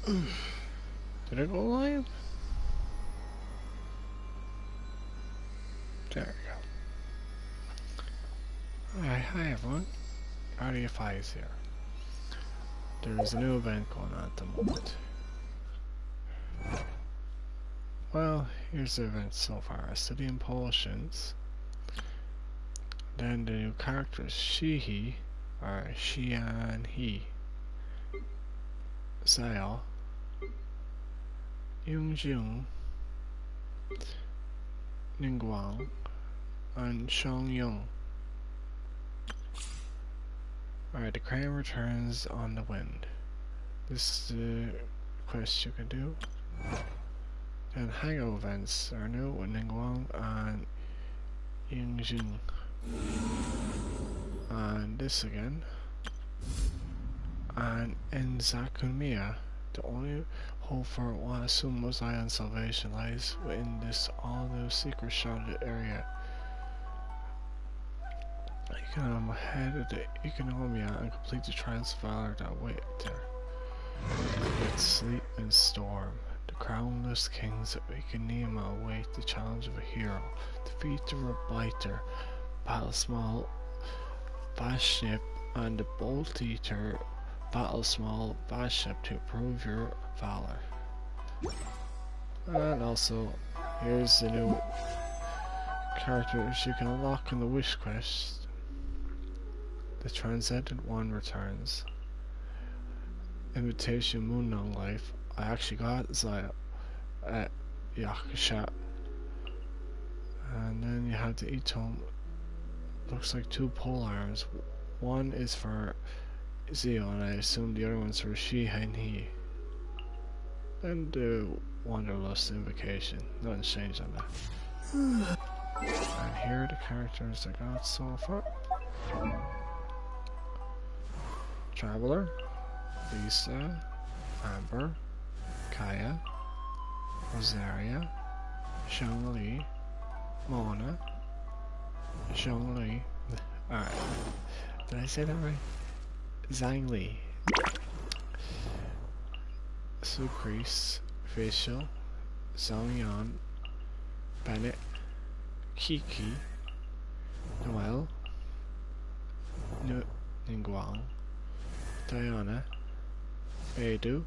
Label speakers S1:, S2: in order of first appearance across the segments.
S1: Did it go live? There we go. Alright, hi everyone. RDFI is here. There's a new event going on at the moment. Well, here's the event so far. Studying potions. Then the new characters, Shihi, or Xian He, Sao, Yungjing, Ningguang, and Shangyong. Alright, the crane returns on the wind. This is the quest you can do. Then hangout events are new with Ningguang and Yungjing. And this again. And Sanginomiya. The only hope for Watuisumi Island salvation lies within this all-new secret shrouded area. You can head to the Sanginomiya and complete the trials of valor that wait there. With sleep and storm, the crownless kings of Yoimiya await the challenge of a hero. Defeat the Rebiter, battle small vast ship, and the Bolt Eater, battle small vast ship to prove your valor. And also, here's the new characters you can unlock in the Wish quest. The Transcendent One returns. Invitation Moonong Life. I actually got Zaya at Yakusha. And then you have the Itome. Looks like two pole arms. One is for Zio, and I assume the other one's for Shi and He. And the Wanderlust Invocation. Nothing's changed on that. And here are the characters I got so far. Traveler, Lisa, Amber, Kaya, Rosaria, Zhongli, Mona, Zhongli. Alright. Did I say that right? Zhangli. Sucrease, Facial, Zhongyan, Bennett, Kiki, Noel, Ningguang, Diana, Beidou,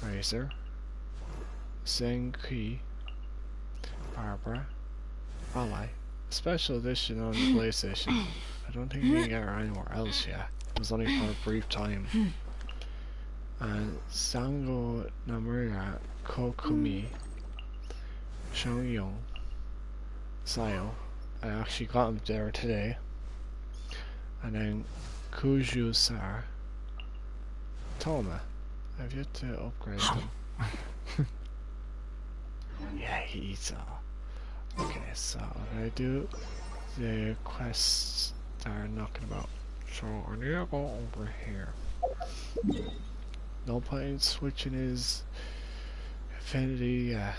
S1: Razor, Zengqi, Barbara, Ally. Special edition on the PlayStation. I don't think you can get her anywhere else yet. It was only for a brief time. And Sanginomiya, Kokumi, Shangyong, Sayo. I actually got him there today. And then Kujou Sara, Toma. I've yet to upgrade them. Yeah, he eats all. Okay, so I'm gonna do the quests that are knocking about. So I need to go over here. No point in switching his affinity, yeah.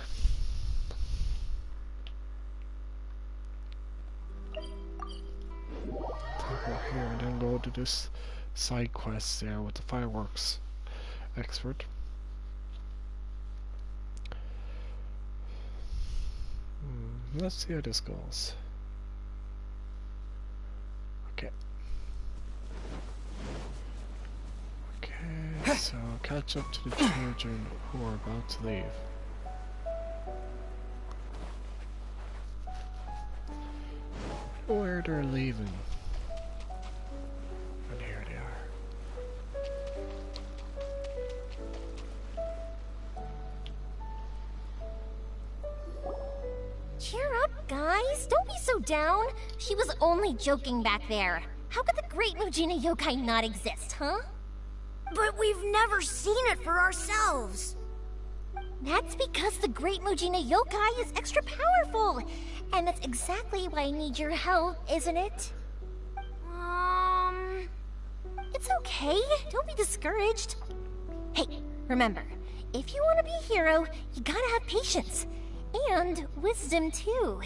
S1: Over here and then go to this side quest there with the fireworks expert. Let's see how this goes. Okay. Okay, so catch up to the children who are about to leave. Where they're leaving. And here they are.
S2: Cheer up, guys. Don't be so down. She was only joking back there. How could the Great Mujina Yokai not exist, huh?
S3: But we've never seen it for ourselves.
S2: That's because the Great Mujina Yokai is extra powerful. And that's exactly why I need your help, isn't it? It's okay. Don't be discouraged. Hey, remember, if you want to be a hero, you gotta have patience. And wisdom, too.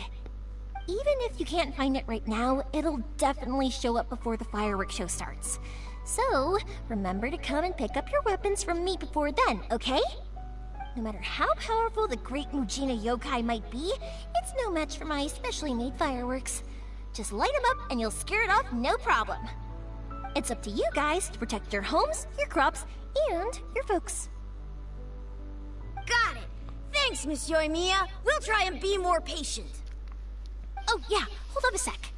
S2: Even if you can't find it right now, it'll definitely show up before the fireworks show starts. So, remember to come and pick up your weapons from me before then, okay? No matter how powerful the great Mujina yokai might be, it's no match for my specially made fireworks. Just light them up and you'll scare it off no problem. It's up to you guys to protect your homes, your crops, and your folks.
S3: Got it. Thanks, Miss Yoimiya. We'll try and be more patient.
S2: Oh yeah, hold up a sec.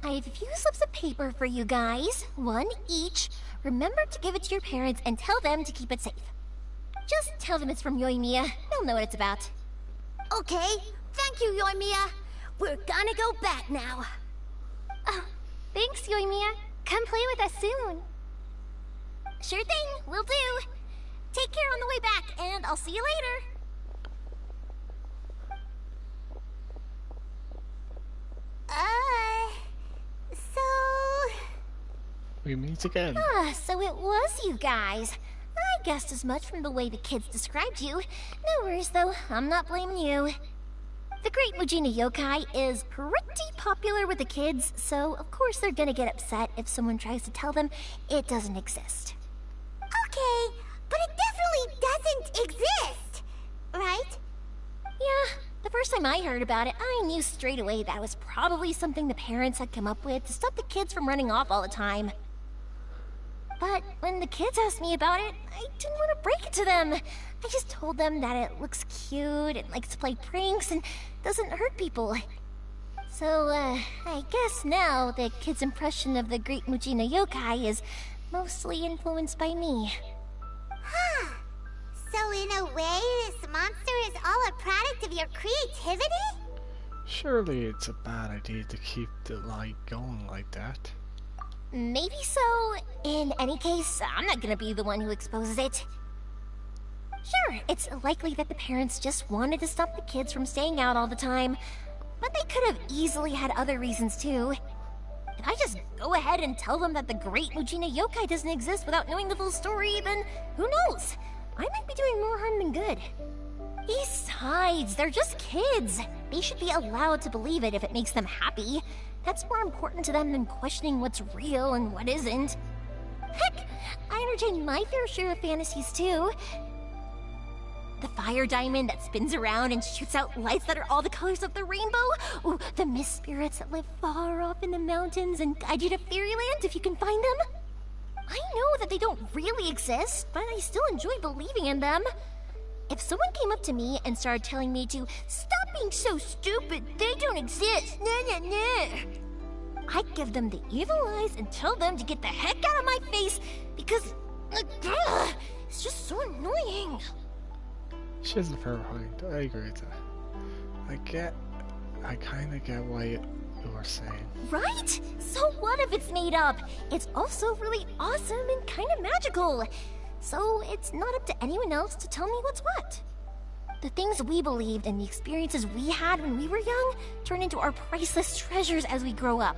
S2: I have a few slips of paper for you guys, one each. Remember to give it to your parents and tell them to keep it safe. Just tell them it's from Yoimiya. They'll know what it's about.
S3: Okay. Thank you, Yoimiya. We're gonna go back now.
S2: Oh, thanks, Yoimiya. Come play with us soon. Sure thing, will do. Take care on the way back, and I'll see you later. So...
S1: We meet again.
S2: So it was you guys. I guessed as much from the way the kids described you. No worries, though. I'm not blaming you. The Great Mujina Yokai is pretty popular with the kids, so of course they're gonna get upset if someone tries to tell them it doesn't exist.
S3: Okay, but it definitely doesn't exist, right?
S2: Yeah, the first time I heard about it, I knew straight away that was probably something the parents had come up with to stop the kids from running off all the time. But when the kids asked me about it, I didn't want to break it to them. I just told them that it looks cute and likes to play pranks and doesn't hurt people. So, I guess now the kids' impression of the Great Mujina Yokai is mostly influenced by me.
S3: Huh. So in a way, this monster is all a product of your creativity?
S1: Surely it's a bad idea to keep the light going like that.
S2: Maybe so. In any case, I'm not gonna be the one who exposes it. Sure, it's likely that the parents just wanted to stop the kids from staying out all the time, but they could have easily had other reasons too. If I just go ahead and tell them that the Great Mujina Yokai doesn't exist without knowing the full story, then who knows? I might be doing more harm than good. Besides, they're just kids. They should be allowed to believe it if it makes them happy. That's more important to them than questioning what's real and what isn't. Heck, I entertain my fair share of fantasies too. The fire diamond that spins around and shoots out lights that are all the colors of the rainbow. Ooh, the mist spirits that live far off in the mountains and guide you to fairyland if you can find them. I know that they don't really exist, but I still enjoy believing in them. If someone came up to me and started telling me to stop being so stupid, they don't exist, I'd give them the evil eyes and tell them to get the heck out of my face because it's just so annoying.
S1: She has a fair point. I agree with that. I kinda get why you were saying.
S2: Right? So what if it's made up? It's also really awesome and kind of magical. So it's not up to anyone else to tell me what's what. The things we believed and the experiences we had when we were young turn into our priceless treasures as we grow up.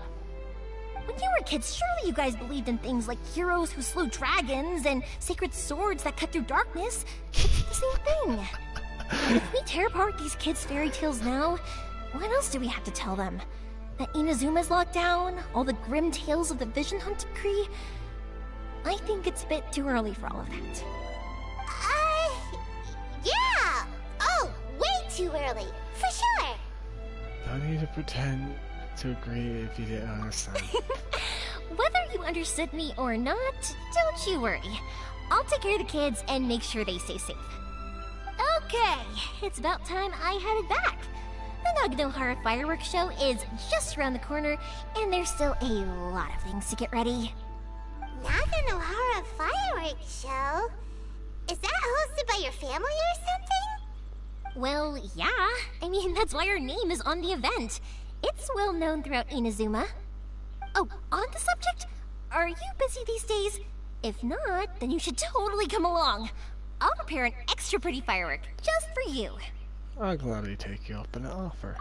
S2: When you were kids, surely you guys believed in things like heroes who slew dragons and sacred swords that cut through darkness. It's the same thing. If we tear apart these kids' fairy tales now, what else do we have to tell them? That Inazuma's locked down? All the grim tales of the Vision Hunt decree? I think it's a bit too early for all of that.
S3: Yeah! Oh, way too early, for sure!
S1: Don't need to pretend to agree if you didn't understand.
S2: Whether you understood me or not, don't you worry. I'll take care of the kids and make sure they stay safe. Okay, it's about time I headed back. The Naganohara fireworks show is just around the corner, and there's still a lot of things to get ready.
S3: Naganohara fireworks show? Is that hosted by your family or something?
S2: Well, yeah. I mean, that's why our name is on the event. It's well known throughout Inazuma. Oh, on the subject, are you busy these days? If not, then you should totally come along. I'll prepare an extra pretty firework just for you.
S1: I'll gladly take you up on an offer.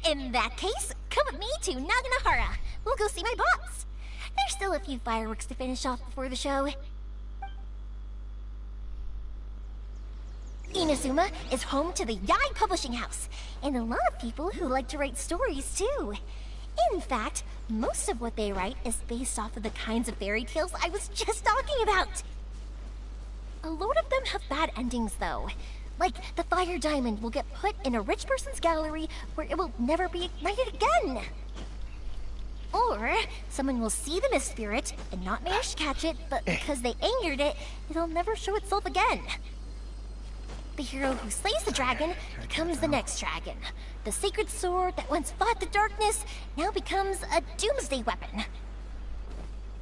S2: In that case, come with me to Naganohara. We'll go see my boss. There's still a few fireworks to finish off before the show. Inazuma is home to the Yai Publishing House, and a lot of people who like to write stories too. In fact, most of what they write is based off of the kinds of fairy tales I was just talking about. A lot of them have bad endings, though. Like, the fire diamond will get put in a rich person's gallery where it will never be ignited again. Or, someone will see the mist spirit and not manage to catch it, but because they angered it, it'll never show itself again. The hero who slays the dragon becomes the next dragon. The sacred sword that once fought the darkness now becomes a doomsday weapon.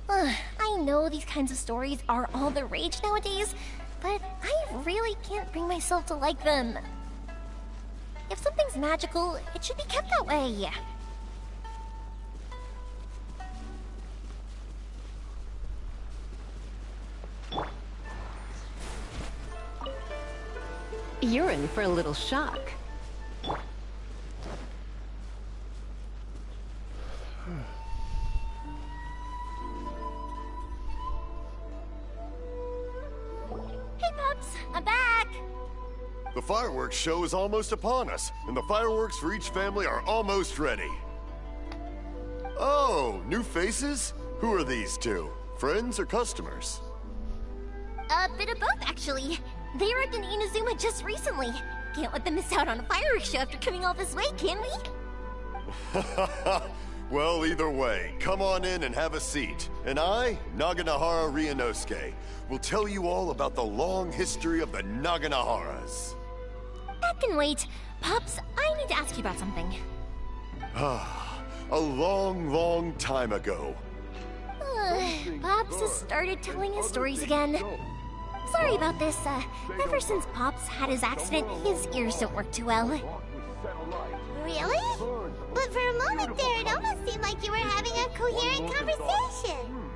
S2: I know these kinds of stories are all the rage nowadays, but I really can't bring myself to like them. If something's magical, it should be kept that way.
S4: You're in for a little shock.
S2: Hey, Pups, I'm back!
S5: The fireworks show is almost upon us, and the fireworks for each family are almost ready. Oh, new faces? Who are these two? Friends or customers?
S2: A bit of both, actually. They arrived in Inazuma just recently. Can't let them miss out on a fireworks show after coming all this way, can we?
S5: Well, either way, come on in and have a seat. And I, Naganahara Ryunosuke, will tell you all about the long history of the Naganaharas.
S2: That can wait. Pups, I need to ask you about something.
S5: A long, long time ago.
S2: Pops has started telling his stories again. Sorry about this. Ever since Pops had his accident, his ears don't work too well.
S3: Really? But for a moment there, it almost seemed like you were having a coherent conversation.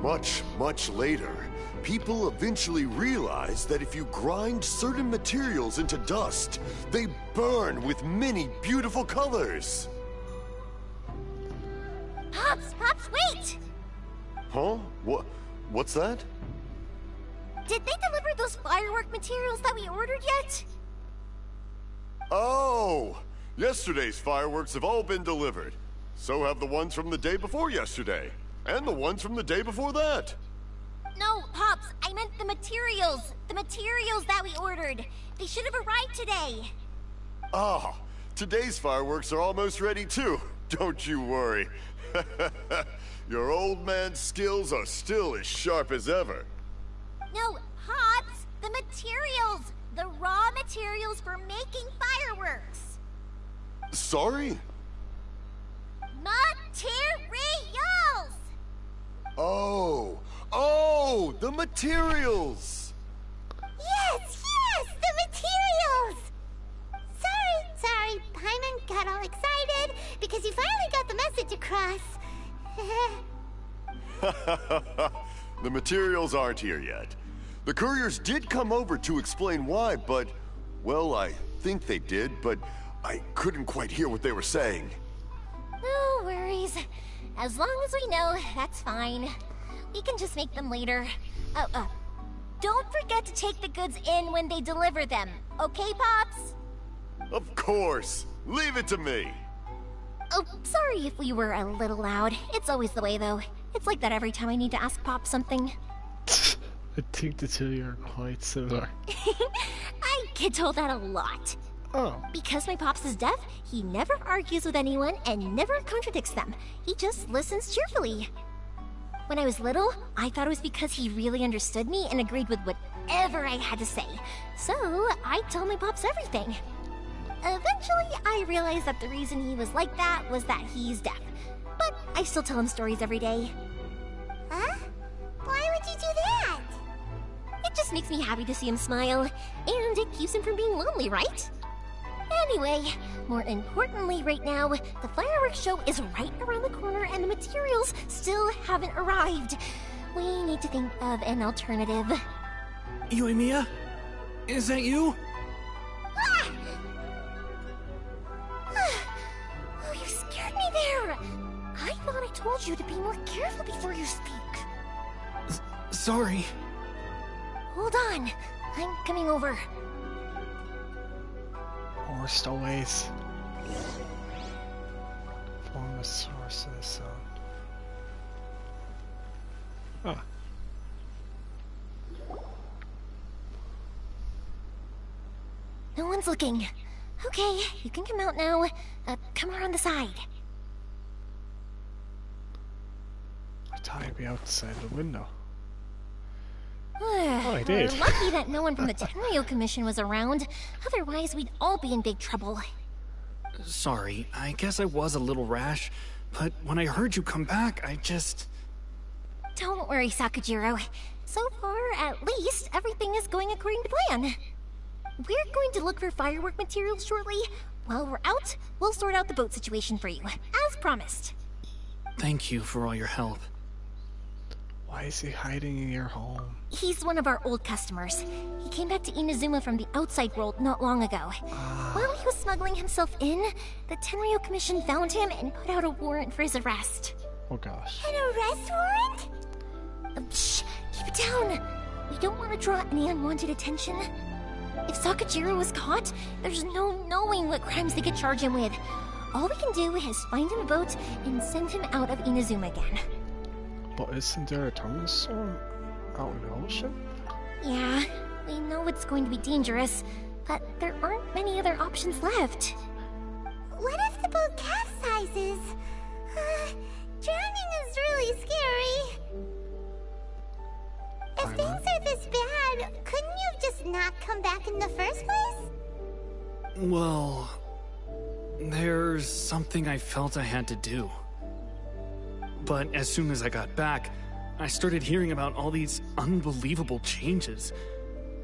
S5: Much, much later, people eventually realized that if you grind certain materials into dust, they burn with many beautiful colors.
S2: Pops, wait!
S5: Huh? What's that?
S2: Did they deliver those firework materials that we ordered yet?
S5: Oh! Yesterday's fireworks have all been delivered. So have the ones from the day before yesterday. And the ones from the day before that.
S2: No, Pops, I meant the materials. The materials that we ordered. They should have arrived today.
S5: Ah, today's fireworks are almost ready too. Don't you worry. Your old man's skills are still as sharp as ever.
S2: No, Pops, the materials. The raw materials for making fireworks.
S5: Sorry?
S2: Materials!
S5: Oh, the materials!
S3: Yes, the materials! Sorry, Paimon got all excited because you finally got the message across.
S5: The materials aren't here yet. The couriers did come over to explain why, but, well, I think they did, but I couldn't quite hear what they were saying.
S2: No worries. As long as we know, that's fine. We can just make them later. Don't forget to take the goods in when they deliver them. Okay, Pops?
S5: Of course. Leave it to me.
S2: Oh, sorry if we were a little loud. It's always the way, though. It's like that every time I need to ask Pop something.
S1: I think the two of you are quite similar.
S2: I get told that a lot.
S1: Oh.
S2: Because my Pops is deaf, he never argues with anyone and never contradicts them. He just listens cheerfully. When I was little, I thought it was because he really understood me and agreed with whatever I had to say. So, I told my Pops everything. Eventually, I realized that the reason he was like that was that he's deaf. But I still tell him stories every day.
S3: Huh? Why would you do that?
S2: It just makes me happy to see him smile, and it keeps him from being lonely, right? Anyway, more importantly right now, the fireworks show is right around the corner and the materials still haven't arrived. We need to think of an alternative.
S6: Yoimiya? Is that you?
S2: Ah! Oh, you scared me there! I thought I told you to be more careful before you speak.
S6: Sorry.
S2: Hold on, I'm coming over.
S1: Worst always. Form a source of the sound. Ah.
S2: No one's looking. Okay, you can come out now. Come around the side.
S1: I thought I'd be outside the window.
S2: I
S1: did.
S2: We're lucky that no one from the Tenryo Commission was around. Otherwise, we'd all be in big trouble.
S6: Sorry, I guess I was a little rash, but when I heard you come back, I just...
S2: Don't worry, Sakujiro. So far, at least, everything is going according to plan. We're going to look for firework materials shortly. While we're out, we'll sort out the boat situation for you, as promised.
S6: Thank you for all your help.
S1: Why is he hiding in your home?
S2: He's one of our old customers. He came back to Inazuma from the outside world not long ago. While he was smuggling himself in, the Tenryo Commission found him and put out a warrant for his arrest.
S1: Oh gosh.
S3: An arrest warrant?
S2: Shh! Keep it down! We don't want to draw any unwanted attention. If Sakujiro was caught, there's no knowing what crimes they could charge him with. All we can do is find him a boat and send him out of Inazuma again.
S1: But isn't there a thunderstorm out in the ocean?
S2: Yeah, we know it's going to be dangerous, but there aren't many other options left.
S3: What if the boat capsizes? Drowning is really scary. If things are this bad, couldn't you have just not come back in the first place?
S6: Well, there's something I felt I had to do. But as soon as I got back, I started hearing about all these unbelievable changes.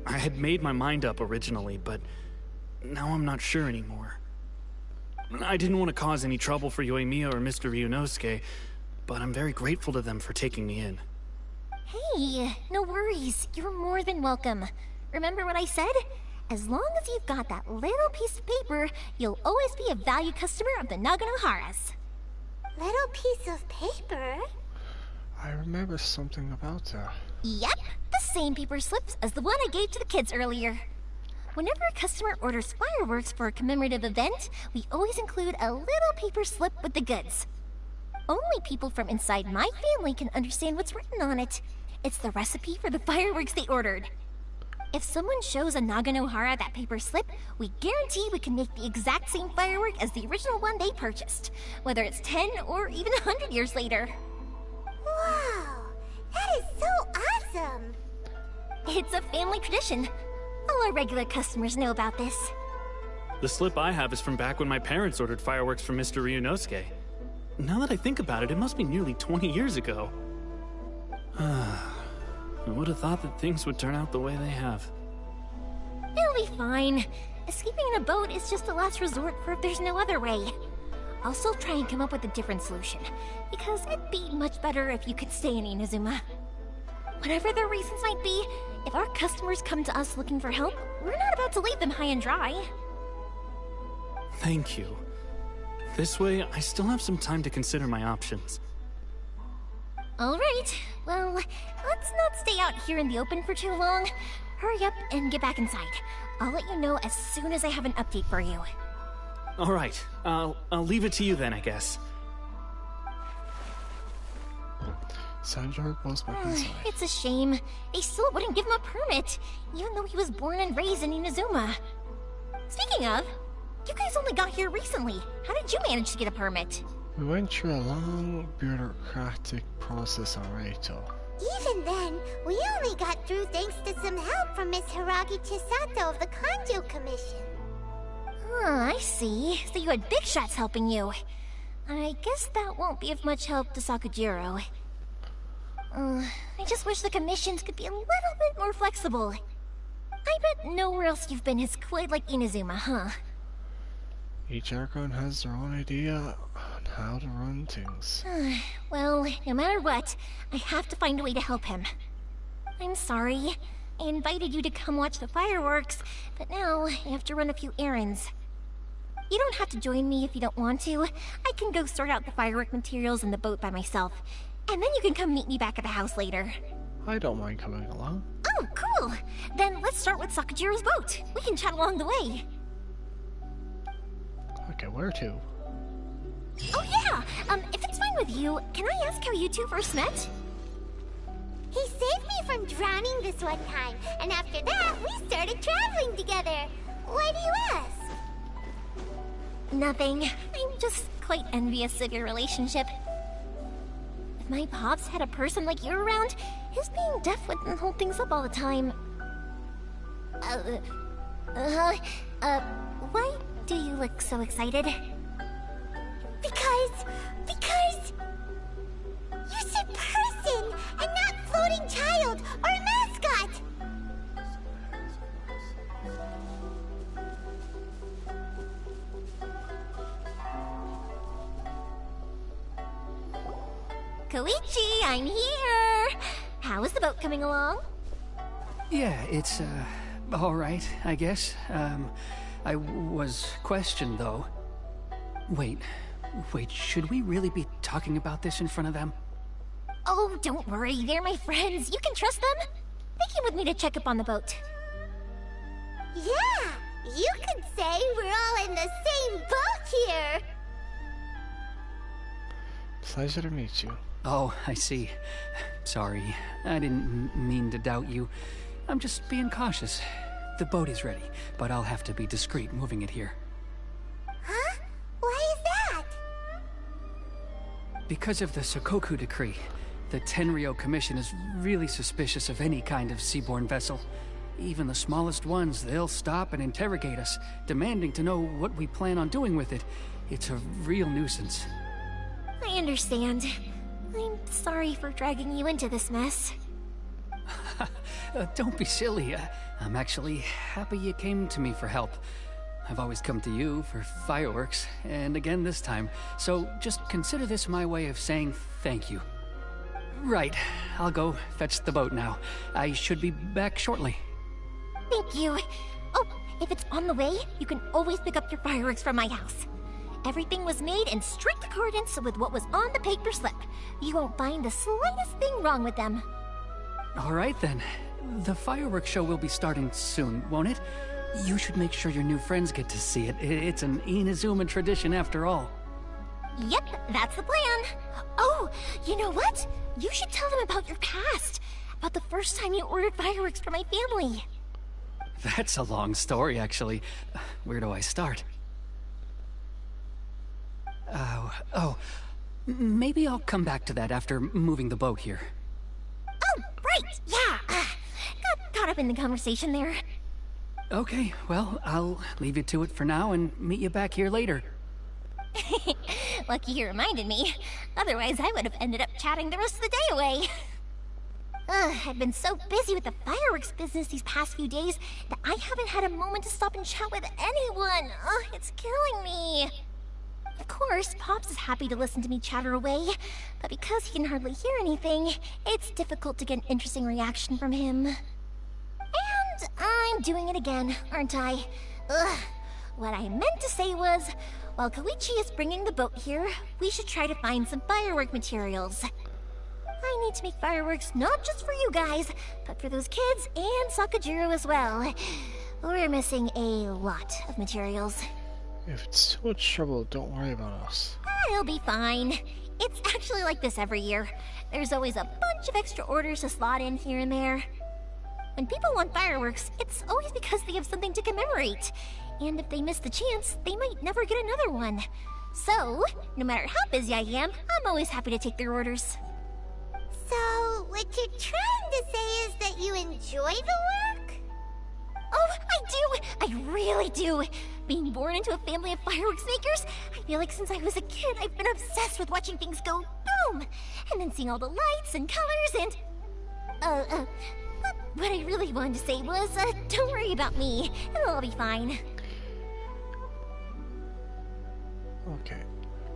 S6: I had made my mind up originally, but now I'm not sure anymore. I didn't want to cause any trouble for Yoimiya or Mr. Ryunosuke, but I'm very grateful to them for taking me in.
S2: Hey, no worries. You're more than welcome. Remember what I said? As long as you've got that little piece of paper, you'll always be a valued customer of the Naganoharas.
S3: Little piece of paper?
S1: I remember something about that.
S2: Yep, the same paper slips as the one I gave to the kids earlier. Whenever a customer orders fireworks for a commemorative event, we always include a little paper slip with the goods. Only people from inside my family can understand what's written on it. It's the recipe for the fireworks they ordered. If someone shows a Naganohara that paper slip, we guarantee we can make the exact same firework as the original one they purchased, whether it's 10 or even 100 years later.
S3: Wow, that is so awesome!
S2: It's a family tradition. All our regular customers know about this.
S6: The slip I have is from back when my parents ordered fireworks from Mr. Ryunosuke. Now that I think about it, it must be nearly 20 years ago. I would have thought that things would turn out the way they have.
S2: It'll be fine. Escaping in a boat is just a last resort for if there's no other way. I'll still try and come up with a different solution, because it'd be much better if you could stay in Inazuma. Whatever their reasons might be, if our customers come to us looking for help, we're not about to leave them high and dry.
S6: Thank you. This way, I still have some time to consider my options.
S2: Alright, well, let's not stay out here in the open for too long. Hurry up and get back inside. I'll let you know as soon as I have an update for you.
S6: Alright, I'll leave it to you then, I guess.
S1: Sandra goes back inside.
S2: It's a shame. They still wouldn't give him a permit, even though he was born and raised in Inazuma. Speaking of, you guys only got here recently. How did you manage to get a permit?
S1: We went through a long bureaucratic process alright, though.
S3: Even then, we only got through thanks to some help from Miss Hiragi Chisato of the Kanju Commission.
S2: I see. So you had big shots helping you. I guess that won't be of much help to Sakujiro. I just wish the commissions could be a little bit more flexible. I bet nowhere else you've been is quite like Inazuma, huh?
S1: Each Archon has their own idea on how to run things.
S2: Well, no matter what, I have to find a way to help him. I'm sorry. I invited you to come watch the fireworks, but now I have to run a few errands. You don't have to join me if you don't want to. I can go sort out the firework materials in the boat by myself, and then you can come meet me back at the house later.
S1: I don't mind coming along.
S2: Oh, cool! Then let's start with Sakujiro's boat. We can chat along the way.
S1: Okay, where to?
S2: Oh yeah, if it's fine with you, can I ask how you two first met?
S3: He saved me from drowning this one time, and after that, we started traveling together. Why do you ask?
S2: Nothing. I'm just quite envious of your relationship. If my pops had a person like you around, his being deaf wouldn't hold things up all the time. Why do you look so excited?
S3: Because you said person and not floating child or mascot.
S2: Koichi, I'm here! How is the boat coming along?
S7: Yeah, it's, alright, I guess. I was questioned, though. Wait, should we really be talking about this in front of them?
S2: Oh, don't worry, they're my friends. You can trust them. They came with me to check up on the boat.
S3: Yeah, you could say we're all in the same boat here.
S1: Pleasure to meet you.
S7: Oh, I see. Sorry, I didn't mean to doubt you. I'm just being cautious. The boat is ready, but I'll have to be discreet moving it here.
S3: Huh? Why is that?
S7: Because of the Sokoku decree, the Tenryou Commission is really suspicious of any kind of seaborne vessel. Even the smallest ones, they'll stop and interrogate us, demanding to know what we plan on doing with it. It's a real nuisance.
S2: I understand. I'm sorry for dragging you into this mess.
S7: Don't be silly. I'm actually happy you came to me for help. I've always come to you for fireworks, and again this time, so just consider this my way of saying thank you. Right, I'll go fetch the boat now. I should be back shortly.
S2: Thank you. Oh, if it's on the way, you can always pick up your fireworks from my house. Everything was made in strict accordance with what was on the paper slip. You won't find the slightest thing wrong with them.
S7: All right then. The fireworks show will be starting soon, won't it? You should make sure your new friends get to see it. It's an Inazuma tradition after all.
S2: Yep, that's the plan. Oh, you know what? You should tell them about your past. About the first time you ordered fireworks for my family.
S7: That's a long story, actually. Where do I start? Maybe I'll come back to that after moving the boat here.
S2: Oh, right, yeah. Got caught up in the conversation there.
S7: Okay, well, I'll leave you to it for now and meet you back here later.
S2: Lucky you reminded me. Otherwise, I would have ended up chatting the rest of the day away. I've been so busy with the fireworks business these past few days that I haven't had a moment to stop and chat with anyone. It's killing me. Of course, Pops is happy to listen to me chatter away, but because he can hardly hear anything, it's difficult to get an interesting reaction from him. And I'm doing it again, aren't I? What I meant to say was, while Koichi is bringing the boat here, we should try to find some firework materials. I need to make fireworks not just for you guys, but for those kids and Sakajiro as well. We're missing a lot of materials.
S1: If it's too much trouble, don't worry about us.
S2: I'll be fine. It's actually like this every year. There's always a bunch of extra orders to slot in here and there. When people want fireworks, it's always because they have something to commemorate. And if they miss the chance, they might never get another one. So, no matter how busy I am, I'm always happy to take their orders.
S3: So, what you're trying to say is that you enjoy the work?
S2: Oh, I do! I really do! Being born into a family of fireworks makers, I feel like since I was a kid, I've been obsessed with watching things go boom! And then seeing all the lights and colors and... What I really wanted to say was, don't worry about me. It'll all be fine.
S1: Okay.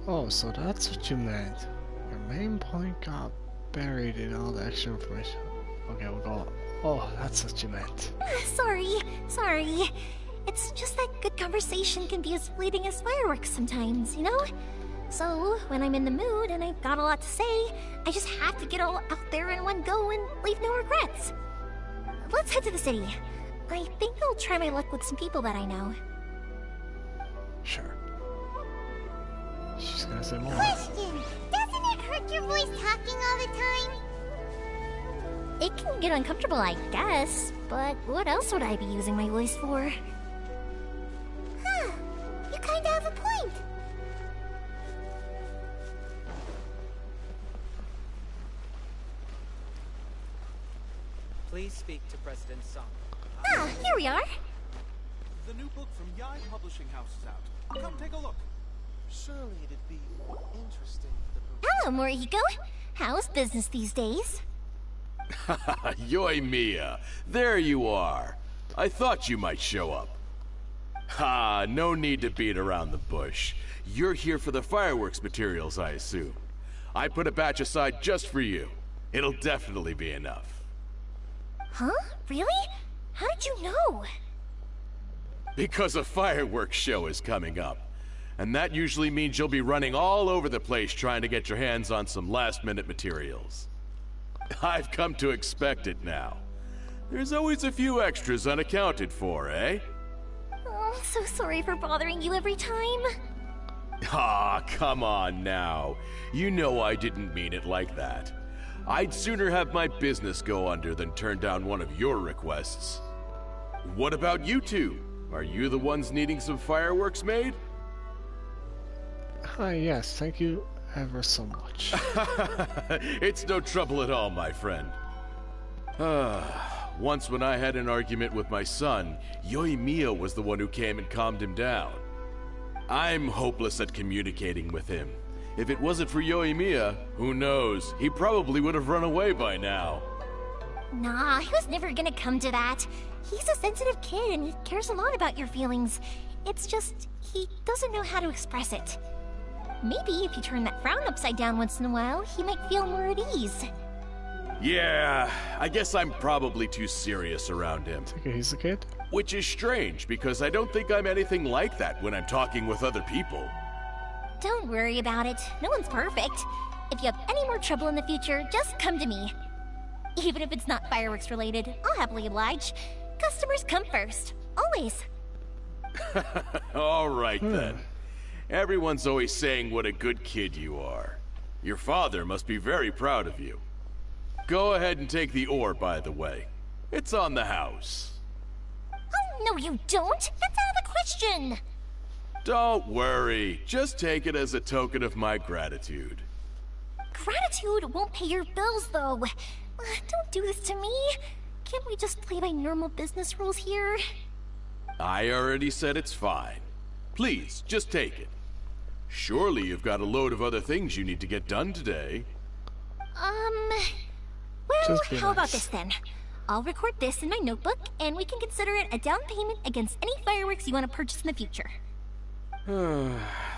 S1: Oh, so that's what you meant. Your main point got buried in all the extra information. Okay, we'll go. Oh, that's what you meant.
S2: Sorry. It's just that good conversation can be as fleeting as fireworks sometimes, you know? So, when I'm in the mood and I've got a lot to say, I just have to get all out there in one go and leave no regrets. Let's head to the city. I think I'll try my luck with some people that I know.
S1: Sure. She's gonna say more.
S3: Question! Doesn't it hurt your voice talking all the time?
S2: It can get uncomfortable, I guess, but what else would I be using my voice for?
S3: Huh. You kinda have a point.
S8: Please speak to President Song.
S2: Ah, here we are.
S9: The new book from Yai Publishing House is out. Come take a look. Surely it'd be interesting for the...
S2: Hello, Morihiko. How's business these days?
S10: Yoimiya, there you are. I thought you might show up. Ha, no need to beat around the bush. You're here for the fireworks materials, I assume. I put a batch aside just for you. It'll definitely be enough.
S2: Huh? Really? How did you know?
S10: Because a fireworks show is coming up. And that usually means you'll be running all over the place trying to get your hands on some last-minute materials. I've come to expect it now. There's always a few extras unaccounted for, eh?
S2: Oh, so sorry for bothering you every time.
S10: Ah, come on now. You know I didn't mean it like that. I'd sooner have my business go under than turn down one of your requests. What about you two? Are you the ones needing some fireworks made?
S1: Hi, yes, thank you ever so much.
S10: It's no trouble at all, my friend. Once when I had an argument with my son, Yoimiya was the one who came and calmed him down. I'm hopeless at communicating with him. If it wasn't for Yoimiya, who knows, he probably would have run away by now.
S2: Nah, he was never gonna come to that. He's a sensitive kid and he cares a lot about your feelings. It's just, he doesn't know how to express it. Maybe if you turn that frown upside down once in a while, he might feel more at ease.
S10: Yeah, I guess I'm probably too serious around him.
S1: Okay, he's a kid?
S10: Which is strange, because I don't think I'm anything like that when I'm talking with other people.
S2: Don't worry about it. No one's perfect. If you have any more trouble in the future, just come to me. Even if it's not fireworks related, I'll happily oblige. Customers come first. Always.
S10: All right, then. Everyone's always saying what a good kid you are. Your father must be very proud of you. Go ahead and take the ore, by the way. It's on the house.
S2: Oh, no you don't! That's out of the question!
S10: Don't worry. Just take it as a token of my gratitude.
S2: Gratitude won't pay your bills, though. Don't do this to me. Can't we just play by normal business rules here?
S10: I already said it's fine. Please, just take it. Surely you've got a load of other things you need to get done today.
S2: Well, how about this then? I'll record this in my notebook, and we can consider it a down payment against any fireworks you want to purchase in the future.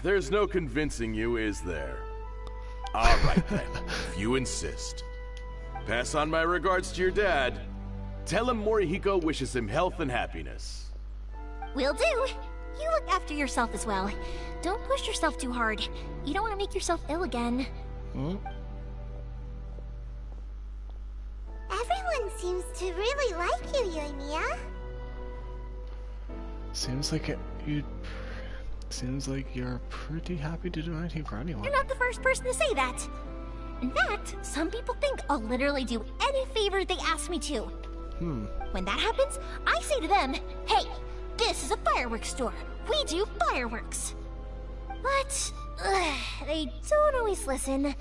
S10: There's no convincing you, is there? All right then, if you insist. Pass on my regards to your dad. Tell him Morihiko wishes him health and happiness.
S2: Will do. You look after yourself as well. Don't push yourself too hard. You don't want to make yourself ill again.
S3: Everyone seems to really like you, Yoimiya.
S1: Seems like you're pretty happy to do anything for anyone.
S2: You're not the first person to say that. In fact, some people think I'll literally do any favor they ask me to. When that happens, I say to them, hey, this is a fireworks store. We do fireworks. But they don't always listen,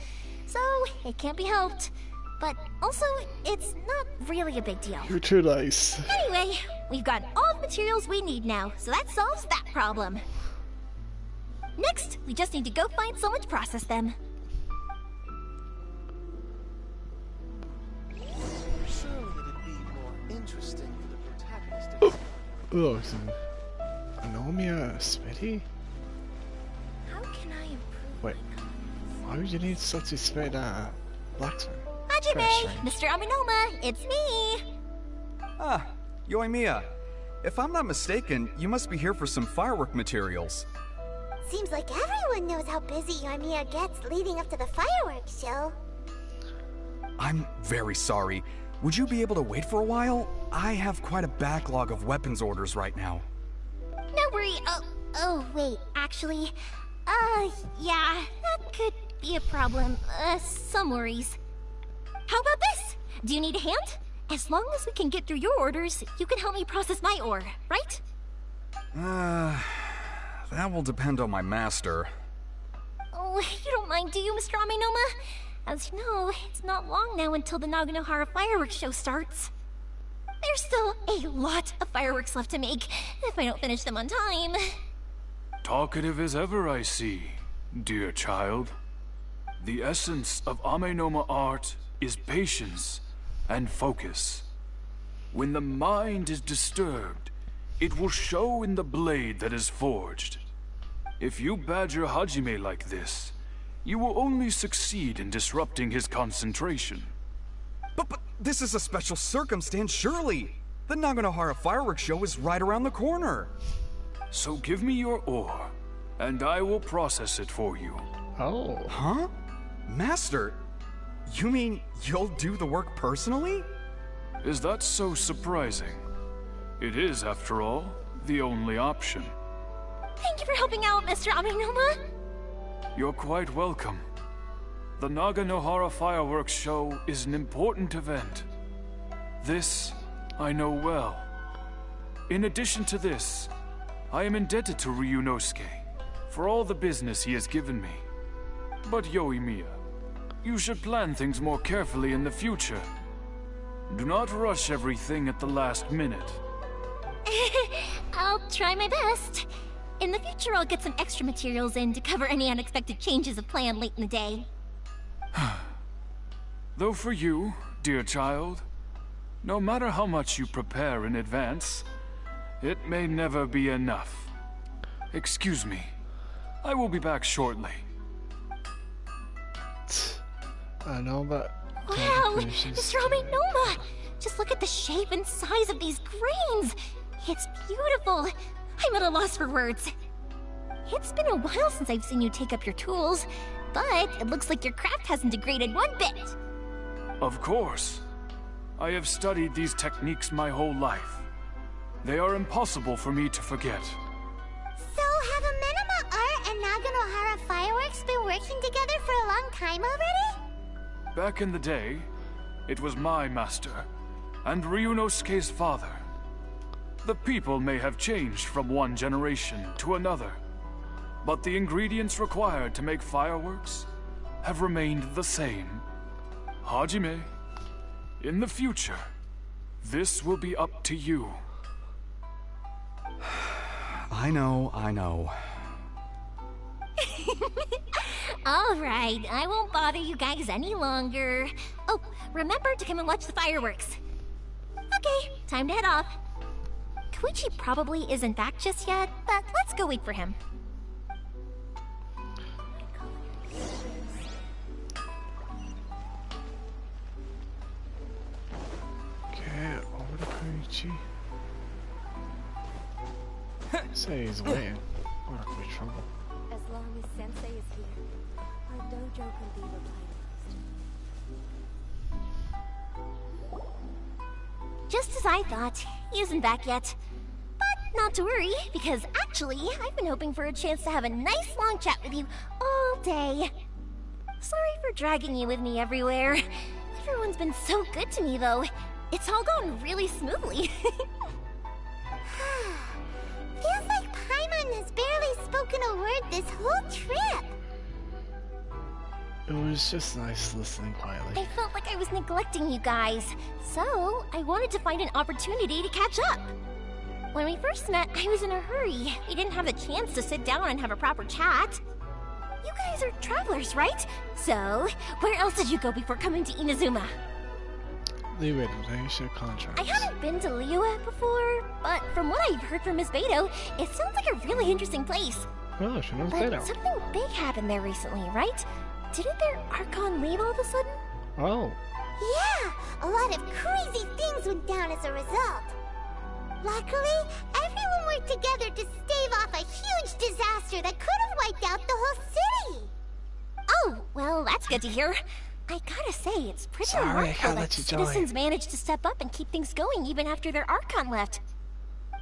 S2: so it can't be helped. But also, it's not really a big deal.
S1: You're too nice.
S2: Anyway, we've got all the materials we need now, so that solves that problem. Next, we just need to go find someone to process them.
S9: Surely it'd be more interesting for the protagonist to...
S1: Oh, so Sanginomiya Smitty?
S2: How can I improve?
S1: Wait, why would you need such a smith blacksmith?
S2: Hajime, Mr. Aminoma, it's me!
S11: Ah, Yoimiya. If I'm not mistaken, you must be here for some firework materials.
S3: Seems like everyone knows how busy Yoimiya gets leading up to the fireworks show.
S11: I'm very sorry. Would you be able to wait for a while? I have quite a backlog of weapons orders right now.
S2: No worry. Oh, wait. Actually, Yeah, that could be a problem. Some worries. How about this? Do you need a hand? As long as we can get through your orders, you can help me process my ore, right?
S11: That will depend on my master.
S2: Oh, you don't mind, do you, Mr. Amenoma? As you know, it's not long now until the Naganohara fireworks show starts. There's still a lot of fireworks left to make, if I don't finish them on time.
S8: Talkative as ever, I see, dear child. The essence of Amenoma art is patience and focus. When the mind is disturbed, it will show in the blade that is forged. If you badger Hajime like this, you will only succeed in disrupting his concentration.
S11: But this is a special circumstance, surely. The Naganohara fireworks show is right around the corner.
S8: So give me your ore, and I will process it for you.
S1: Oh.
S11: Huh? Master, you mean you'll do the work personally?
S8: Is that so surprising? It is, after all, the only option.
S2: Thank you for helping out, Mr. Amenoma.
S8: You're quite welcome. The Naganohara fireworks show is an important event. This I know well. In addition to this, I am indebted to Ryunosuke for all the business he has given me. But Yoimiya, you should plan things more carefully in the future. Do not rush everything at the last minute.
S2: I'll try my best. In the future, I'll get some extra materials in to cover any unexpected changes of plan late in the day.
S8: Though for you, dear child, no matter how much you prepare in advance, it may never be enough. Excuse me. I will be back shortly.
S1: I know, but...
S2: Wow, Mr. Amenoma! Just look at the shape and size of these grains! It's beautiful! I'm at a loss for words. It's been a while since I've seen you take up your tools, but it looks like your craft hasn't degraded one bit.
S8: Of course. I have studied these techniques my whole life. They are impossible for me to forget.
S3: So have Amenoma Art and Naganohara Fireworks been working together for a long time already?
S8: Back in the day, it was my master, and Ryunosuke's father. The people may have changed from one generation to another, but the ingredients required to make fireworks have remained the same. Hajime, in the future, this will be up to you.
S11: I know.
S2: Alright, I won't bother you guys any longer. Oh, remember to come and watch the fireworks. Okay, time to head off. Koichi probably isn't back just yet, but let's go wait for him.
S1: Okay, over to Koichi. Say he's waiting. What a quick trouble.
S12: As long as Sensei is here, our dojo can be revitalized.
S2: Just as I thought, he isn't back yet. But not to worry, because actually, I've been hoping for a chance to have a nice long chat with you all day. Sorry for dragging you with me everywhere. Everyone's been so good to me, though. It's all gone really smoothly.
S3: Feels like Paimon has barely spoken a word this whole trip.
S1: It was just nice listening quietly.
S2: I felt like I was neglecting you guys, so I wanted to find an opportunity to catch up. When we first met, I was in a hurry. We didn't have a chance to sit down and have a proper chat. You guys are travelers, right? So, where else did you go before coming to Inazuma?
S1: Liyue, they should contract.
S2: I haven't been to Liyue before, but from what I've heard from Miss Beidou, it sounds like a really interesting place.
S1: Oh, she knows
S2: But
S1: Beidou.
S2: something big happened there recently, right? Didn't their Archon leave all of a sudden?
S1: Oh.
S3: Yeah, a lot of crazy things went down as a result. Luckily, everyone worked together to stave off a huge disaster that could have wiped out the whole city.
S2: Oh, well, that's good to hear. I gotta say, it's pretty
S1: Sorry, I
S2: remarkable
S1: can't
S2: that
S1: let you join.
S2: citizens managed to step up and keep things going even after their Archon left.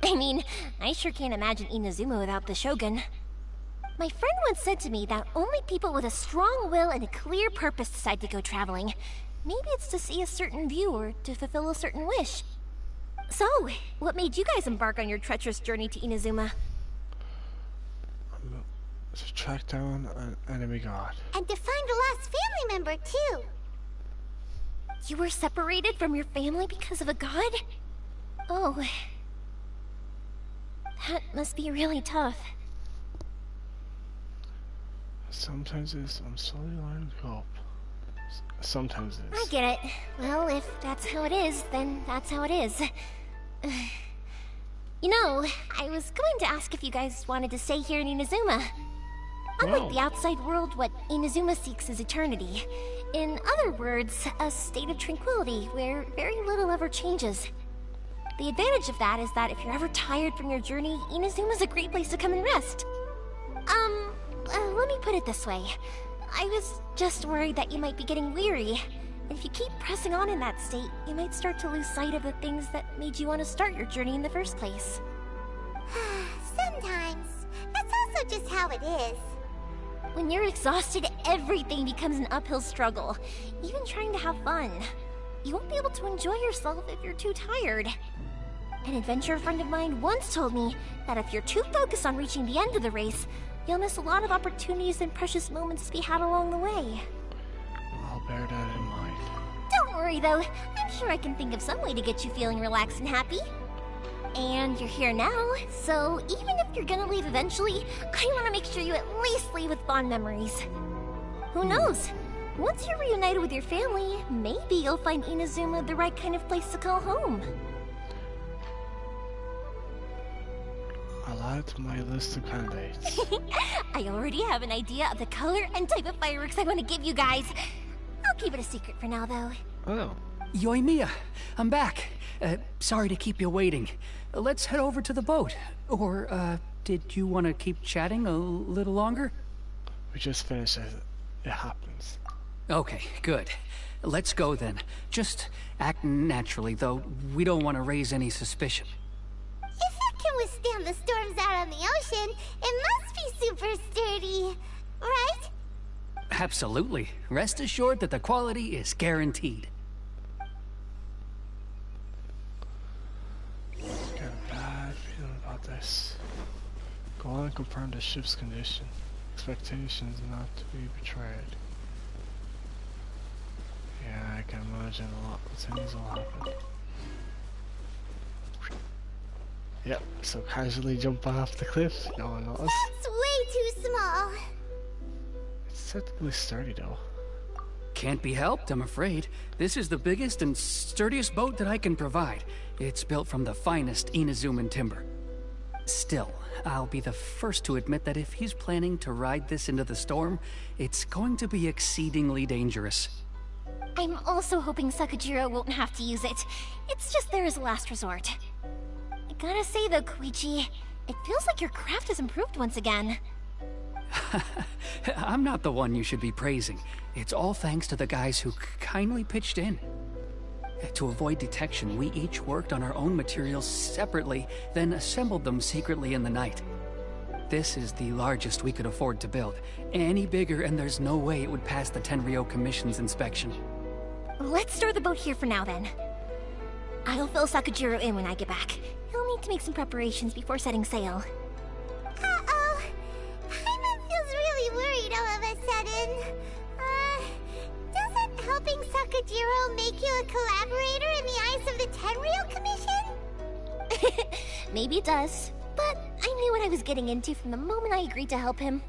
S2: I mean, I sure can't imagine Inazuma without the Shogun. My friend once said to me that only people with a strong will and a clear purpose decide to go traveling. Maybe it's to see a certain view or to fulfill a certain wish. So, what made you guys embark on your treacherous journey to Inazuma?
S1: To track down an enemy god.
S3: And to find a lost family member, too.
S2: You were separated from your family because of a god? Oh. That must be really tough.
S1: Sometimes it is. I'm slowly learning to cope. Sometimes it is.
S2: I get it. Well, if that's how it is, then that's how it is. You know, I was going to ask if you guys wanted to stay here in Inazuma. Unlike the outside world, what Inazuma seeks is eternity. In other words, a state of tranquility where very little ever changes. The advantage of that is that if you're ever tired from your journey, Inazuma's a great place to come and rest. Let me put it this way. I was just worried that you might be getting weary. And if you keep pressing on in that state, you might start to lose sight of the things that made you want to start your journey in the first place.
S3: Sometimes. That's also just how it is.
S2: When you're exhausted, everything becomes an uphill struggle. Even trying to have fun. You won't be able to enjoy yourself if you're too tired. An adventurer friend of mine once told me that if you're too focused on reaching the end of the race, you'll miss a lot of opportunities and precious moments to be had along the way.
S1: I'll bear that in mind.
S2: Don't worry though, I'm sure I can think of some way to get you feeling relaxed and happy. And you're here now, so even if you're gonna leave eventually, I want to make sure you at least leave with fond memories. Who knows? Once you're reunited with your family, maybe you'll find Inazuma the right kind of place to call home.
S1: I'll add to my list of candidates.
S2: I already have an idea of the color and type of fireworks I want to give you guys. I'll keep it a secret for now, though.
S1: Oh.
S7: Yoimiya, I'm back. Sorry to keep you waiting. Let's head over to the boat. Or, did you want to keep chatting a little longer?
S1: We just finished it. It happens.
S7: Okay, good. Let's go then. Just act naturally, though. We don't want to raise any suspicion.
S3: If it can withstand the storms out on the ocean, it must be super sturdy, right?
S7: Absolutely. Rest assured that the quality is guaranteed.
S1: Got a bad feeling about this. Go on and confirm the ship's condition. Expectations not to be betrayed. Yeah, I can imagine a lot of things will happen. Yep, so casually jump off the cliff, no one knows.
S3: That's way too small.
S1: It's technically sturdy though.
S7: Can't be helped, I'm afraid. This is the biggest and sturdiest boat that I can provide. It's built from the finest Inazuman timber. Still, I'll be the first to admit that if he's planning to ride this into the storm, it's going to be exceedingly dangerous.
S2: I'm also hoping Sakujiro won't have to use it. It's just there as a last resort. I gotta say though, Koichi, it feels like your craft has improved once again.
S7: I'm not the one you should be praising. It's all thanks to the guys who kindly pitched in. To avoid detection, we each worked on our own materials separately, then assembled them secretly in the night. This is the largest we could afford to build. Any bigger and there's no way it would pass the Tenryou Commission's inspection.
S2: Let's store the boat here for now then. I'll fill Sakujiro in when I get back. He'll need to make some preparations before setting sail.
S3: Uh-oh. Paimon feels really worried all of a sudden. Doesn't helping Sakujiro make you a collaborator in the eyes of the Tenryou Commission?
S2: Maybe it does, but I knew what I was getting into from the moment I agreed to help him.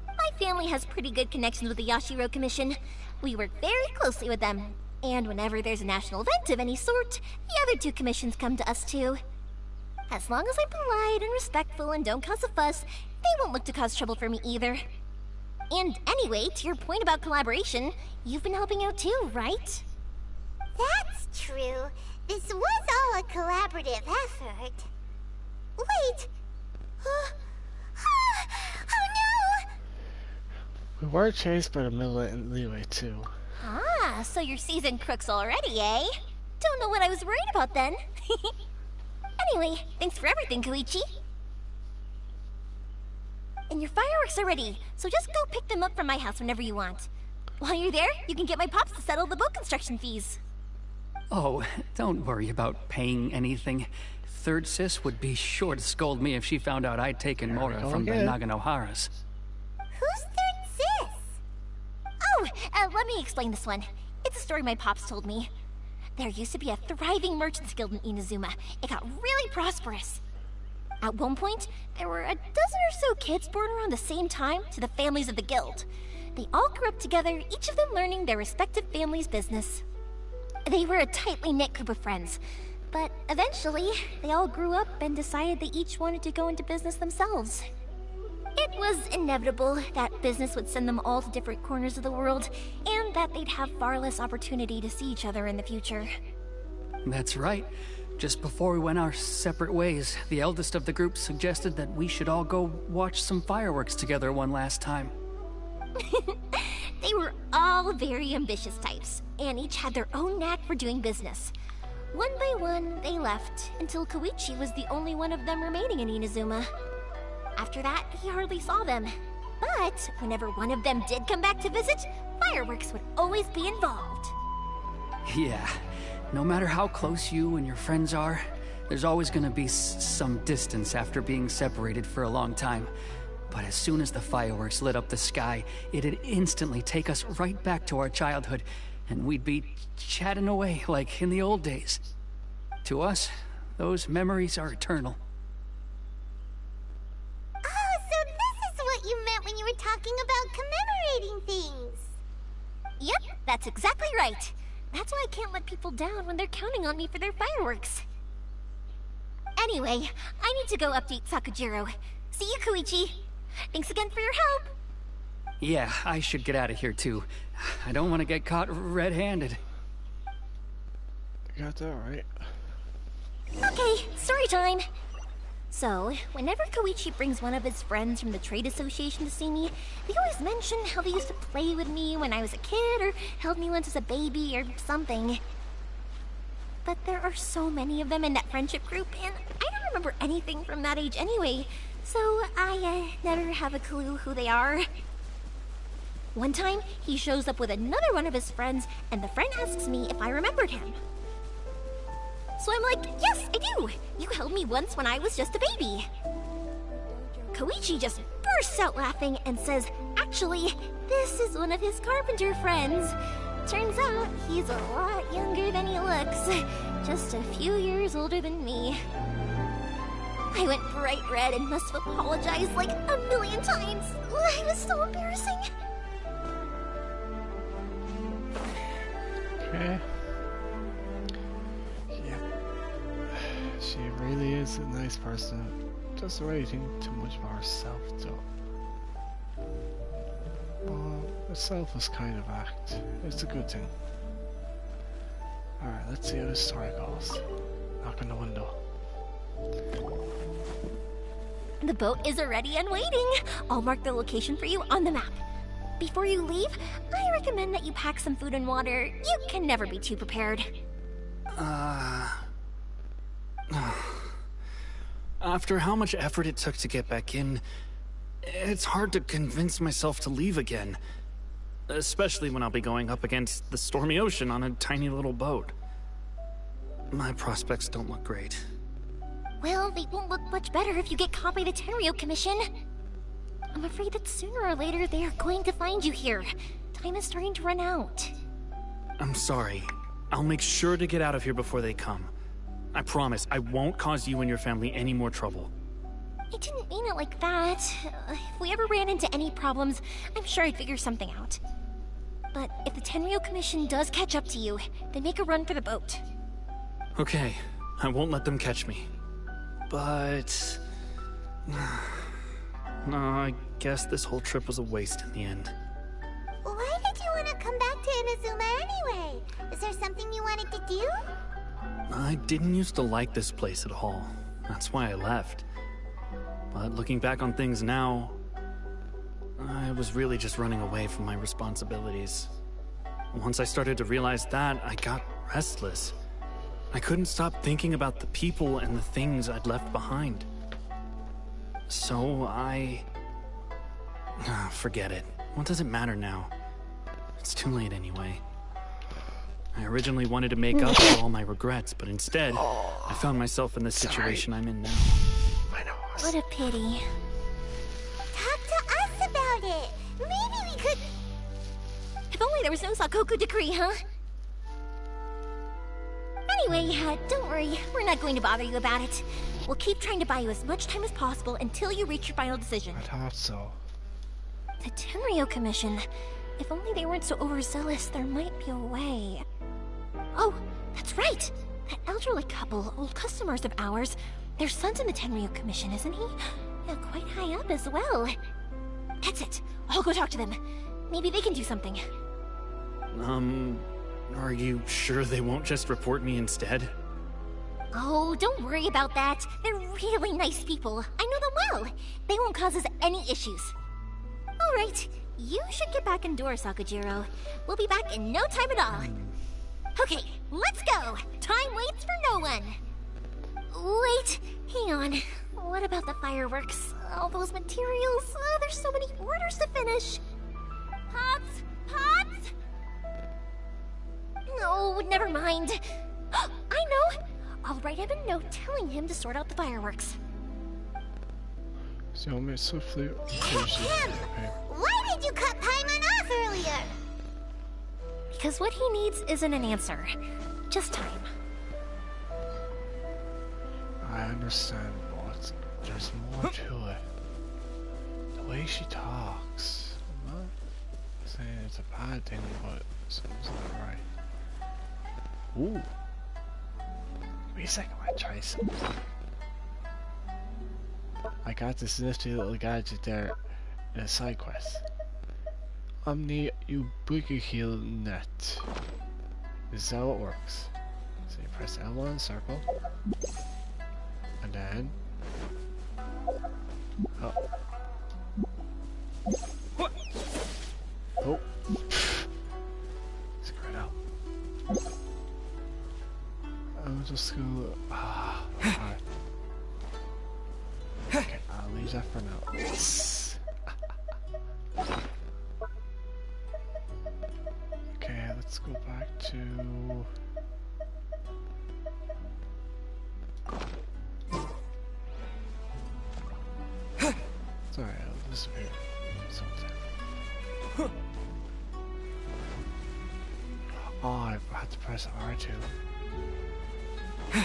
S2: My family has pretty good connections with the Yashiro Commission. We work very closely with them, and whenever there's a national event of any sort, the other two commissions come to us too. As long as I'm polite and respectful and don't cause a fuss, they won't look to cause trouble for me either. And anyway, to your point about collaboration, you've been helping out too, right?
S3: That's true. This was all a collaborative effort. Wait! Oh no!
S1: We were chased by the militant leeway too.
S2: Ah, so you're seasoned crooks already, eh? Don't know what I was worried about then. Anyway, thanks for everything, Koichi. and your fireworks are ready, so just go pick them up from my house whenever you want. While you're there, you can get my pops to settle the boat construction fees.
S7: Oh, don't worry about paying anything. Third Sis would be sure to scold me if she found out I'd taken Mora from the Naganoharas.
S3: Who's Third Sis?
S2: Oh, let me explain this one. It's a story my pops told me. There used to be a thriving merchants guild in Inazuma. It got really prosperous. At one point, there were a dozen or so kids born around the same time to the families of the guild. They all grew up together, each of them learning their respective family's business. They were a tightly knit group of friends, but eventually, they all grew up and decided they each wanted to go into business themselves. It was inevitable that business would send them all to different corners of the world, and that they'd have far less opportunity to see each other in the future.
S7: That's right. Just before we went our separate ways, the eldest of the group suggested that we should all go watch some fireworks together one last time.
S2: They were all very ambitious types, and each had their own knack for doing business. One by one, they left, until Koichi was the only one of them remaining in Inazuma. After that, he hardly saw them. But whenever one of them did come back to visit, fireworks would always be involved.
S7: Yeah, no matter how close you and your friends are, there's always gonna be some distance after being separated for a long time. But as soon as the fireworks lit up the sky, it'd instantly take us right back to our childhood, and we'd be chatting away like in the old days. To us, those memories are eternal.
S3: Oh, so this is what you meant when you were talking about commemorating things.
S2: Yep, that's exactly right. That's why I can't let people down when they're counting on me for their fireworks. Anyway, I need to go update Sakujiro. See you, Koichi. Thanks again for your help.
S7: Yeah, I should get out of here too. I don't want to get caught red-handed.
S1: You got that right.
S2: Okay, story time. So, whenever Koichi brings one of his friends from the trade association to see me, they always mention how they used to play with me when I was a kid, or held me once as a baby, or something. But there are so many of them in that friendship group, and I don't remember anything from that age anyway, so I never have a clue who they are. One time, he shows up with another one of his friends, and the friend asks me if I remembered him. So I'm like, yes, I do! You held me once when I was just a baby. Koichi just bursts out laughing and says, actually, this is one of his carpenter friends. Turns out, he's a lot younger than he looks. Just a few years older than me. I went bright red and must have apologized like a million times. It was so embarrassing.
S1: Okay. Yep. She really is a nice person. Doesn't really think too much about herself, though. Well, a selfless kind of act. It's a good thing. Alright, let's see how this story goes. Knock on the window.
S2: The boat is ready and waiting. I'll mark the location for you on the map. Before you leave, I recommend that you pack some food and water. You can never be too prepared.
S6: After how much effort it took to get back in, it's hard to convince myself to leave again. Especially when I'll be going up against the stormy ocean on a tiny little boat. My prospects don't look great.
S2: Well, they won't look much better if you get caught by the Tenryou Commission. I'm afraid that sooner or later they are going to find you here. Time is starting to run out.
S6: I'm sorry. I'll make sure to get out of here before they come. I promise I won't cause you and your family any more trouble.
S2: I didn't mean it like that. If we ever ran into any problems, I'm sure I'd figure something out. But if the Tenryou Commission does catch up to you, then make a run for the boat.
S6: Okay, I won't let them catch me. But... no, I guess this whole trip was a waste in the end.
S3: Why did you want to come back to Inazuma anyway? Is there something you wanted to do?
S6: I didn't used to like this place at all. That's why I left. But looking back on things now, I was really just running away from my responsibilities. Once I started to realize that, I got restless. I couldn't stop thinking about the people and the things I'd left behind. So I Forget it. What does it matter now? It's too late anyway. I originally wanted to make up for all my regrets, but instead, I found myself in the situation I'm in now.
S2: What a pity.
S3: Talk to us about it. Maybe we could...
S2: If only there was no Sakoku decree, huh? Anyway, don't worry. We're not going to bother you about it. We'll keep trying to buy you as much time as possible until you reach your final decision.
S1: I thought so.
S2: The Tenryo Commission. If only they weren't so overzealous, there might be a way. Oh, that's right! That elderly couple, old customers of ours, their son's in the Tenryo Commission, isn't he? Yeah, quite high up as well. That's it. I'll go talk to them. Maybe they can do something.
S6: Are you sure they won't just report me instead?
S2: Oh, don't worry about that. They're really nice people. I know them well. They won't cause us any issues. All right, you should get back indoors, Sakujiro. We'll be back in no time at all. Okay, let's go. Time waits for no one. Wait, hang on. What about the fireworks? All those materials? Oh, there's so many orders to finish. Pops? Pops? No, never mind. I know. I'll write him a note telling him to sort out the fireworks.
S1: So I'm swiftly.
S3: Why did you cut Paimon off earlier?
S2: Because what he needs isn't an answer, just time.
S1: I understand, but there's more to it. The way she talks. I'm not saying it's a bad thing, but something's not right. Ooh. Wait a second, I try something. I got this nifty little gadget there in a side quest. Omni Ubiquity Net. This is how it works. So you press L1 circle. And then... Oh. Oh. Screw it out. I'll just go... Ah, alright. Okay, I'll leave that for now. Okay, let's go back to... Sorry, I'll disappear. Oh, I had to press R2.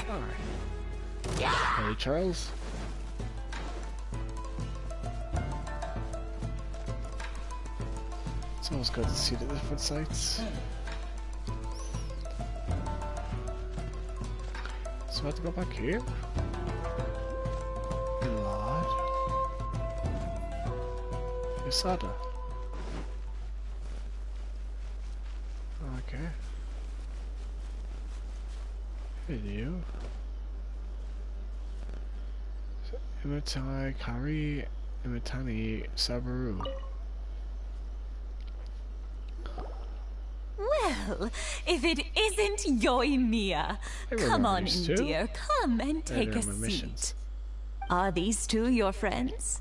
S1: Alright. Hey, Charles. It's always good to see the different sites. So I have to go back here? Lord. Usada. Okay. Video. Imitai Kari Imitani Sabaru.
S13: Well, if it isn't Yoimiya. Come on in, dear. Come and take a seat. Are these two your friends?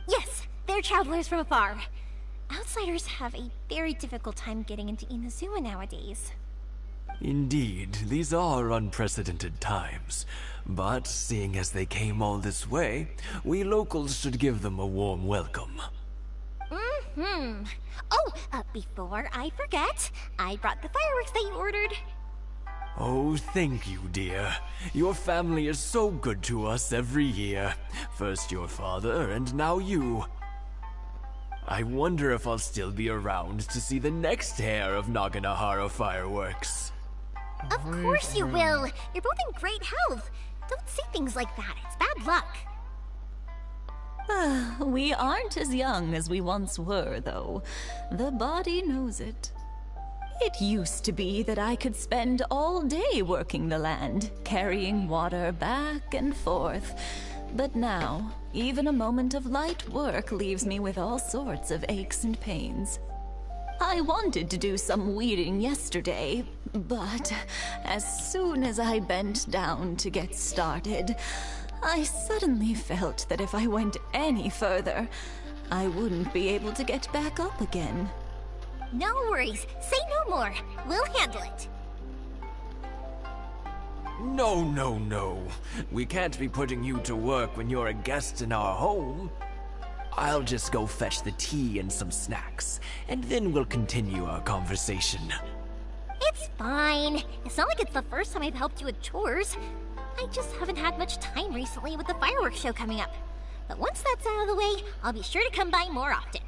S2: Yes, they're travelers from afar. Outsiders have a very difficult time getting into Inazuma nowadays.
S14: Indeed, these are unprecedented times. But seeing as they came all this way, we locals should give them a warm welcome.
S2: Oh, before I forget, I brought the fireworks that you ordered.
S14: Oh, thank you, dear. Your family is so good to us every year. First your father, and now you. I wonder if I'll still be around to see the next hair of Naganohara fireworks.
S2: Of course you will. You're both in great health. Don't say things like that. It's bad luck.
S13: We aren't as young as we once were, though. The body knows it. It used to be that I could spend all day working the land, carrying water back and forth. But now, even a moment of light work leaves me with all sorts of aches and pains. I wanted to do some weeding yesterday, but as soon as I bent down to get started, I suddenly felt that if I went any further, I wouldn't be able to get back up again.
S2: No worries. Say no more. We'll handle it.
S14: No, no, no. We can't be putting you to work when you're a guest in our home. I'll just go fetch the tea and some snacks, and then we'll continue our conversation.
S2: It's fine. It's not like it's the first time I've helped you with chores. I just haven't had much time recently with the fireworks show coming up. But once that's out of the way, I'll be sure to come by more often.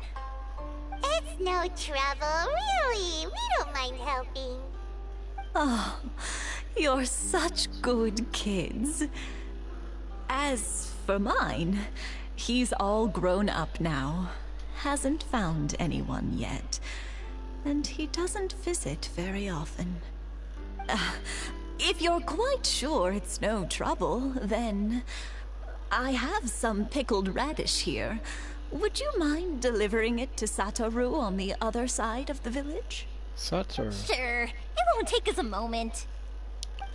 S3: It's no trouble, really. We don't mind helping.
S13: Oh, you're such good kids. As for mine, he's all grown up now. Hasn't found anyone yet. And he doesn't visit very often. If you're quite sure it's no trouble, then I have some pickled radish here. Would you mind delivering it to Satoru on the other side of the village?
S1: Satoru?
S2: Sure. It won't take us a moment.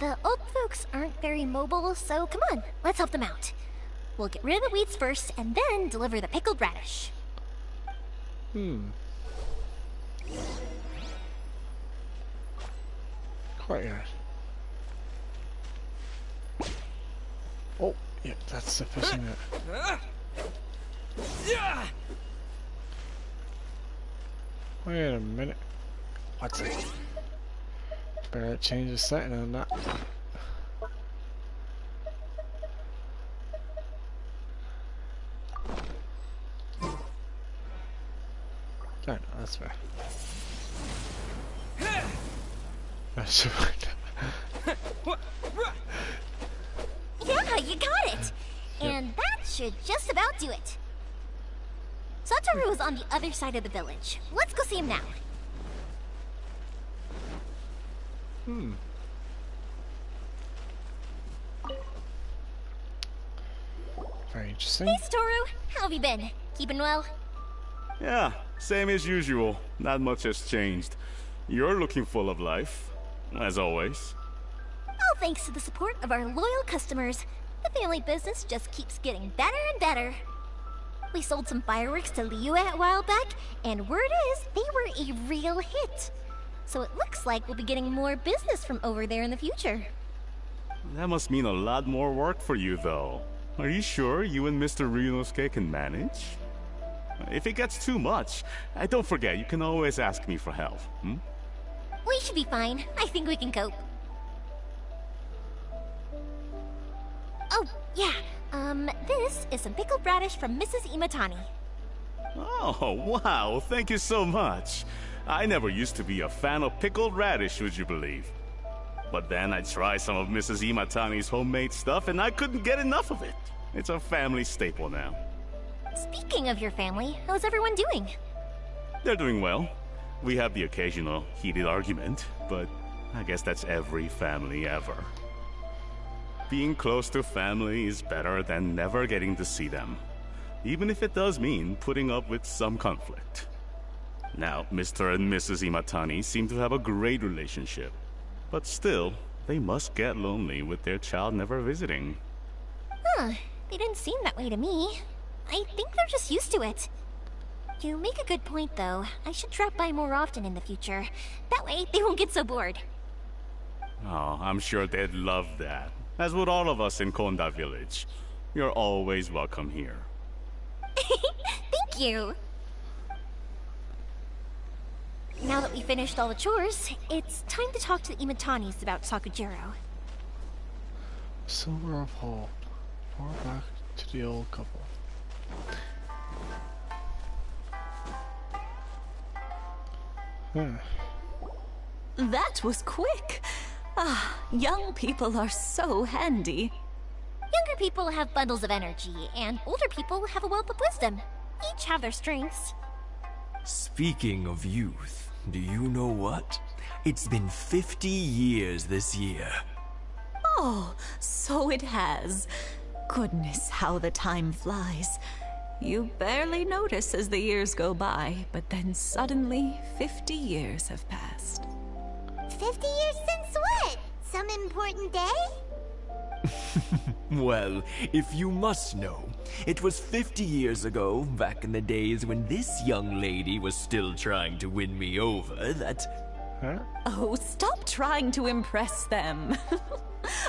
S2: The old folks aren't very mobile, so come on, let's help them out. We'll get rid of the weeds first, and then deliver the pickled radish.
S1: Courtyard. Oh, yeah, that's sufficient. Wait a minute. What's it? Better change the setting on that. No, that's fair. That's right.
S2: Yeah, you got it! And that should just about do it. Satoru is on the other side of the village. Let's go see him now.
S1: Very interesting.
S2: Hey, Satoru. How have you been? Keeping well?
S15: Yeah, same as usual. Not much has changed. You're looking full of life, as always.
S2: All thanks to the support of our loyal customers, the family business just keeps getting better and better. We sold some fireworks to Liyue a while back, and word is they were a real hit. So it looks like we'll be getting more business from over there in the future.
S15: That must mean a lot more work for you, though. Are you sure you and Mr. Ryunosuke can manage? If it gets too much, don't forget, you can always ask me for help,
S2: We should be fine. I think we can cope. Oh, yeah. This is some pickled radish from Mrs. Imatani.
S15: Oh, wow, thank you so much. I never used to be a fan of pickled radish, would you believe? But then I tried some of Mrs. Imatani's homemade stuff and I couldn't get enough of it. It's a family staple now.
S2: Speaking of your family, how's everyone doing?
S15: They're doing well. We have the occasional heated argument, but I guess that's every family ever. Being close to family is better than never getting to see them, even if it does mean putting up with some conflict. Now, Mr. and Mrs. Imatani seem to have a great relationship, but still, they must get lonely with their child never visiting.
S2: Huh, they didn't seem that way to me. I think they're just used to it. You make a good point, though. I should drop by more often in the future. That way, they won't get so bored.
S15: Oh, I'm sure they'd love that. As would all of us in Konda Village. You're always welcome here.
S2: Thank you! Now that we finished all the chores, it's time to talk to the Imatanis about Sakujiro.
S1: Silver of Hall. Far back to the old couple.
S13: That was quick. Ah, young people are so handy.
S2: Younger people have bundles of energy, and older people have a wealth of wisdom. Each have their strengths.
S14: Speaking of youth, do you know what? It's been 50 years this year.
S13: Oh, so it has. Goodness, how the time flies. You barely notice as the years go by, but then suddenly 50 years have passed.
S3: 50 years since what? Some important day?
S14: Well, if you must know, it was 50 years ago, back in the days when this young lady was still trying to win me over, that...
S1: Huh?
S13: Oh, stop trying to impress them.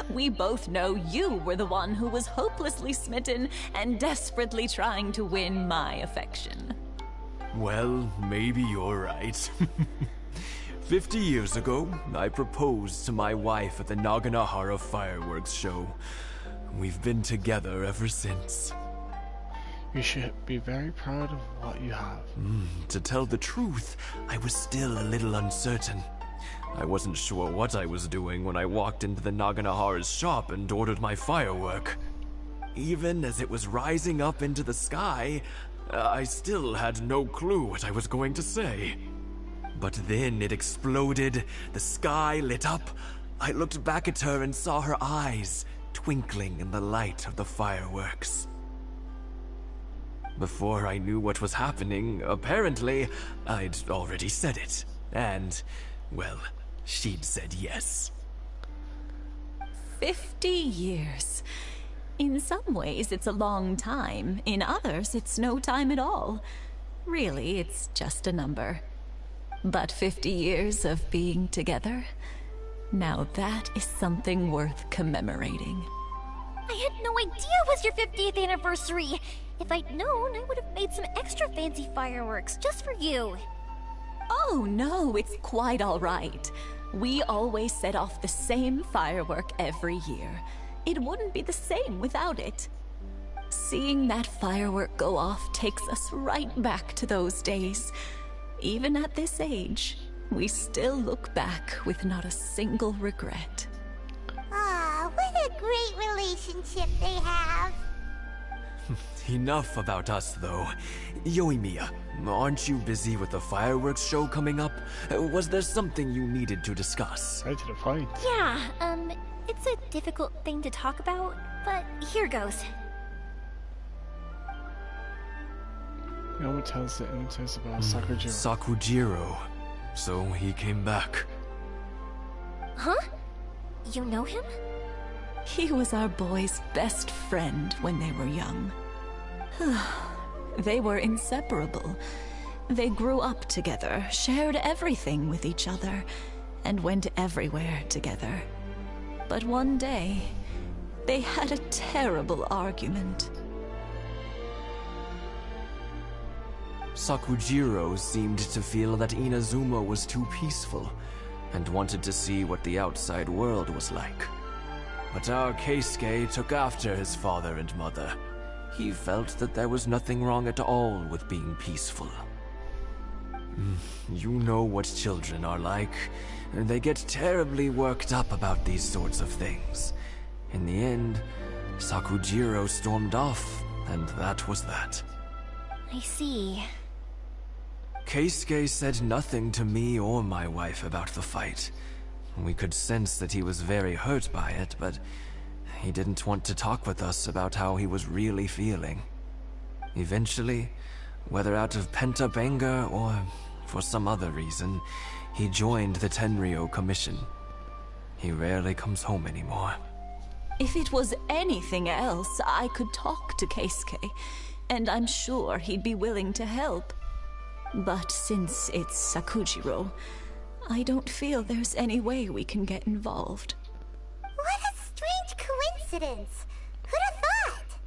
S13: We both know you were the one who was hopelessly smitten and desperately trying to win my affection.
S14: Well, maybe you're right. 50 years ago, I proposed to my wife at the Naganahara fireworks show. We've been together ever since.
S1: You should be very proud of what you have.
S14: To tell the truth, I was still a little uncertain. I wasn't sure what I was doing when I walked into the Naganahara's shop and ordered my firework. Even as it was rising up into the sky, I still had no clue what I was going to say. But then it exploded, the sky lit up. I looked back at her and saw her eyes twinkling in the light of the fireworks. Before I knew what was happening, apparently, I'd already said it. And, well, she'd said yes.
S13: 50 years. In some ways, it's a long time. In others, it's no time at all. Really, it's just a number. But 50 years of being together? Now that is something worth commemorating.
S2: I had no idea it was your 50th anniversary. If I'd known, I would have made some extra fancy fireworks just for you.
S13: Oh no, it's quite all right. We always set off the same firework every year. It wouldn't be the same without it. Seeing that firework go off takes us right back to those days. Even at this age, we still look back with not a single regret.
S3: Ah, what a great relationship they have.
S14: Enough about us, though. Yoimiya, aren't you busy with the fireworks show coming up? Was there something you needed to discuss?
S1: Right to the point.
S2: Yeah, it's a difficult thing to talk about, but here goes.
S1: Yoimiya tells the interns about Sakujiro.
S14: Sakujiro. So he came back.
S2: Huh? You know him?
S13: He was our boys' best friend when they were young. They were inseparable. They grew up together, shared everything with each other, and went everywhere together. But one day, they had a terrible argument.
S14: Sakujiro seemed to feel that Inazuma was too peaceful, and wanted to see what the outside world was like. But our Keisuke took after his father and mother. He felt that there was nothing wrong at all with being peaceful. You know what children are like. They get terribly worked up about these sorts of things. In the end, Sakujiro stormed off, and that was that.
S2: I see.
S14: Keisuke said nothing to me or my wife about the fight. We could sense that he was very hurt by it, but he didn't want to talk with us about how he was really feeling. Eventually, whether out of pent-up anger or for some other reason, he joined the Tenryou Commission. He rarely comes home anymore.
S13: If it was anything else, I could talk to Keisuke, and I'm sure he'd be willing to help. But since it's Sakujiro, I don't feel there's any way we can get involved.
S3: What a strange coincidence. Who'd have thought?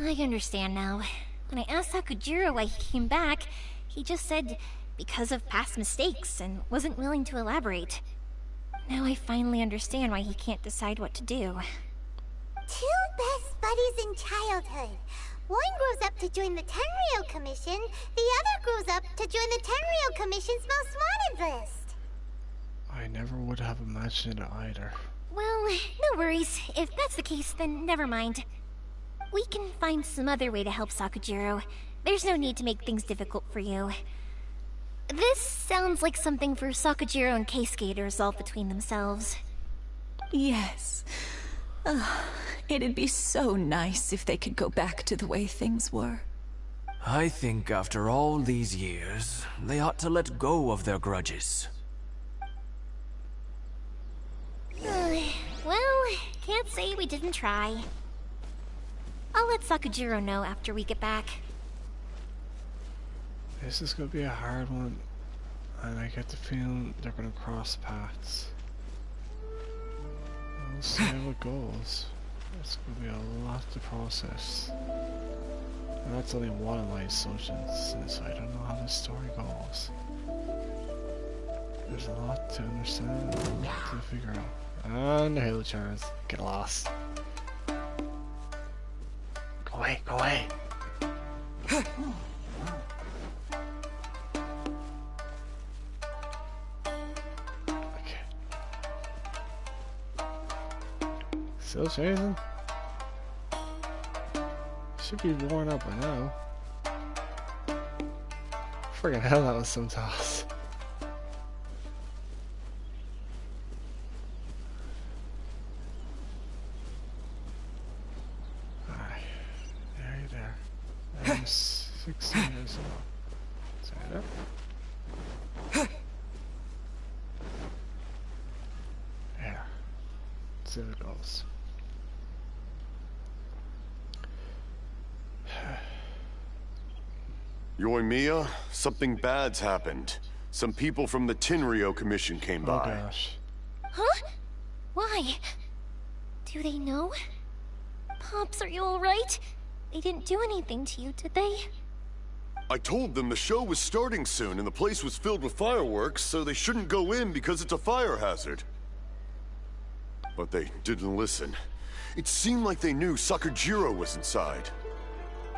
S2: I understand now. When I asked Sakujiro why he came back, he just said because of past mistakes and wasn't willing to elaborate. Now I finally understand why he can't decide what to do.
S3: Two best buddies in childhood. One grows up to join the Tenryou Commission, the other grows up to join the Tenryou Commission's most wanted list.
S1: I never would have imagined it either.
S2: Well, no worries. If that's the case, then never mind. We can find some other way to help Sakujiro. There's no need to make things difficult for you. This sounds like something for Sakujiro and Keisuke to resolve between themselves.
S13: Yes. It'd be so nice if they could go back to the way things were.
S14: I think after all these years, they ought to let go of their grudges.
S2: Well, can't say we didn't try. I'll let Sakujiro know after we get back.
S1: This is gonna be a hard one, and I get the feeling they're gonna cross paths. We'll see how it goes. It's gonna be a lot to process. And that's only one life substance, so I don't know how the story goes. There's a lot to understand, a lot to figure out. And the hill charms. Get lost. Go away, go away! Okay. Still chasing? Should be worn up by now. Friggin' hell, that was some toss. Alright. There you there. I'm 16 years old. Sorry there. There. See how it goes.
S5: Yoimiya, something bad's happened. Some people from the Tenryou Commission came by.
S1: Oh gosh.
S2: Huh? Why? Do they know? Pops, are you alright? They didn't do anything to you, did they?
S5: I told them the show was starting soon and the place was filled with fireworks, so they shouldn't go in because it's a fire hazard. But they didn't listen. It seemed like they knew Sakujiro was inside.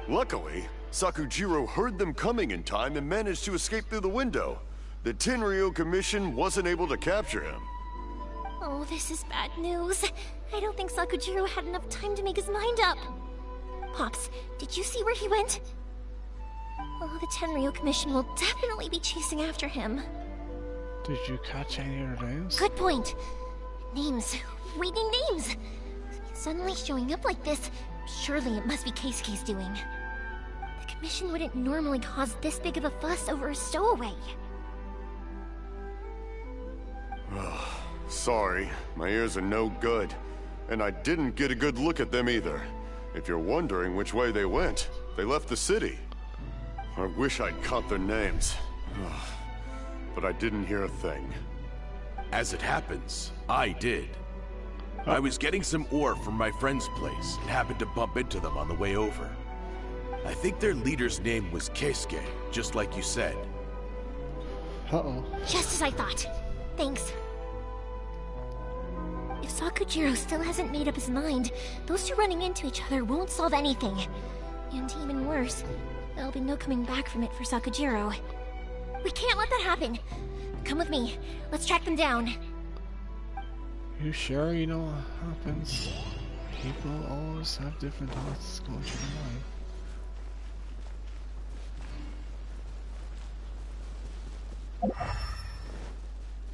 S5: Luckily, Sakujiro heard them coming in time and managed to escape through the window. The Tenryou Commission wasn't able to capture him.
S2: Oh, this is bad news. I don't think Sakujiro had enough time to make his mind up. Pops, did you see where he went? Oh, the Tenryou Commission will definitely be chasing after him.
S1: Did you catch any of their names?
S2: Good point. Names. Reading names. Suddenly showing up like this, surely it must be Keisuke's doing. The Commission wouldn't normally cause this big of a fuss over a stowaway.
S5: Sorry, my ears are no good. And I didn't get a good look at them either. If you're wondering which way they went, they left the city. I wish I'd caught their names. But I didn't hear a thing.
S10: As it happens, I did. I was getting some ore from my friend's place and happened to bump into them on the way over. I think their leader's name was Keisuke, just like you said.
S1: Uh-oh.
S2: Just as I thought. Thanks. If Sakujiro still hasn't made up his mind, those two running into each other won't solve anything. And even worse, there'll be no coming back from it for Sakujiro. We can't let that happen. Come with me. Let's track them down.
S1: You sure you know what happens? People always have different thoughts going through their mind.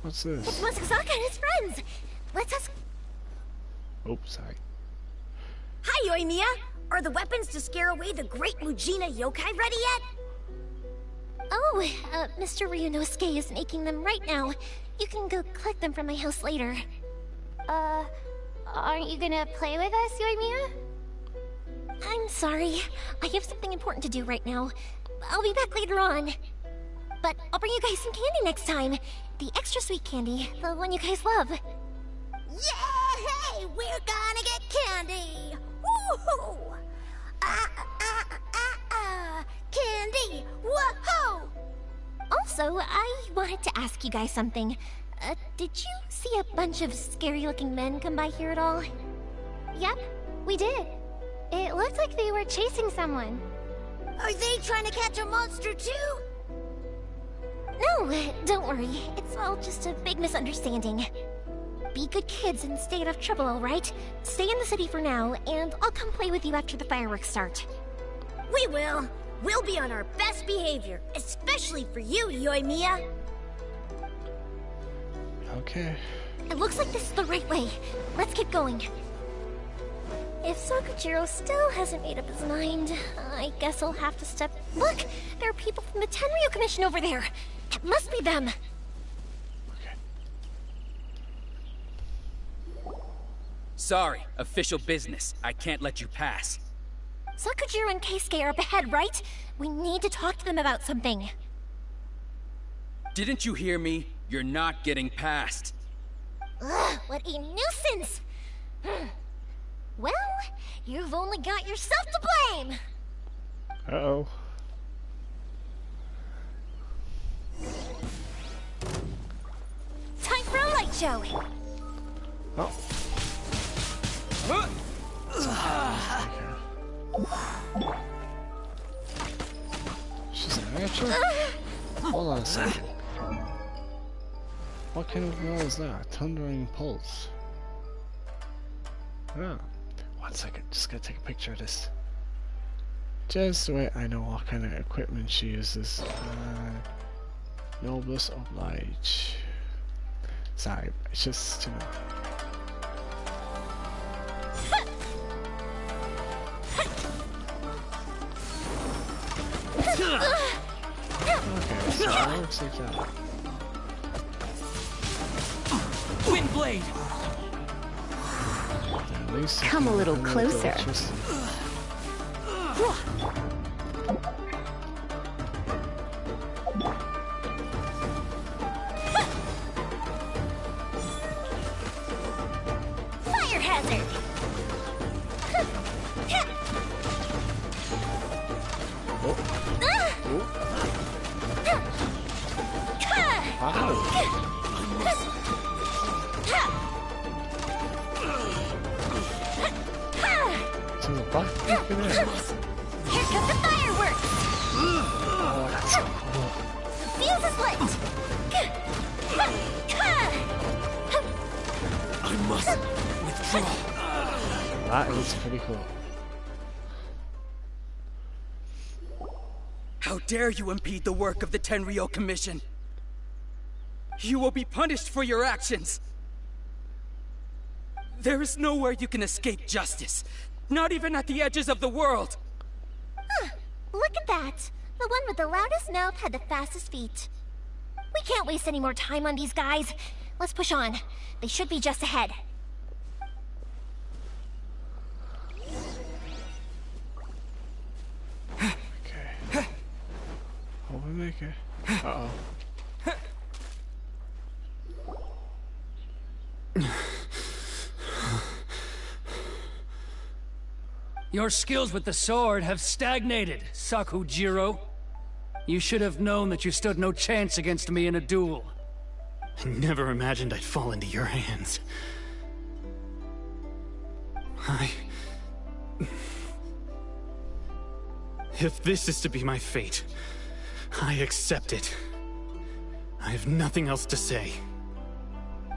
S1: What's this?
S2: It's Masazaka and his friends! Let's ask...
S1: Oh, sorry.
S16: Hi, Yoimiya! Are the weapons to scare away the great Mujina yokai ready yet?
S2: Oh, Mr. Ryunosuke is making them right now. You can go collect them from my house later.
S3: Aren't you gonna play with us, Yoimiya?
S2: I'm sorry. I have something important to do right now. I'll be back later on. But I'll bring you guys some candy next time. The extra sweet candy, the one you guys love.
S16: Yay! We're gonna get candy! Woohoo! Candy! Woohoo!
S2: Also, I wanted to ask you guys something. Did you see a bunch of scary-looking men come by here at all?
S3: Yep, we did. It looked like they were chasing someone.
S16: Are they trying to catch a monster too?
S2: No, don't worry. It's all just a big misunderstanding. Be good kids and stay out of trouble, alright? Stay in the city for now, and I'll come play with you after the fireworks start.
S16: We will. We'll be on our best behavior, especially for you, Yoimiya.
S1: Okay.
S2: It looks like this is the right way. Let's keep going. If Sakujiro still hasn't made up his mind, I guess I'll have to step... Look! There are people from the Tenryou Commission over there! It must be them!
S17: Sorry, official business. I can't let you pass.
S2: Sakujiro and Keisuke are up ahead, right? We need to talk to them about something.
S17: Didn't you hear me? You're not getting past.
S2: Ugh, what a nuisance! Well, you've only got yourself to blame!
S1: Uh-oh.
S2: Time for a light show!
S1: Oh. She's an archer? Hold on a second. What kind of roll is that? Thundering pulse. Oh. 1 second, just gotta take a picture of this. Just so I know what kind of equipment she uses. Noblesse oblige. Sorry, it's just, you know. Okay, so it looks like that.
S17: Wind blade!
S1: At least
S4: Come a little closer.
S2: Fire hazard!
S1: Here
S2: comes the fireworks!
S1: Oh, that's so cool.
S2: Fuse is lit!
S14: I must withdraw.
S1: That is pretty cool.
S17: How dare you impede the work of the Tenryou Commission? You will be punished for your actions. There is nowhere you can escape justice. Not even at the edges of the world.
S2: Huh, look at that. The one with the loudest mouth had the fastest feet. We can't waste any more time on these guys. Let's push on. They should be just ahead.
S1: Okay. Hope we make it. Uh-oh.
S7: Your skills with the sword have stagnated, Sakujiro. You should have known that you stood no chance against me in a duel.
S6: I never imagined I'd fall into your hands. If this is to be my fate, I accept it. I have nothing else to say.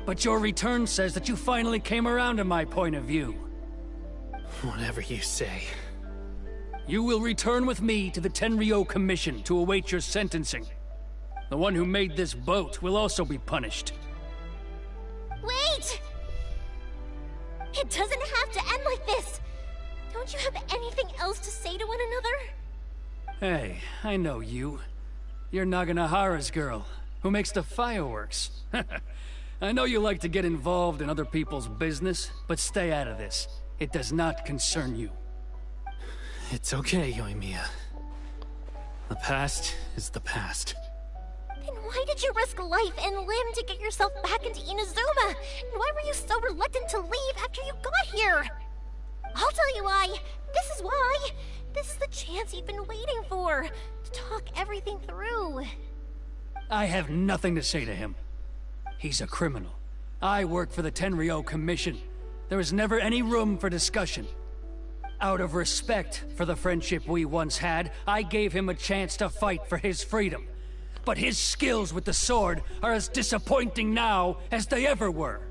S7: But your return says that you finally came around to my point of view.
S6: Whatever you say.
S7: You will return with me to the Tenryou Commission to await your sentencing. The one who made this boat will also be punished.
S2: Wait! It doesn't have to end like this! Don't you have anything else to say to one another?
S7: Hey, I know you. You're Naganohara's girl, who makes the fireworks. I know you like to get involved in other people's business, but stay out of this. It does not concern you.
S6: It's okay, Yoimiya. The past is the past.
S2: Then why did you risk life and limb to get yourself back into Inazuma? And why were you so reluctant to leave after you got here? I'll tell you why. This is why. This is the chance you've been waiting for. To talk everything through.
S7: I have nothing to say to him. He's a criminal. I work for the Tenryou Commission. There is never any room for discussion. Out of respect for the friendship we once had, I gave him a chance to fight for his freedom. But his skills with the sword are as disappointing now as they ever were.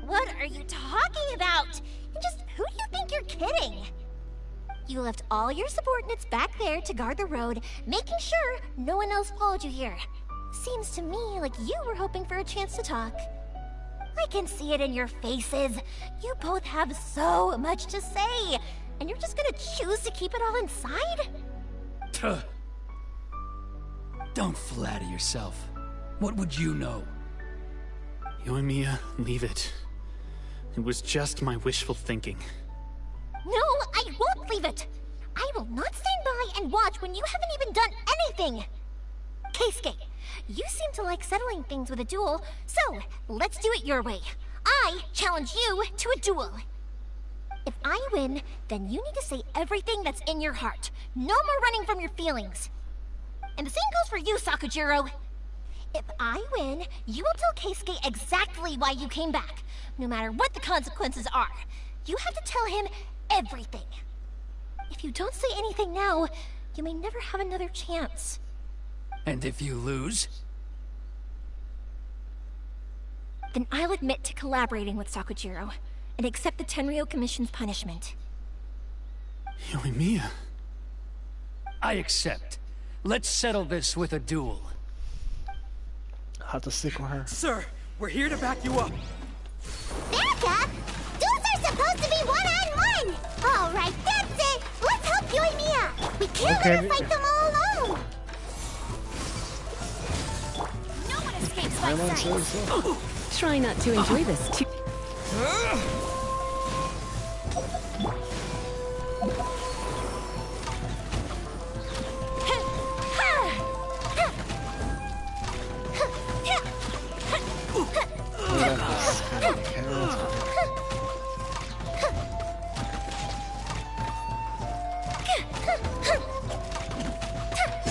S2: What are you talking about? And just who do you think you're kidding? You left all your subordinates back there to guard the road, making sure no one else followed you here. Seems to me like you were hoping for a chance to talk. I can see it in your faces. You both have so much to say, and you're just gonna choose to keep it all inside?
S7: Tuh. Don't flatter yourself. What would you know?
S6: Yoimiya, leave it. It was just my wishful thinking.
S2: No, I won't leave it! I will not stand by and watch when you haven't even done anything! Keisuke, you seem to like settling things with a duel, so let's do it your way. I challenge you to a duel. If I win, then you need to say everything that's in your heart. No more running from your feelings. And the same goes for you, Sakujiro. If I win, you will tell Keisuke exactly why you came back, no matter what the consequences are. You have to tell him everything. If you don't say anything now, you may never have another chance.
S7: And if you lose?
S2: Then I'll admit to collaborating with Sakujiro, and accept the Tenryou Commission's punishment.
S6: Yoimiya.
S7: I accept. Let's settle this with a duel.
S1: I'll have to stick with her.
S17: Sir, we're here to back you up.
S3: Back up? Duels are supposed to be one-on-one! Alright, that's it! Let's help Yoimiya! We can't let her fight them all alone!
S2: No one escapes my sight!
S4: Try not to enjoy this too.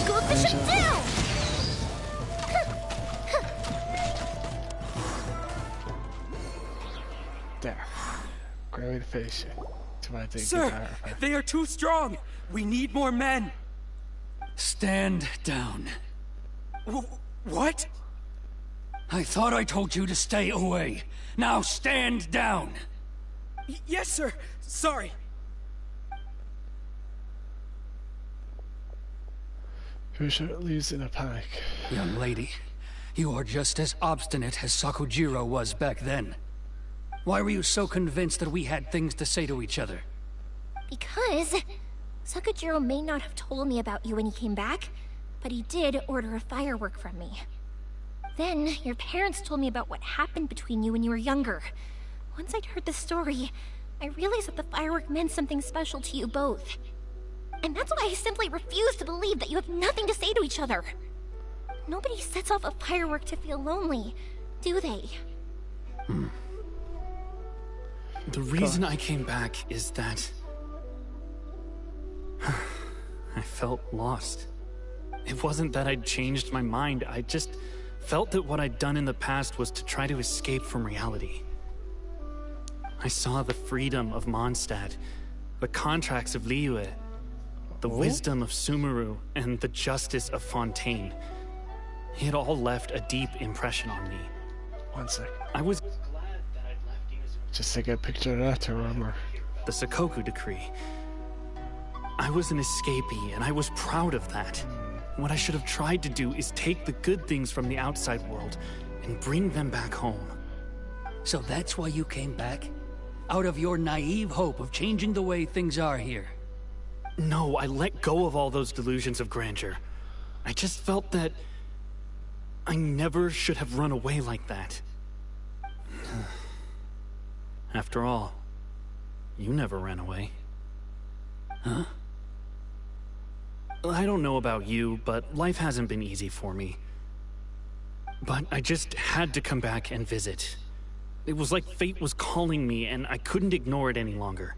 S2: Go fish him down!
S1: There. Great way to finish it. Too bad I didn't
S17: Sir,
S1: get that.
S17: they are too strong. We need more men.
S7: Stand down.
S17: What?
S7: I thought I told you to stay away. Now stand down.
S17: Yes, sir. Sorry.
S1: Future leaves in a panic.
S7: Young lady, you are just as obstinate as Sakujiro was back then. Why were you so convinced that we had things to say to each other?
S2: Because Sakujiro may not have told me about you when he came back, but he did order a firework from me. Then, your parents told me about what happened between you when you were younger. Once I'd heard the story, I realized that the firework meant something special to you both. And that's why I simply refuse to believe that you have nothing to say to each other. Nobody sets off a firework to feel lonely, do they?
S6: The reason I came back is that I felt lost. It wasn't that I'd changed my mind, I just felt that what I'd done in the past was to try to escape from reality. I saw the freedom of Mondstadt, the contracts of Liyue, the wisdom of Sumeru, and the justice of Fontaine. It all left a deep impression on me.
S1: One sec.
S6: I was
S1: just take a picture of that to remember.
S6: The Sakoku Decree. I was an escapee, and I was proud of that. What I should have tried to do is take the good things from the outside world and bring them back home.
S7: So that's why you came back? Out of your naive hope of changing the way things are here?
S6: No, I let go of all those delusions of grandeur. I just felt that I never should have run away like that. After all, you never ran away.
S7: Huh?
S6: I don't know about you, but life hasn't been easy for me. But I just had to come back and visit. It was like fate was calling me, and I couldn't ignore it any longer.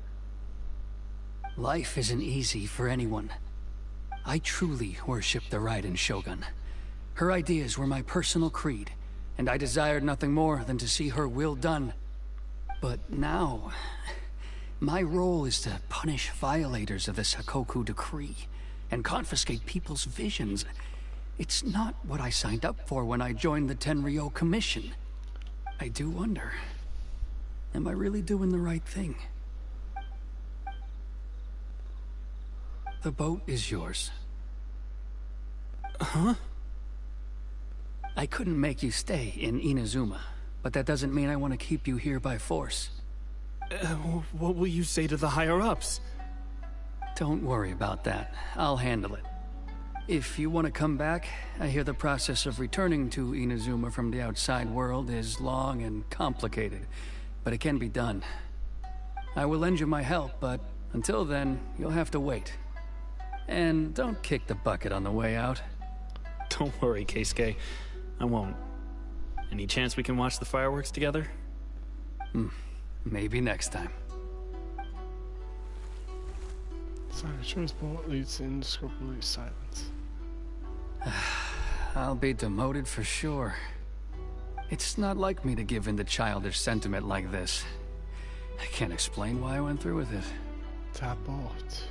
S7: Life isn't easy for anyone. I truly worship the Raiden Shogun. Her ideas were my personal creed, and I desired nothing more than to see her will done. But now, my role is to punish violators of the Sakoku Decree and confiscate people's visions. It's not what I signed up for when I joined the Tenryou Commission. I do wonder, am I really doing the right thing? The boat is yours.
S6: Huh?
S7: I couldn't make you stay in Inazuma, but that doesn't mean I want to keep you here by force.
S6: What will you say to the higher-ups?
S7: Don't worry about that. I'll handle it. If you want to come back, I hear the process of returning to Inazuma from the outside world is long and complicated, but it can be done. I will lend you my help, but until then, you'll have to wait. And don't kick the bucket on the way out.
S6: Don't worry, Keisuke. I won't. Any chance we can watch the fireworks together?
S7: Maybe next time.
S1: Sakachiro's boat leads to indescribable silence.
S7: I'll be demoted for sure. It's not like me to give in to childish sentiment like this. I can't explain why I went through with it.
S1: That boat.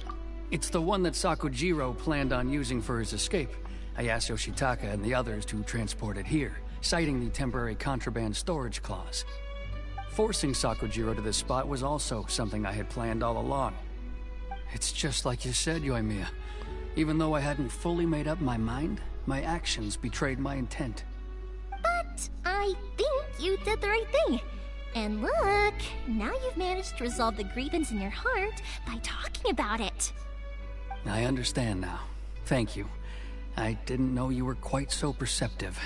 S7: It's the one that Sakujiro planned on using for his escape. I asked Yoshitaka and the others to transport it here, citing the temporary contraband storage clause. Forcing Sakujiro to this spot was also something I had planned all along. It's just like you said, Yoimiya. Even though I hadn't fully made up my mind, my actions betrayed my intent.
S2: But I think you did the right thing. And look, now you've managed to resolve the grievance in your heart by talking about it.
S7: I understand now. Thank you. I didn't know you were quite so perceptive.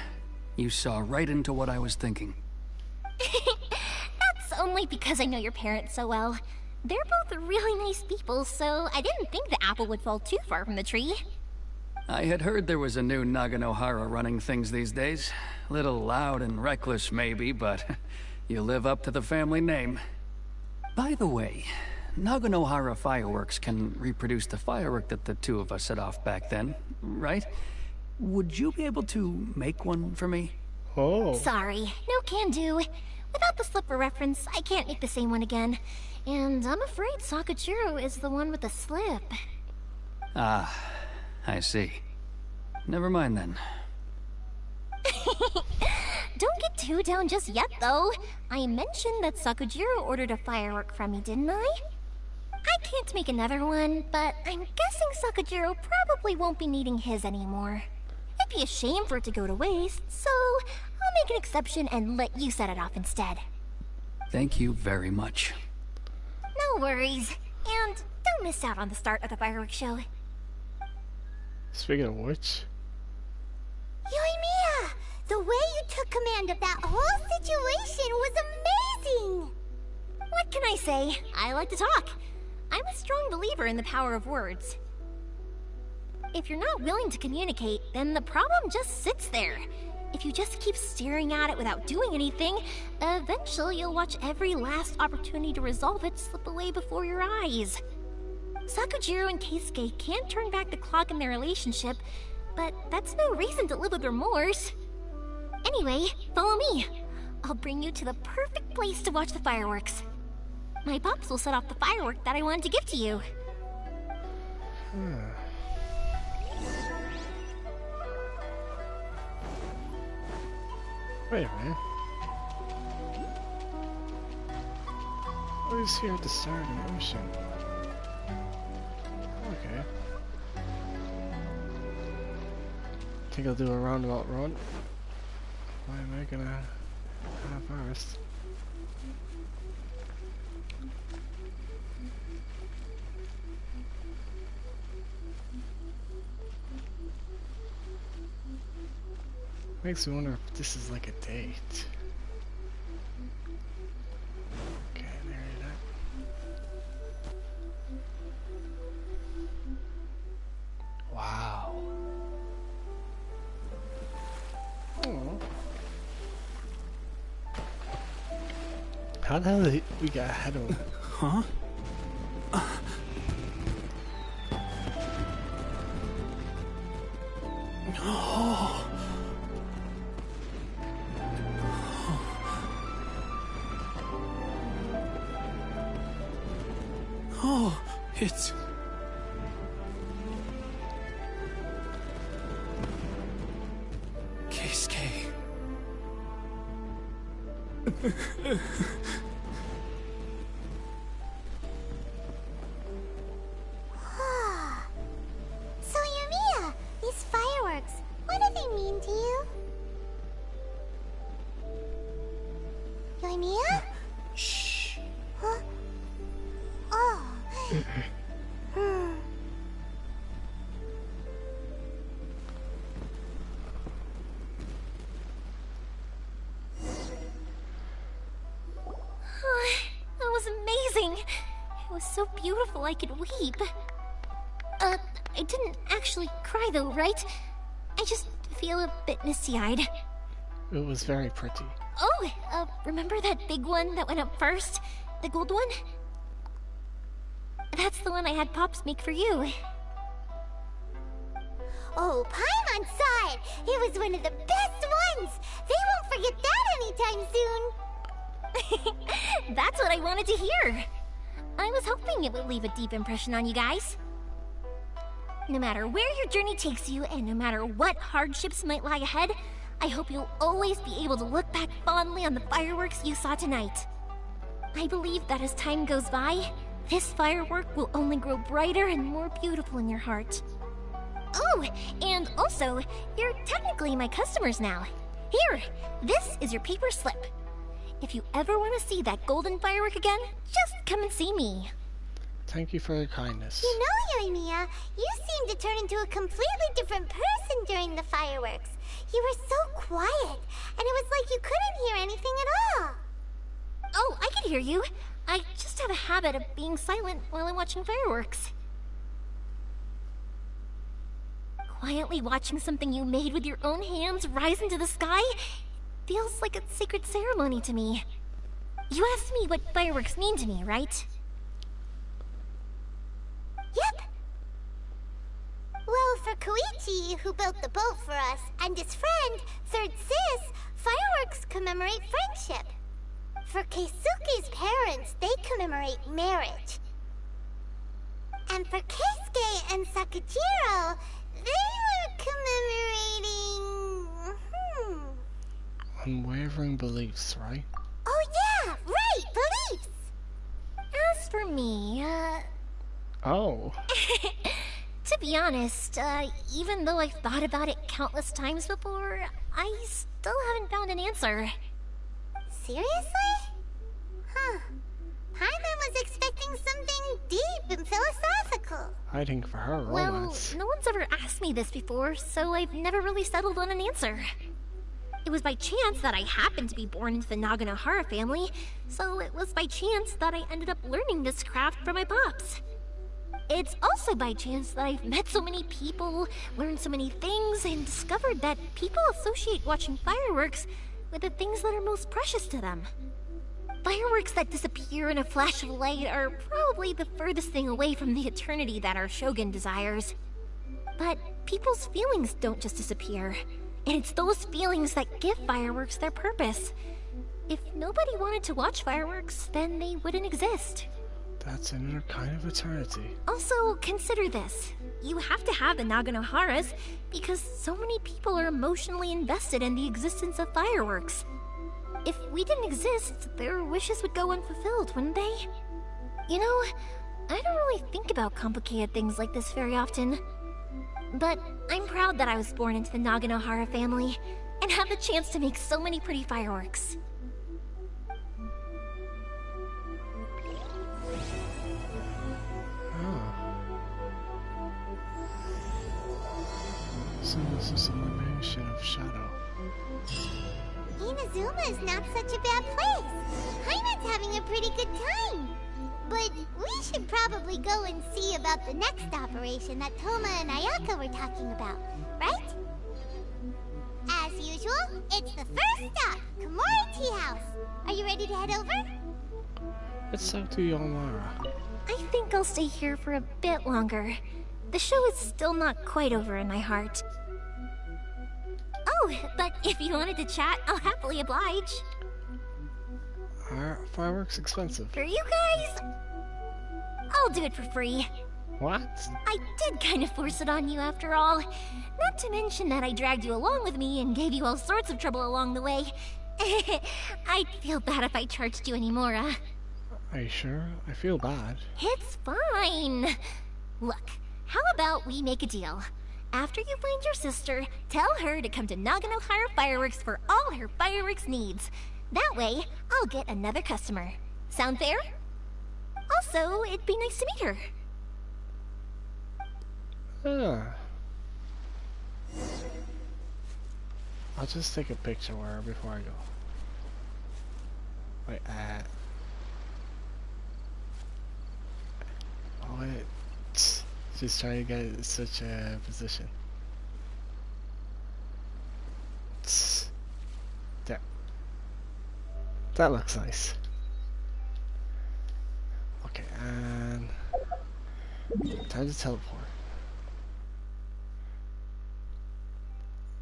S7: You saw right into what I was thinking.
S2: That's only because I know your parents so well. They're both really nice people, so I didn't think the apple would fall too far from the tree.
S7: I had heard there was a new Naganohara running things these days. Little loud and reckless maybe, but you live up to the family name. By the way, Naganohara fireworks can reproduce the firework that the two of us set off back then, right? Would you be able to make one for me?
S1: Oh.
S2: Sorry, no can do. Without the slipper reference, I can't make the same one again. And I'm afraid Sakujiro is the one with the slip.
S7: Ah, I see. Never mind then.
S2: Don't get too down just yet, though. I mentioned that Sakujiro ordered a firework from me, didn't I? I can't make another one, but I'm guessing Sakujiro probably won't be needing his anymore. It'd be a shame for it to go to waste, so I'll make an exception and let you set it off instead.
S7: Thank you very much.
S2: No worries. And don't miss out on the start of the fireworks show.
S1: Speaking of which...
S3: Yoimiya! The way you took command of that whole situation was amazing!
S2: What can I say? I like to talk. I'm a strong believer in the power of words. If you're not willing to communicate, then the problem just sits there. If you just keep staring at it without doing anything, eventually you'll watch every last opportunity to resolve it slip away before your eyes. Sakujiro and Keisuke can't turn back the clock in their relationship, but that's no reason to live with remorse. Anyway, follow me. I'll bring you to the perfect place to watch the fireworks. My pops will set off the firework that I wanted to give to you.
S1: Wait a minute. I was here at the start of the ocean. Okay. Think I'll do a roundabout run. Why am I gonna have ours? Makes me wonder if this is like a date. Okay, there it is. Wow. Oh. How the hell did we got ahead of him?
S6: Huh? Oh. Oh, it's... Keisuke.
S3: So Yoimiya, these fireworks, what do they mean to you? Yoimiya?
S6: Shh.
S3: Huh? Oh.
S2: That was amazing. It was so beautiful I could weep. I didn't actually cry though, right? I just feel a bit misty-eyed.
S1: It was very pretty.
S2: Oh, remember that big one that went up first? The gold one? That's the one I had Pops make for you.
S3: Oh, Paimon saw it! It was one of the best ones! They won't forget that anytime soon!
S2: That's what I wanted to hear! I was hoping it would leave a deep impression on you guys. No matter where your journey takes you, and no matter what hardships might lie ahead, I hope you'll always be able to look back fondly on the fireworks you saw tonight. I believe that as time goes by, this firework will only grow brighter and more beautiful in your heart. Oh, and also, you're technically my customers now. Here, this is your paper slip. If you ever want to see that golden firework again, just come and see me.
S1: Thank you for your kindness.
S3: You know, Yoimiya, you seemed to turn into a completely different person during the fireworks. You were so quiet, and it was like you couldn't hear anything at all.
S2: Oh, I can hear you. I just have a habit of being silent while I'm watching fireworks. Quietly watching something you made with your own hands rise into the sky feels like a sacred ceremony to me. You asked me what fireworks mean to me, right?
S3: Yep. Well, for Koichi, who built the boat for us, and his friend, Third Sis, fireworks commemorate friendship. For Keisuke's parents, they commemorate marriage. And for Keisuke and Sakajiro, they were commemorating...
S1: Unwavering beliefs, right?
S3: Oh yeah, right, beliefs!
S2: As for me,
S1: Oh.
S2: to be honest, even though I've thought about it countless times before, I still haven't found an answer.
S3: Seriously? Huh. Paimon was expecting something deep and philosophical.
S1: I think for her, romance.
S2: Well, no one's ever asked me this before, so I've never really settled on an answer. It was by chance that I happened to be born into the Naganohara family, so it was by chance that I ended up learning this craft from my pops. It's also by chance that I've met so many people, learned so many things, and discovered that people associate watching fireworks with the things that are most precious to them. Fireworks that disappear in a flash of light are probably the furthest thing away from the eternity that our Shogun desires. But people's feelings don't just disappear, and it's those feelings that give fireworks their purpose. If nobody wanted to watch fireworks, then they wouldn't exist.
S1: That's another kind of eternity.
S2: Also, consider this. You have to have the Naganoharas because so many people are emotionally invested in the existence of fireworks. If we didn't exist, their wishes would go unfulfilled, wouldn't they? You know, I don't really think about complicated things like this very often. But I'm proud that I was born into the Naganohara family and have the chance to make so many pretty fireworks.
S1: So this is a dimension of shadow.
S3: Inazuma is not such a bad place. Heine's having a pretty good time. But we should probably go and see about the next operation that Toma and Ayaka were talking about, right? As usual, it's the first stop, Komori Tea House. Are you ready to head over?
S1: Let's talk to Yoimiya.
S2: I think I'll stay here for a bit longer. The show is still not quite over in my heart. Oh, but if you wanted to chat, I'll happily oblige.
S1: Are fireworks expensive?
S2: For you guys? I'll do it for free.
S1: What?
S2: I did kind of force it on you after all. Not to mention that I dragged you along with me and gave you all sorts of trouble along the way. I'd feel bad if I charged you anymore,
S1: Are you sure? I feel bad.
S2: It's fine. Look, how about we make a deal? After you find your sister, tell her to come to Naganohara Fireworks for all her fireworks needs. That way, I'll get another customer. Sound fair? Also, it'd be nice to meet her.
S1: I'll just take a picture of her before I go. Wait, Just trying to get such a position. There. That looks nice. Okay, and time to teleport.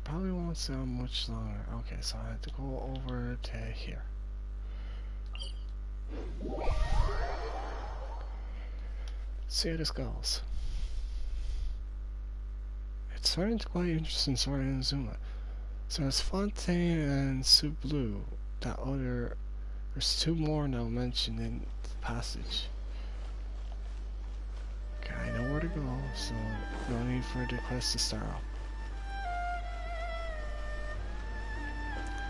S1: Probably won't sound much longer. Okay, so I have to go over to here. See how this goes. It's starting to quite interesting story in Inazuma. So it's Fontaine and Sue Blue. There's two more now mentioned in the passage. Okay, I know where to go, so no need for the quest to start up.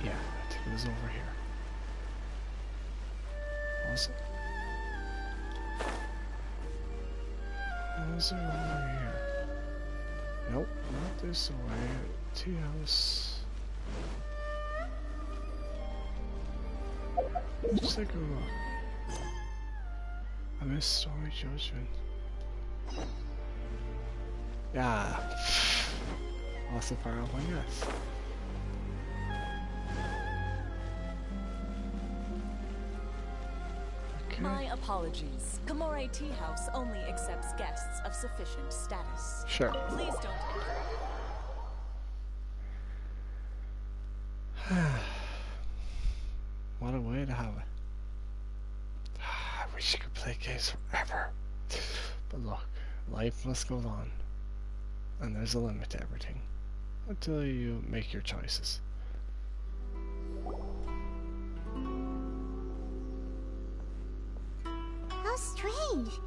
S1: Yeah, I think it was over here. Was it? Was it over here? Nope, not this way. Tea house. Just take a look. I missed story judgment. Yeah. Also far off, I guess. Okay.
S18: My apologies. Kamore Tea House only accepts guests of sufficient status.
S1: Sure.
S18: Please don't enter.
S1: What a way to have it. I wish you could play games forever. But look, life must go on. And there's a limit to everything. Until you make your choices.
S3: How strange.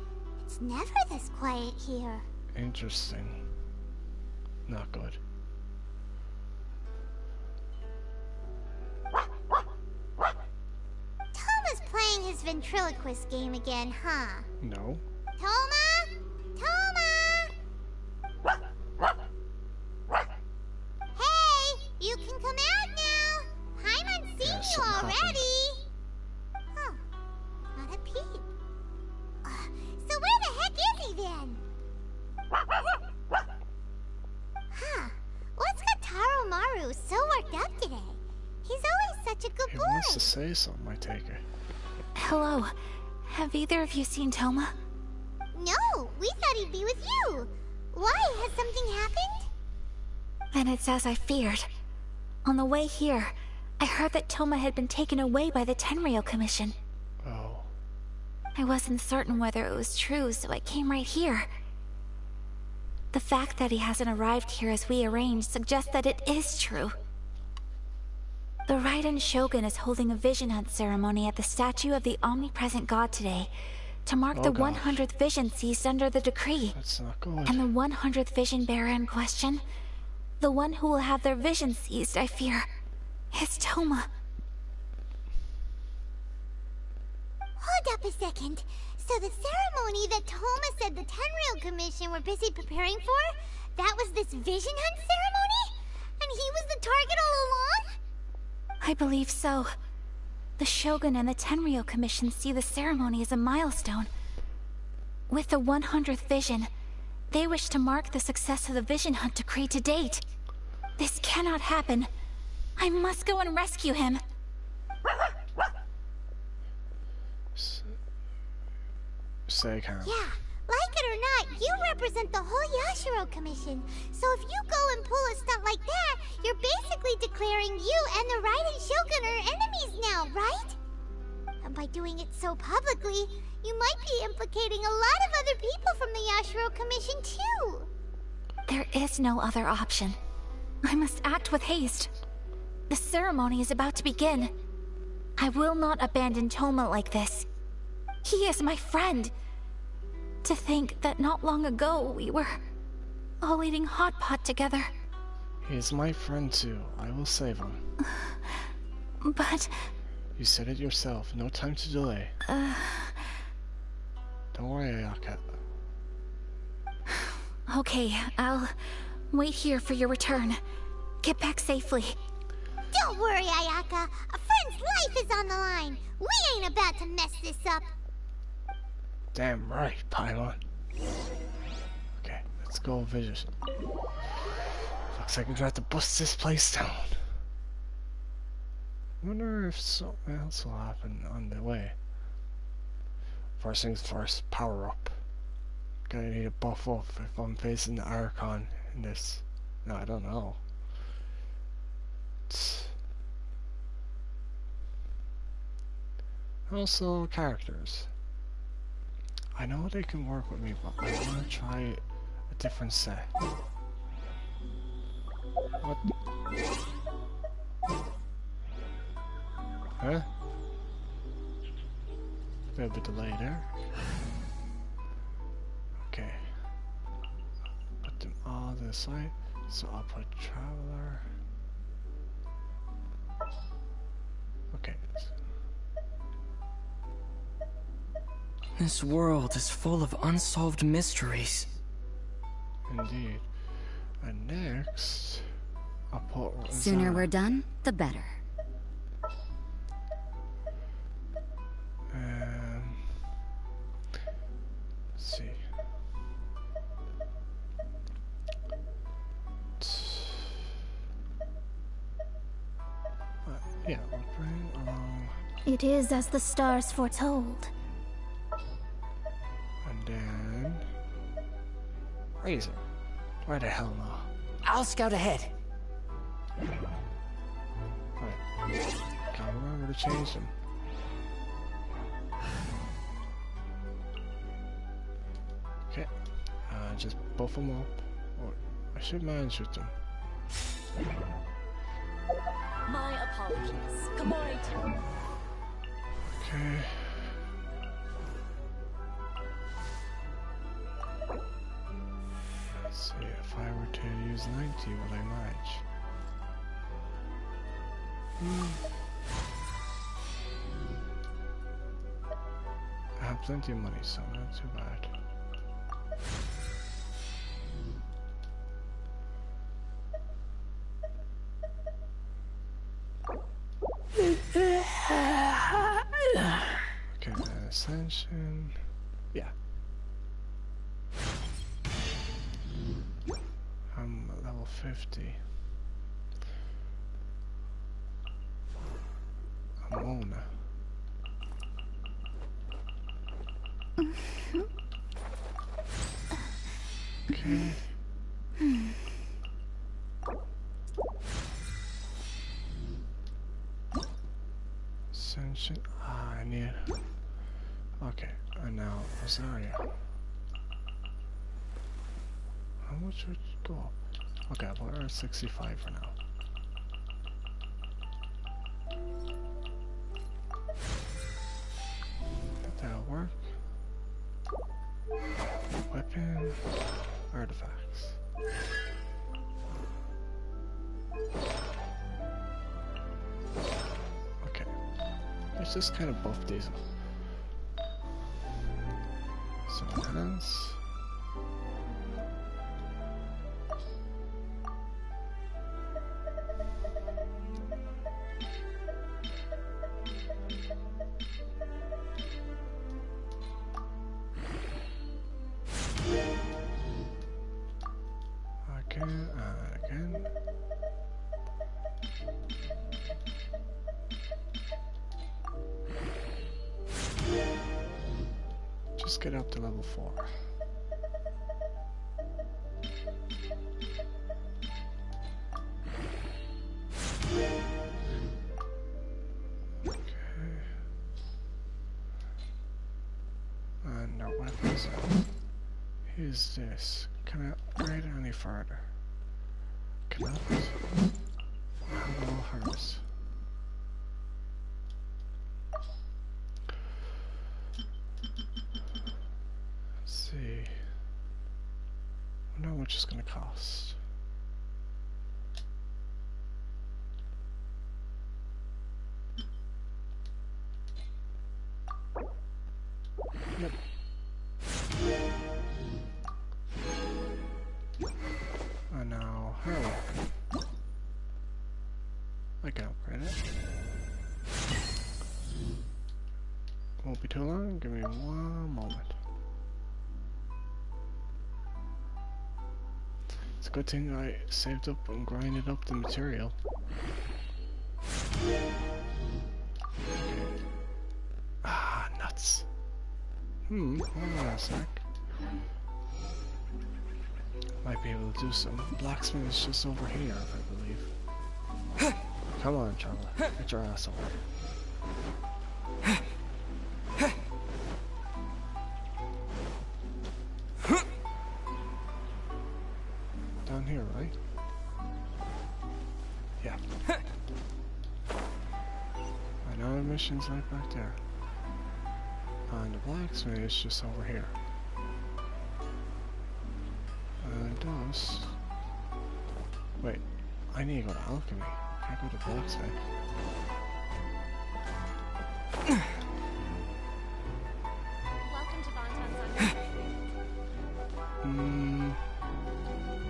S3: It's never this quiet here.
S1: Interesting. Not good.
S3: Toma's playing his ventriloquist game again, huh?
S1: No.
S3: Toma? Toma! Hey! You can come out now! Paimon's seen you already! Huh. Not a peep. So where the heck is he then? Huh. What's got Taro Maru so worked up today? He's always such a good boy.
S1: He wants to say something, I take it.
S19: Hello. Have either of you seen Toma?
S3: No, we thought he'd be with you. Why? Has something happened?
S19: Then it's as I feared. On the way here, I heard that Toma had been taken away by the Tenryou Commission.
S1: Oh.
S19: I wasn't certain whether it was true, so I came right here. The fact that he hasn't arrived here as we arranged suggests that it is true. The Raiden Shogun is holding a vision hunt ceremony at the statue of the omnipresent god today to mark the 100th vision seized under the decree.
S1: That's not good.
S19: And the 100th vision bearer in question, the one who will have their vision seized, I fear, is Toma.
S3: Hold up a second. So the ceremony that Toma said the Tenryou Commission were busy preparing for, that was this vision hunt ceremony? And he was the target all along?
S19: I believe so. The Shogun and the Tenryou Commission see the ceremony as a milestone. With the 100th vision, they wish to mark the success of the vision hunt decree to date. This cannot happen. I must go and rescue him.
S1: Say, Karen.
S3: Yeah, like it or not, you represent the whole Yashiro Commission. So if you go and pull a stunt like that, you're basically declaring you and the Raiden Shogun are enemies now, right? And by doing it so publicly, you might be implicating a lot of other people from the Yashiro Commission too.
S19: There is no other option. I must act with haste. The ceremony is about to begin. I will not abandon Toma like this. He is my friend. To think that not long ago we were all eating hot pot together.
S1: He is my friend too. I will save him.
S19: But...
S1: You said it yourself. No time to delay. Don't worry, Ayaka.
S19: Okay, I'll wait here for your return. Get back safely.
S3: Don't worry, Ayaka. A friend's life is on the line. We ain't about to mess this up.
S1: Damn right, Paimon. Okay. Let's go visit. Looks like we're gonna have to bust this place down. I wonder if something else will happen on the way. First things first, power up. Gonna need a buff up if I'm facing the Archon in this. No, I don't know. Also, characters. I know they can work with me, but I want to try a different set. What? Huh? Bit of a delay there. Okay. Put them all to the side. So I'll put Traveler. Okay.
S20: This world is full of unsolved mysteries.
S1: Indeed. And next, I'll put...
S21: Sooner we're done, the better.
S1: Let's see. Yeah, we'll bring along...
S2: It is as the stars foretold.
S1: And then... Razor. Where the hell now?
S20: I'll scout ahead.
S1: Alright. Can't remember to change them. Okay. Just buff them up. Or I should manage with them.
S18: My apologies. Komori-too.
S1: Okay. Let's see, if I were to use 90, will I manage? I have plenty of money, so not too bad. Okay, Ascension. Yeah. I'm at level 50. I'm Mona. Okay. Ascension. I need. Okay, and now Rosaria. How much would it go up? Okay, we're at 65 for now. That'll work. Weapon, artifacts. Okay, let's just kind of buff these up. So enhance. Again. Just get up to level 4. Okay. And our weapons. Here's this. Can I upgrade any further? Cannot. Hello, hers. Let's see. I wonder how much it's gonna cost. Yep. And now her weapon. I can upgrade it. Won't be too long, give me one moment. good thing I saved up and grinded up the material. Ah, nuts. Hold on a sec. Might be able to do some. Blacksmith is just over here, I believe. Come on, Charlie. Get your ass over. Down here, right? Yeah. Another mission's right back there. And the blacksmith is just over here. And does... Wait, I need to go to alchemy. I can't go to blacksmith.
S18: Welcome to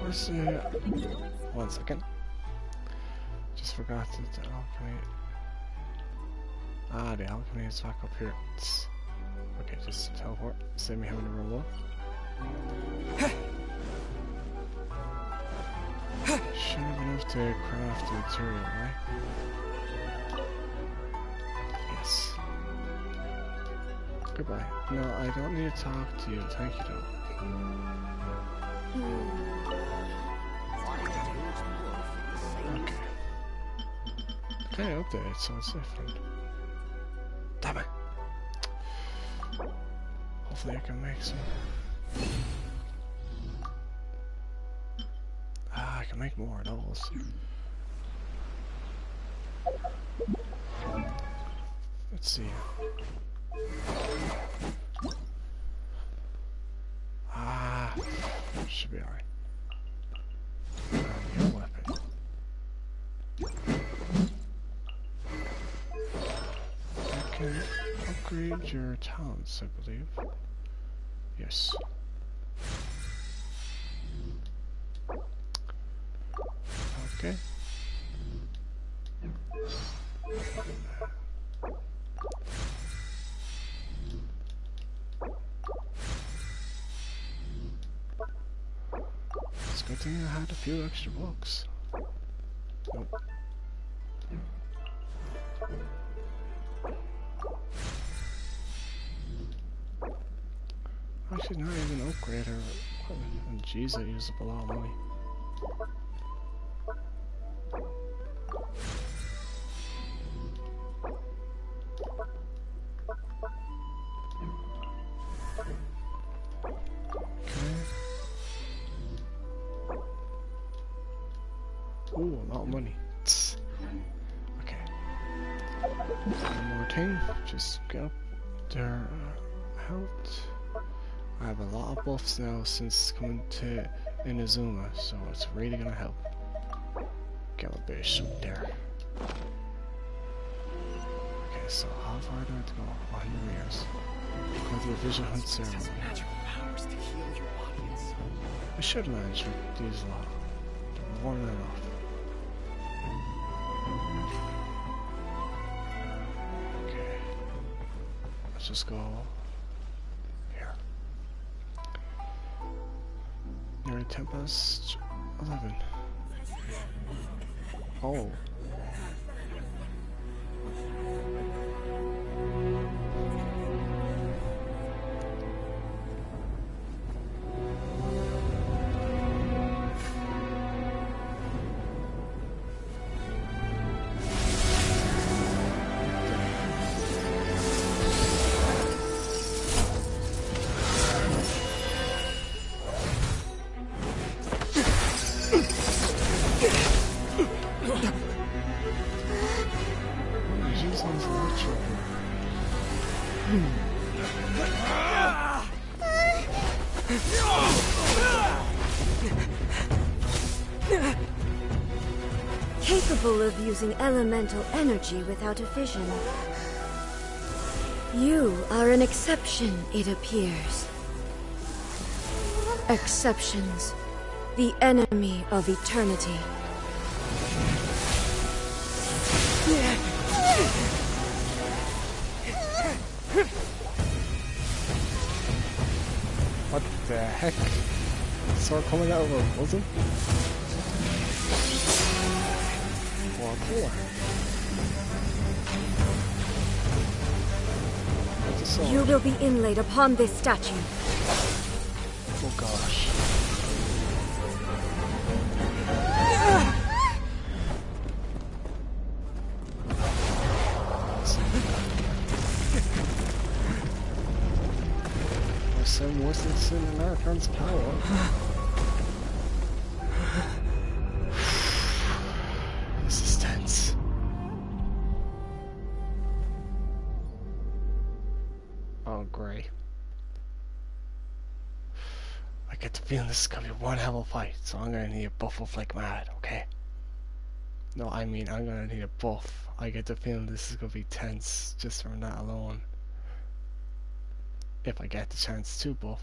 S1: Where's the... 1 second. Just forgot to the alchemy. Ah, the alchemy is back up here. Okay, just teleport. Save me having to roll up. Shouldn't have been enough to craft the material, right? Yes. Goodbye. No, I don't need to talk to you. Thank you, though. Okay. Okay, updated, so it's different. Damn it. Hopefully I can make some. Ah, I can make more of those. Let's see. Ah, should be alright. Your weapon. I can upgrade your talents, I believe. Yes. Okay. It's a good thing I had a few extra books. Nope. I should not even upgrade her equipment. Jeez, that used up a lot of money. Ooh, a lot of money. Okay. One more thing. Just get up their health. I have a lot of buffs now since coming to Inazuma, so it's really gonna help. Get a bit of shoot there. Okay, so how far do I have to go? 100 meters. Go to the Vision Hunt ceremony. I should manage with these lot. They're more than enough. Okay. Let's just go here. Nearly 10 past 11. Oh.
S9: Capable of using elemental energy without a vision. You are an exception, it appears. Exceptions. The enemy of eternity.
S1: What the heck? sword coming out of her bosom? Well, cool.
S9: You will be inlaid upon this statue.
S1: Oh gosh. My son wasn't in American's power. This is tense. Oh, great. I get the feeling this is gonna be one hell of a fight, so I'm gonna need a buff up like mad, okay? No, I mean, I'm gonna need a buff. I get the feeling this is gonna be tense just from that alone. If I get the chance to buff.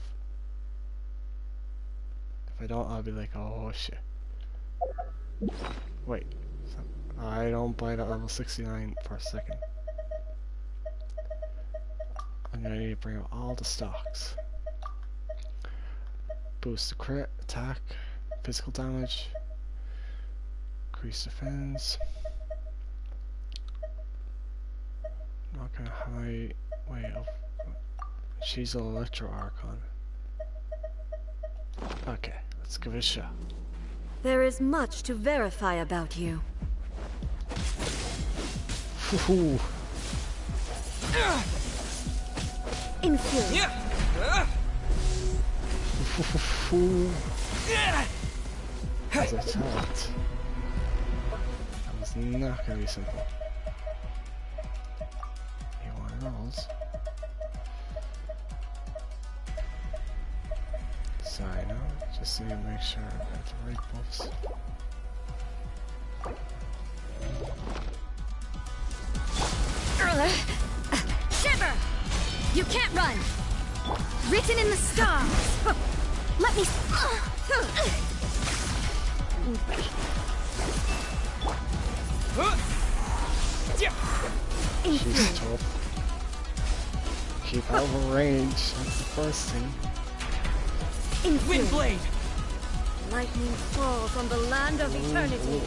S1: If I don't, I'll be like, oh shit. Wait. I don't buy that level 69 for a second. I'm gonna need to bring up all the stocks. Boost the crit, attack, physical damage, increase defense. Not gonna high way of. She's an Electro Archon. Okay, let's give it a shot.
S9: There is much to verify about you.
S1: Ooh.
S9: Inferior.
S1: As I thought. That was not gonna be simple. You want rolls? Sorry, no. Just need to make sure I got the right buffs.
S16: Shiver! You can't run! Written in the stars! Let me...
S1: She's tough. Keep out of range, that's the first thing.
S9: Windblade! Lightning falls on the land of eternity.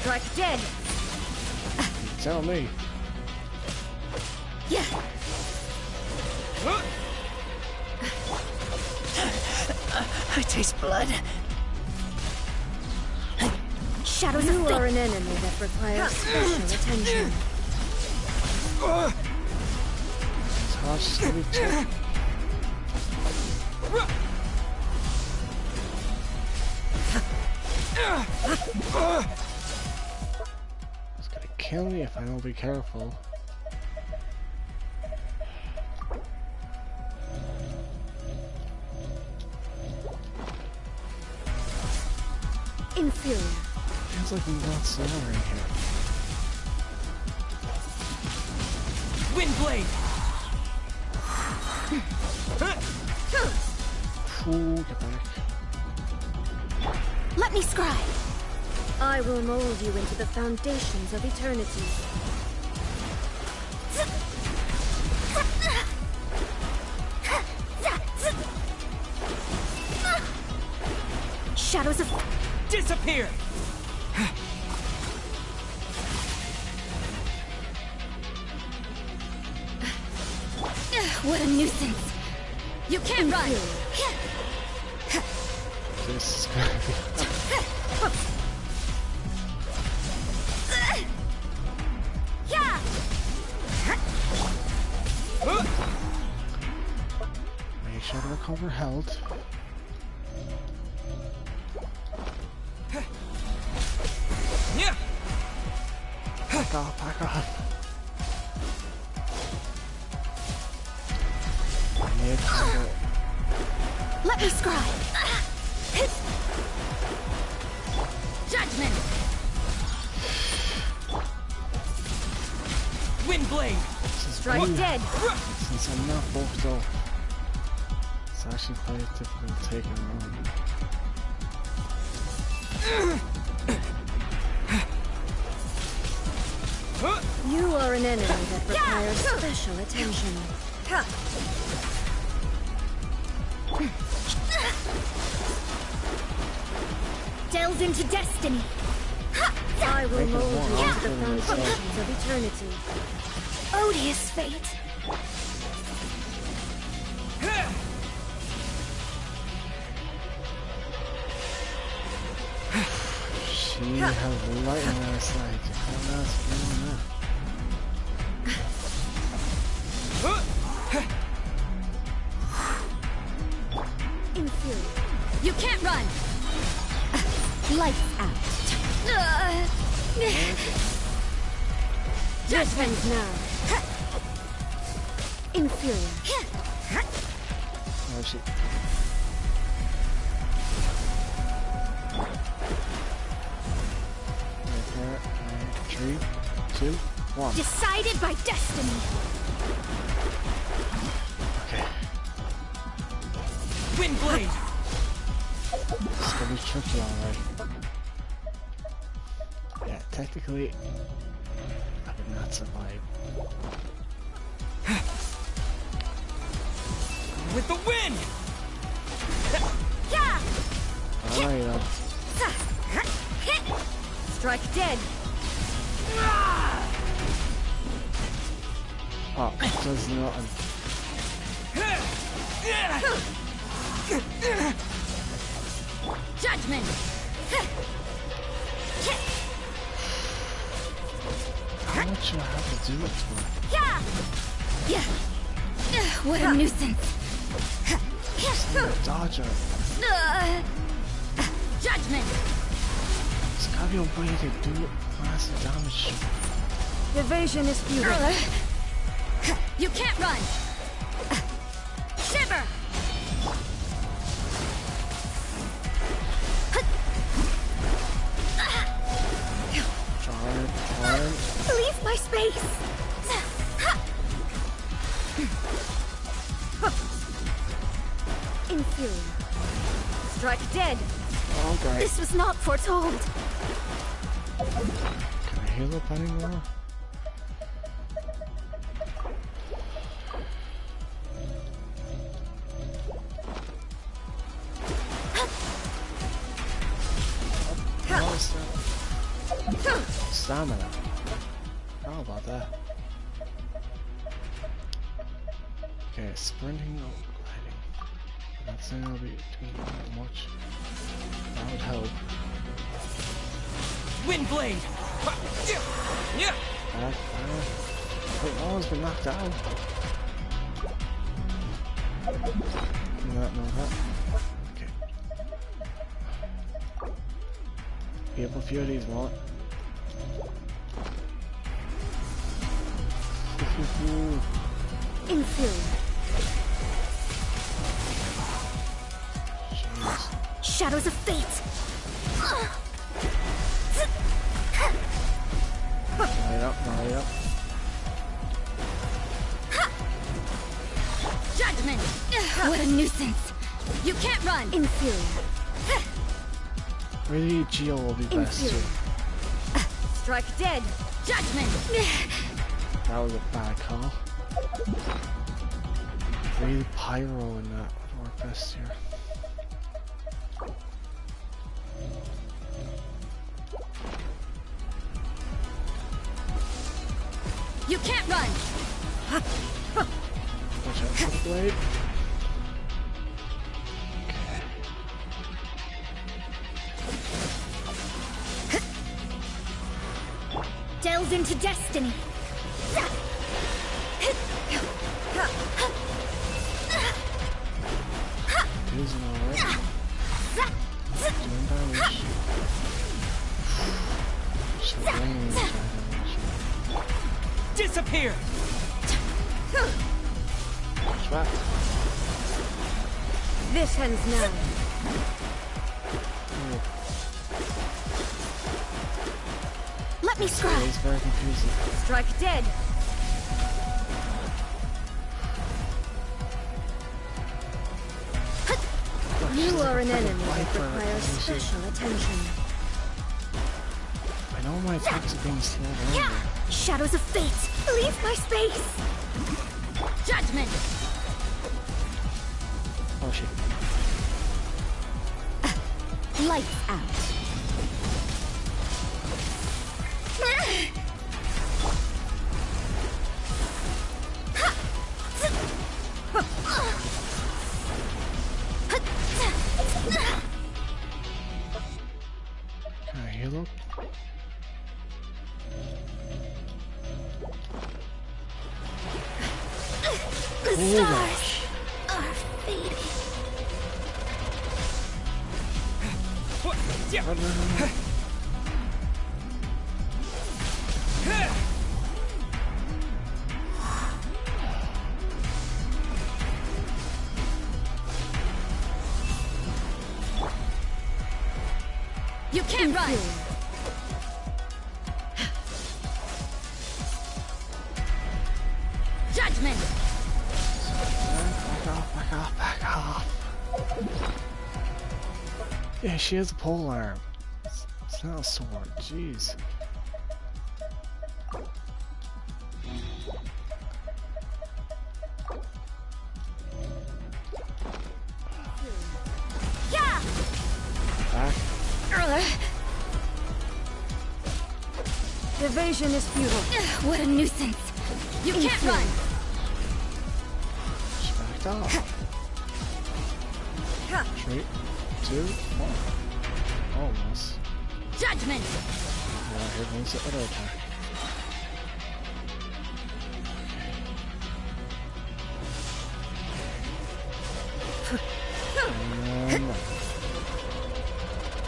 S9: Strike dead!
S1: Tell me.
S16: Yeah.
S13: I taste blood.
S16: Shadows
S9: You
S16: of
S9: are an enemy that requires special attention.
S1: Tosh, let me check. It's gonna kill me if I don't be careful.
S9: Inferior.
S1: Feels like I'm not slower in here.
S17: Windblade!
S1: Ooh, get back.
S16: Let me scribe!
S9: I will mold you into the foundations of eternity.
S16: Shadows of...
S17: Disappear!
S16: What a nuisance! You can't run!
S1: This is gonna be... Make sure to recover health. Back off, back off. I need to...
S16: Let me scribe! Judgment!
S17: Windblade!
S9: Strike dead!
S1: Since I'm not buffed up, it's actually quite difficult to take him on.
S9: You are an enemy that requires special attention.
S16: Delves into destiny.
S9: I will mold you into the foundations of eternity.
S16: Odious fate.
S1: She has light on her side. You can't ask me that.
S16: Inferior. You can't run.
S9: Lights out. Judgment now. Inferior.
S1: Oh, shit. Right there. 3, 2, 1.
S16: Decided by destiny.
S1: Okay.
S17: Wind blade.
S1: It's gonna be tricky, alright. Yeah, technically, I would not survive.
S17: With the wind.
S16: Yeah.
S1: Alright,
S9: Strike dead.
S1: oh, it does not.
S16: Judgment.
S1: How much do I have to do it for?
S16: Yeah. Yeah. What a nuisance.
S1: Dodger.
S16: Judgment.
S1: There's gotta be a way to do massive damage.
S9: Evasion is futile.
S16: You can't run. Shiver.
S1: Charm.
S16: Leave my space.
S9: Inferior. Strike dead.
S1: Okay.
S16: This was not foretold.
S1: Can I heal up anymore? Stamina. How about that? Okay, sprinting or gliding. I'm not saying I'll be doing that much. That would help.
S17: Wind blade. Yeah.
S1: Wait, no one's been knocked out. Do not know that. Okay. Be able to few of these more.
S9: Inferior.
S1: Jeez.
S16: Shadows of fate.
S1: Light up, light up.
S16: Judgment. What a nuisance. You can't run.
S9: Inferior.
S1: Really, Geo will be best too.
S9: Strike dead.
S16: Judgment.
S1: That was a bad call. Really, Pyro and that would work best here.
S16: You can't run.
S1: Watch out for the blade.
S16: Delves into destiny.
S1: Using alright. Doing damage. Just range damage.
S17: Disappear.
S1: Watch back.
S9: This ends now.
S16: Let me scry.
S1: It's very confusing.
S9: Strike dead. You are an enemy that requires special attention.
S1: I know my attacks are being slowed down.
S16: Shadows of fate! Leave my space! Judgment!
S1: Oh shit.
S21: Lights out.
S1: Can I heal up?
S16: The
S1: Oh
S16: stars
S1: gosh.
S16: are fading. You can't run! Judgment!
S1: Back off, back off. Yeah, she has a pole arm. It's not a sword, jeez.
S16: Yeah!
S1: Back.
S9: Evasion is futile.
S16: What a nuisance! You can't run!
S1: She backed off. 3, 2, 1. Almost.
S16: Judgment!
S1: Now here comes the other attack.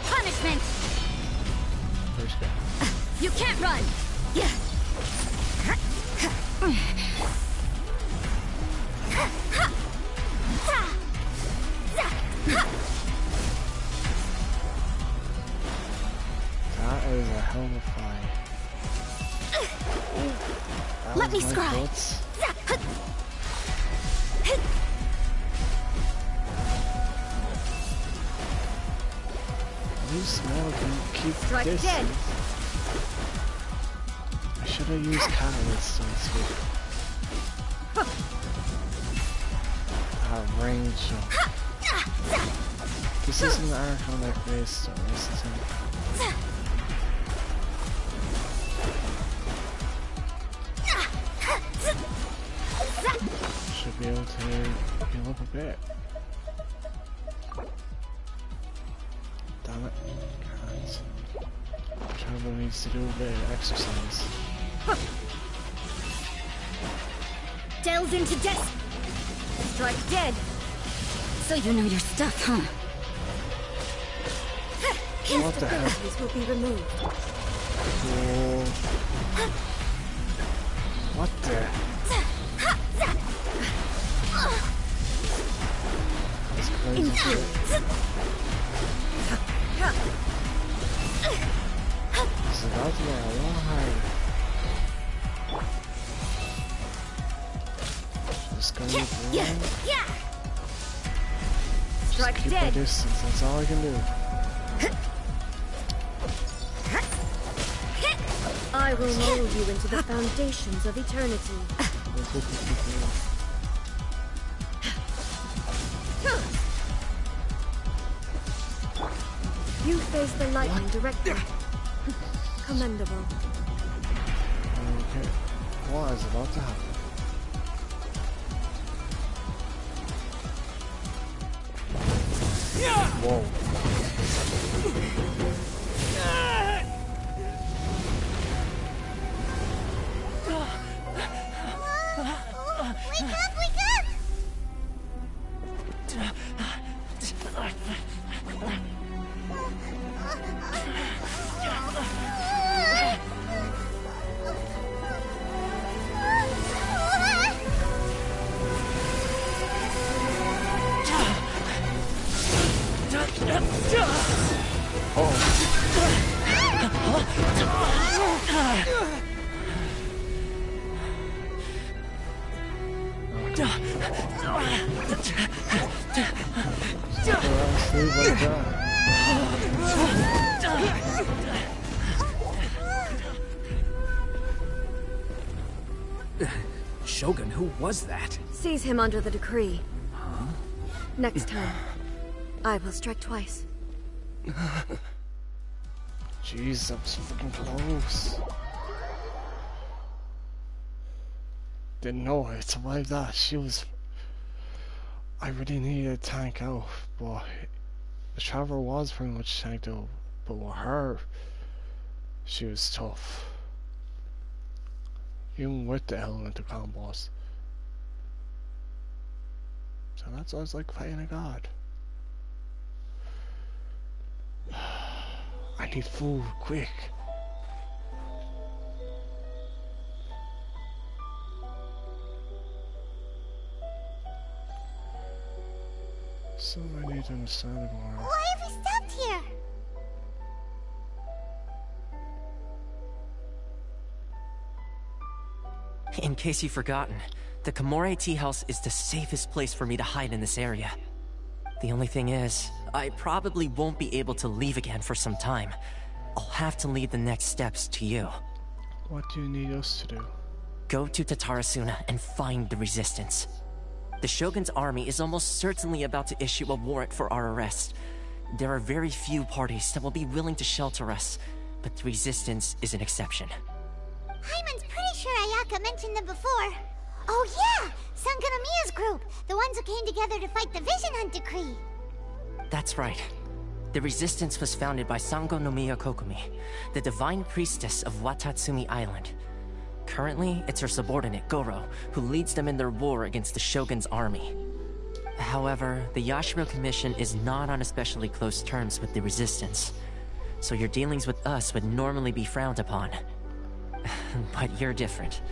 S16: Punishment!
S1: First go.
S16: You can't run! Yeah.
S1: That is a hell of a fight.
S16: Let me scry.
S1: At least now I can keep
S16: Strike
S1: this.
S16: dead.
S1: I should have used catalyst so it's good. Range. This isn't the Archonic base, so this is him. Should be able to heal up a bit. Damn it. Can't. Traveler needs to do a bit of exercise.
S16: Delves into death. Strike dead. So you know your stuff, huh?
S1: What the hell?
S9: Defenses will be removed.
S1: Cool. What the? That's crazy shit. This is about to get a lot harder. Just gonna move around.
S16: Strike
S1: Keep my
S16: dead.
S1: distance, that's all I can do.
S9: I will mold you into the foundations of eternity. You face the lightning directly. Commendable.
S1: Okay. What is about to happen? Whoa.
S3: Wake up, wake up!
S20: Shogun, who was that?
S12: Seize him under the decree. Huh? Next time, I will strike twice.
S1: Jeez, that was fucking close. Didn't know I survived that. She was... I really needed to tank out, but the Traveler was pretty much tanked out. But with her, she was tough. Even with the elemental combos. So that's always like fighting a god. I need food, quick. So I need to understand more.
S3: Why have we stopped here?
S20: In case you've forgotten, the Komore Tea House is the safest place for me to hide in this area. The only thing is, I probably won't be able to leave again for some time. I'll have to leave the next steps to you.
S1: What do you need us to do?
S20: Go to Tatarasuna and find the Resistance. The Shogun's army is almost certainly about to issue a warrant for our arrest. There are very few parties that will be willing to shelter us, but the Resistance is an exception.
S3: Hyman's pretty sure Ayaka mentioned them before. Oh yeah! Sanginomiya's group! The ones who came together to fight the Vision Hunt Decree!
S20: That's right. The Resistance was founded by Sanginomiya Kokumi, the divine priestess of Watuisumi Island. Currently, it's her subordinate, Gorou, who leads them in their war against the Shogun's army. However, the Yashiro Commission is not on especially close terms with the Resistance, so your dealings with us would normally be frowned upon. But you're different,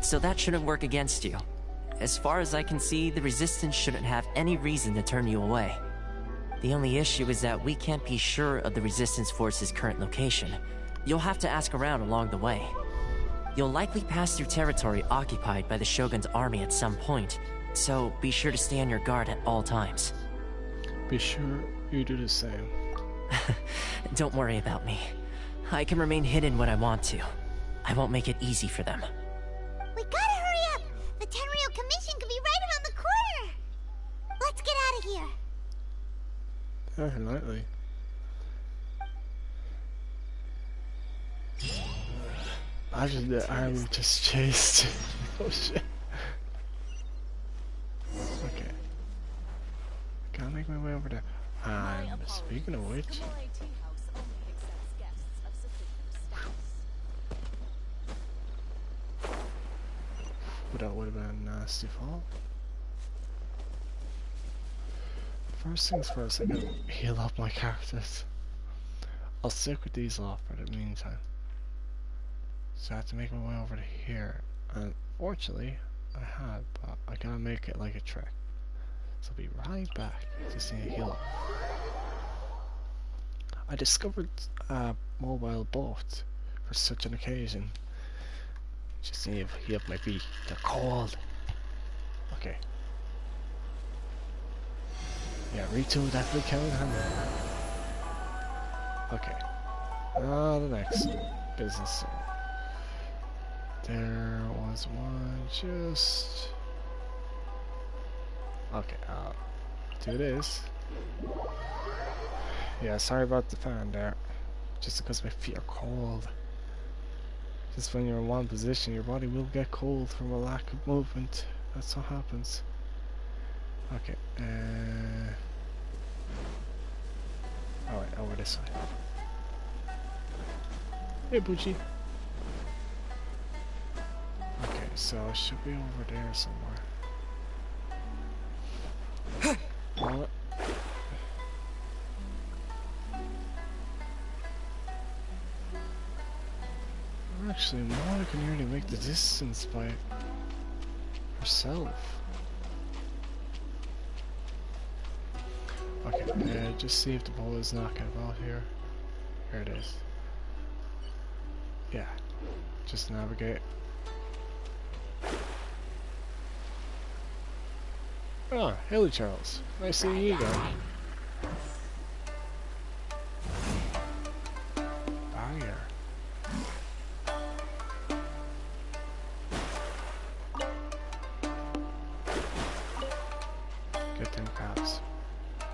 S20: so that shouldn't work against you. As far as I can see, the Resistance shouldn't have any reason to turn you away. The only issue is that we can't be sure of the Resistance Force's current location. You'll have to ask around along the way. You'll likely pass through territory occupied by the Shogun's army at some point, so be sure to stay on your guard at all times.
S1: Be sure you do the same.
S20: Don't worry about me. I can remain hidden when I want to. I won't make it easy for them.
S3: We gotta hurry up! The Tenryou Commission could be right around the corner! Let's get out of here!
S1: Definitely. Imagine the army just chased. Oh shit. Okay. Gotta make my way over there. And speaking of which... That would have been a nasty fall. First things first, I gotta heal up my characters. I'll stick with these off for the meantime. So I have to make my way over to here. And fortunately, I had, but I gotta make it like a trek. So I'll be right back. Just need to heal up. I discovered a mobile boat for such an occasion. Just need to heal up my feet. They're cold. Okay. Yeah, retool definitely counted handle. Okay. The next business. There was one just... Okay, I'll do this. Yeah, sorry about the fan there. Just because my feet are cold. Just when you're in one position, your body will get cold from a lack of movement. That's what happens. Okay, alright, over this way. Hey, Bucci. Okay, so I should be over there somewhere. What? Actually, Mona can nearly make the distance by herself. Okay, just see if the ball is knocking about here. Here it is. Yeah, just navigate. Ah, hello Charles. Nice seeing you again. Barrier.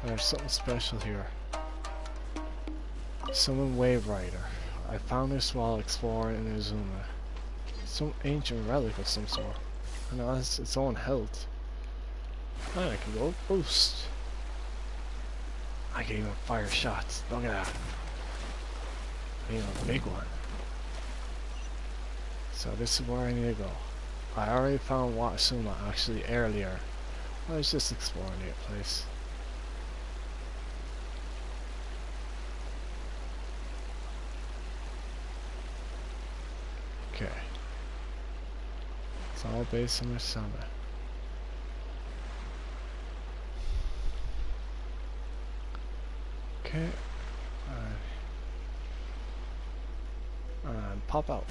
S1: There's something special here. Summon Wave Rider. I found this while exploring in Inazuma. Some ancient relic of some sort. And it has its own health. Man, I can go boost. I can even fire shots. Look at that. Even a big one. So this is where I need to go. I already found Watuisumi actually earlier. I was just exploring the place. Okay. It's all based on the summit. Okay. And pop out.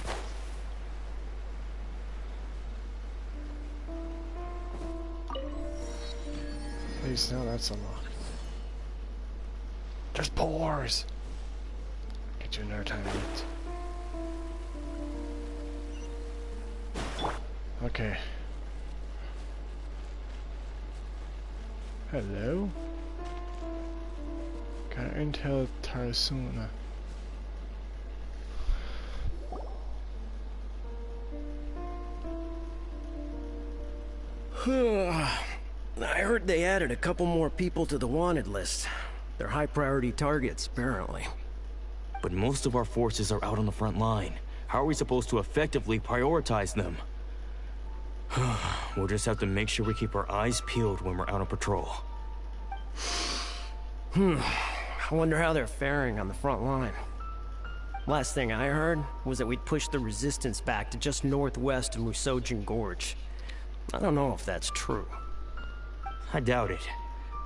S1: Please, now that's unlocked. There's pores! Get you another time to eat. Okay. Hello? Got intel Tarsuna.
S8: I heard they added a couple more people to the wanted list. They're high priority targets, apparently.
S22: But most of our forces are out on the front line. How are we supposed to effectively prioritize them? We'll just have to make sure we keep our eyes peeled when we're out on patrol.
S8: I wonder how they're faring on the front line. Last thing I heard was that we'd pushed the resistance back to just northwest of Musojin Gorge. I don't know if that's true.
S22: I doubt it.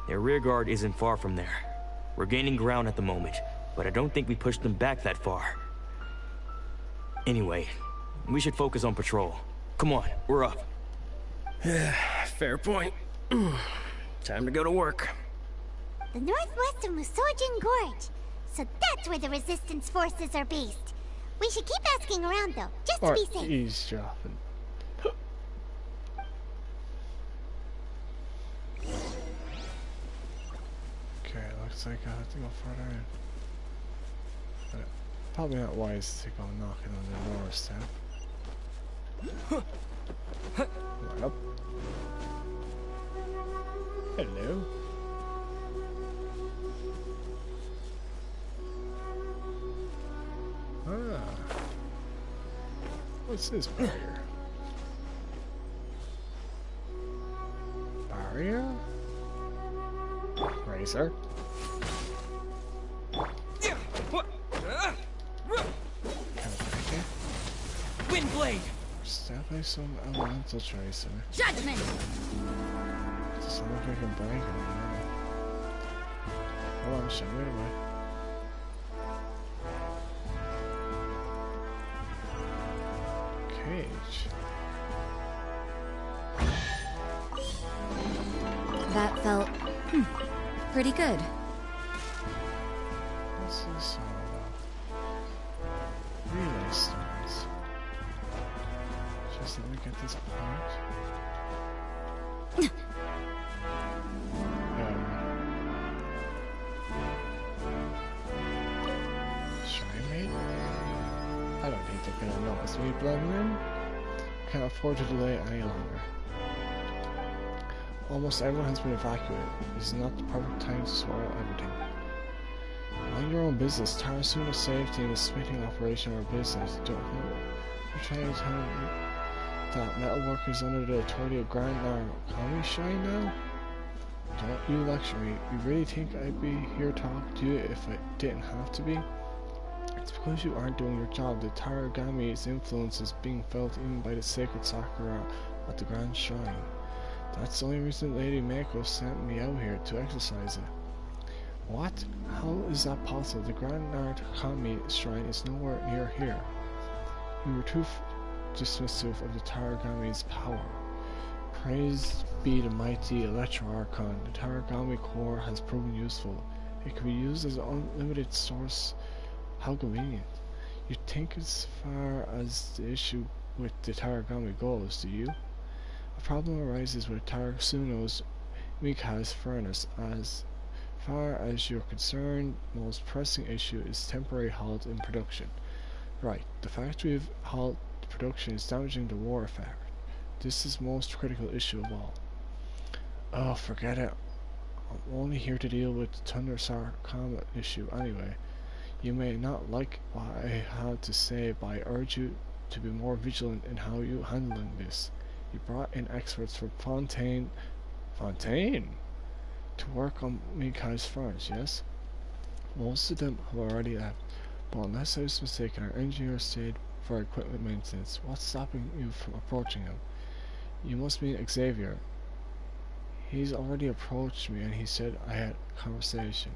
S22: Their rearguard isn't far from there. We're gaining ground at the moment, but I don't think we pushed them back that far. Anyway, we should focus on patrol. Come on, we're up.
S8: Fair point. Time to go to work.
S3: The northwest of Musojin Gorge. So that's where the resistance forces are based. We should keep asking around though, just to be safe.
S1: Eavesdropping. Okay, looks like I have to go further in. But probably not wise to go knocking on the doorstep. Right up. Hello. Ah. What's this barrier? Barrier? Razor?
S17: Windblade!
S1: Definitely some elemental tracer.
S16: Judgment!
S1: Doesn't look like I can break it. Hold on, show me the way. Cage.
S12: That felt pretty good.
S1: What's this all about? Relay stones. Just let me get this part. Shrine Maid? I don't think they're gonna notice me blending in. Can't afford to delay it any longer. Almost everyone has been evacuated. This is not the perfect time to swallow everything. Mind your own business. Tarasuna's safety and the smithing operation are business. Don't know. You're trying to tell me that metalworkers under the authority of Grand Narukami Shrine now? Don't you lecture me. You really think I'd be here talking to you if it didn't have to be? It's because you aren't doing your job. The Taragami's influence is being felt even by the sacred Sakura at the Grand Shrine. That's the only reason Lady Mako sent me out here, to exercise it. What? How is that possible? The Grand Narukami Shrine is nowhere near here. You were too dismissive of the Taragami's power. Praise be the mighty Electro Archon. The Taragami core has proven useful. It can be used as an unlimited source. How convenient. You think as far as the issue with the Taragami goes, do you? A problem arises with Tarasuno's Mika's furnace, as Far as you're concerned, most pressing issue is temporary halt in production. Right, the factory halt production is damaging the war effort. This is most critical issue of all. Oh, forget it. I'm only here to deal with the Thunder-Sarkama issue anyway. You may not like what I had to say, but I urge you to be more vigilant in how you handling this. You brought in experts from Fontaine to work on Mikai's furnace, yes? Most of them have already left, but unless I was mistaken, our engineer stayed for equipment maintenance. What's stopping you from approaching him? You must mean Xavier. He's already approached me and he said I had a conversation.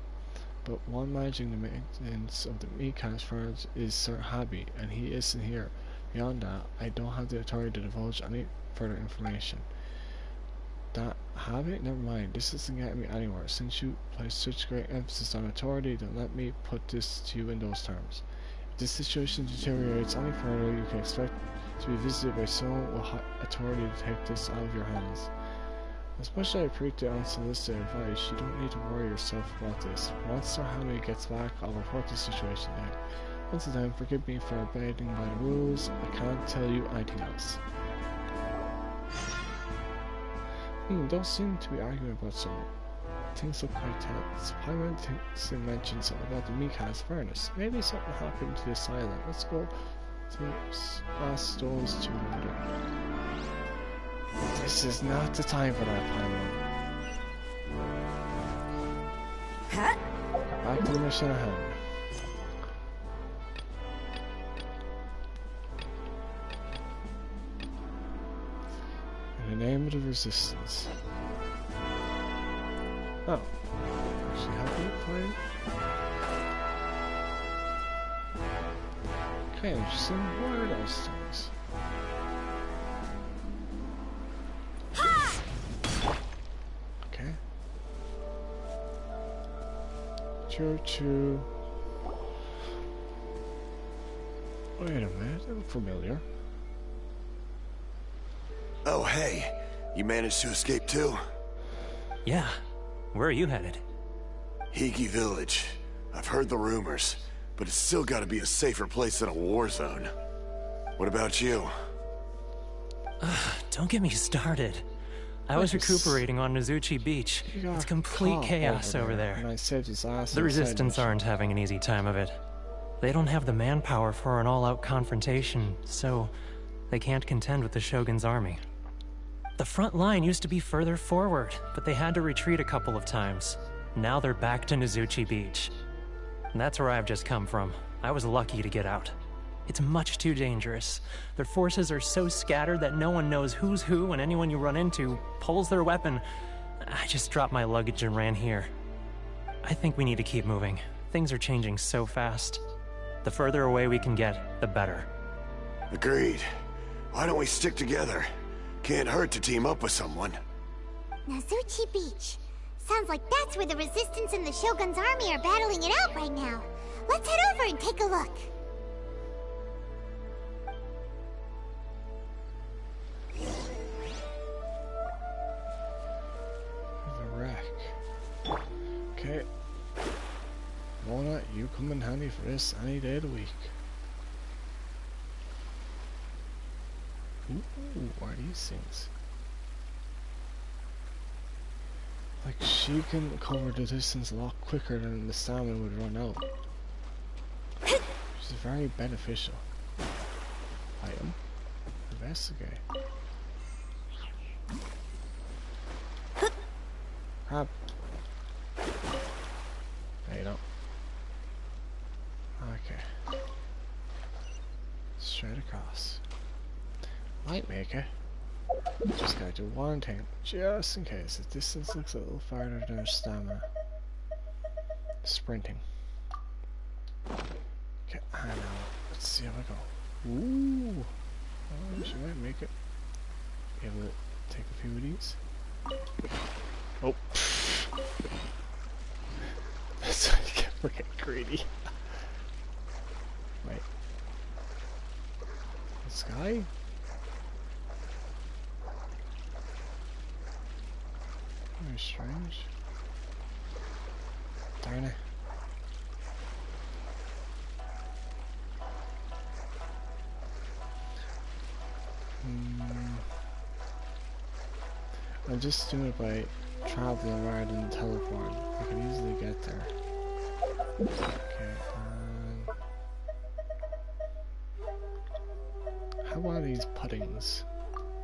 S1: But one managing the maintenance of the Mikai's furnace is Sir Habi, and he isn't here. Beyond that, I don't have the authority to divulge any further information. That habit? Never mind. This isn't getting me anywhere. Since you place such great emphasis on authority, then let me put this to you in those terms. If this situation deteriorates any further, you can expect to be visited by someone with authority to take this out of your hands. As much as I appreciate unsolicited advice, you don't need to worry yourself about this. Once Sir Hammy gets back, I'll report the situation then. Until then, forgive me for abiding by the rules. I can't tell you anything else. Don't seem to be arguing about something. Things look quite tense. Paimon thinks they mentioned something about the Mikai's furnace. Maybe something happened to this island. Let's go to ask those two over there. This is not the time for that, Paimon. Back to the mission at hand. In the name of the Resistance. Oh. Actually, how can you play? Okay, interesting. What are those things? Okay. Choo-choo. Wait a minute, they look familiar.
S5: Oh, hey. You managed to escape too?
S20: Yeah. Where are you headed?
S5: Higi Village. I've heard the rumors, but it's still gotta be a safer place than a war zone. What about you?
S20: Don't get me started. I was recuperating on Nizuchi Beach. It's complete chaos over there.
S1: And I saved his ass.
S20: The Resistance aren't having an easy time of it. They don't have the manpower for an all-out confrontation, so they can't contend with the Shogun's army. The front line used to be further forward, but they had to retreat a couple of times. Now they're back to Nizuchi Beach. And that's where I've just come from. I was lucky to get out. It's much too dangerous. Their forces are so scattered that no one knows who's who, and anyone you run into pulls their weapon. I just dropped my luggage and ran here. I think we need to keep moving. Things are changing so fast. The further away we can get, the better.
S5: Agreed. Why don't we stick together? Can't hurt to team up with someone.
S3: Nizuchi Beach. Sounds like that's where the Resistance and the Shogun's army are battling it out right now. Let's head over and take a look.
S1: The wreck. Okay. Mona, you come in handy for this any day of the week. Ooh, what are these things? Like, she can cover the distance a lot quicker than the stamina would run out. Which is very beneficial. Item. Investigate. Crap. There you go. Okay. Straight across. Might make it. Just gotta do one thing, just in case. The distance looks a little farther than our stamina. Sprinting. Okay, I know. Let's see how I go. Ooh! Oh, she might make it. Be able to take a few of these. Oh! That's why you get freaking greedy. Wait. This guy? Very strange. really. I'll just do it by traveling rather than teleporting. I can easily get there. Okay, how about these puddings?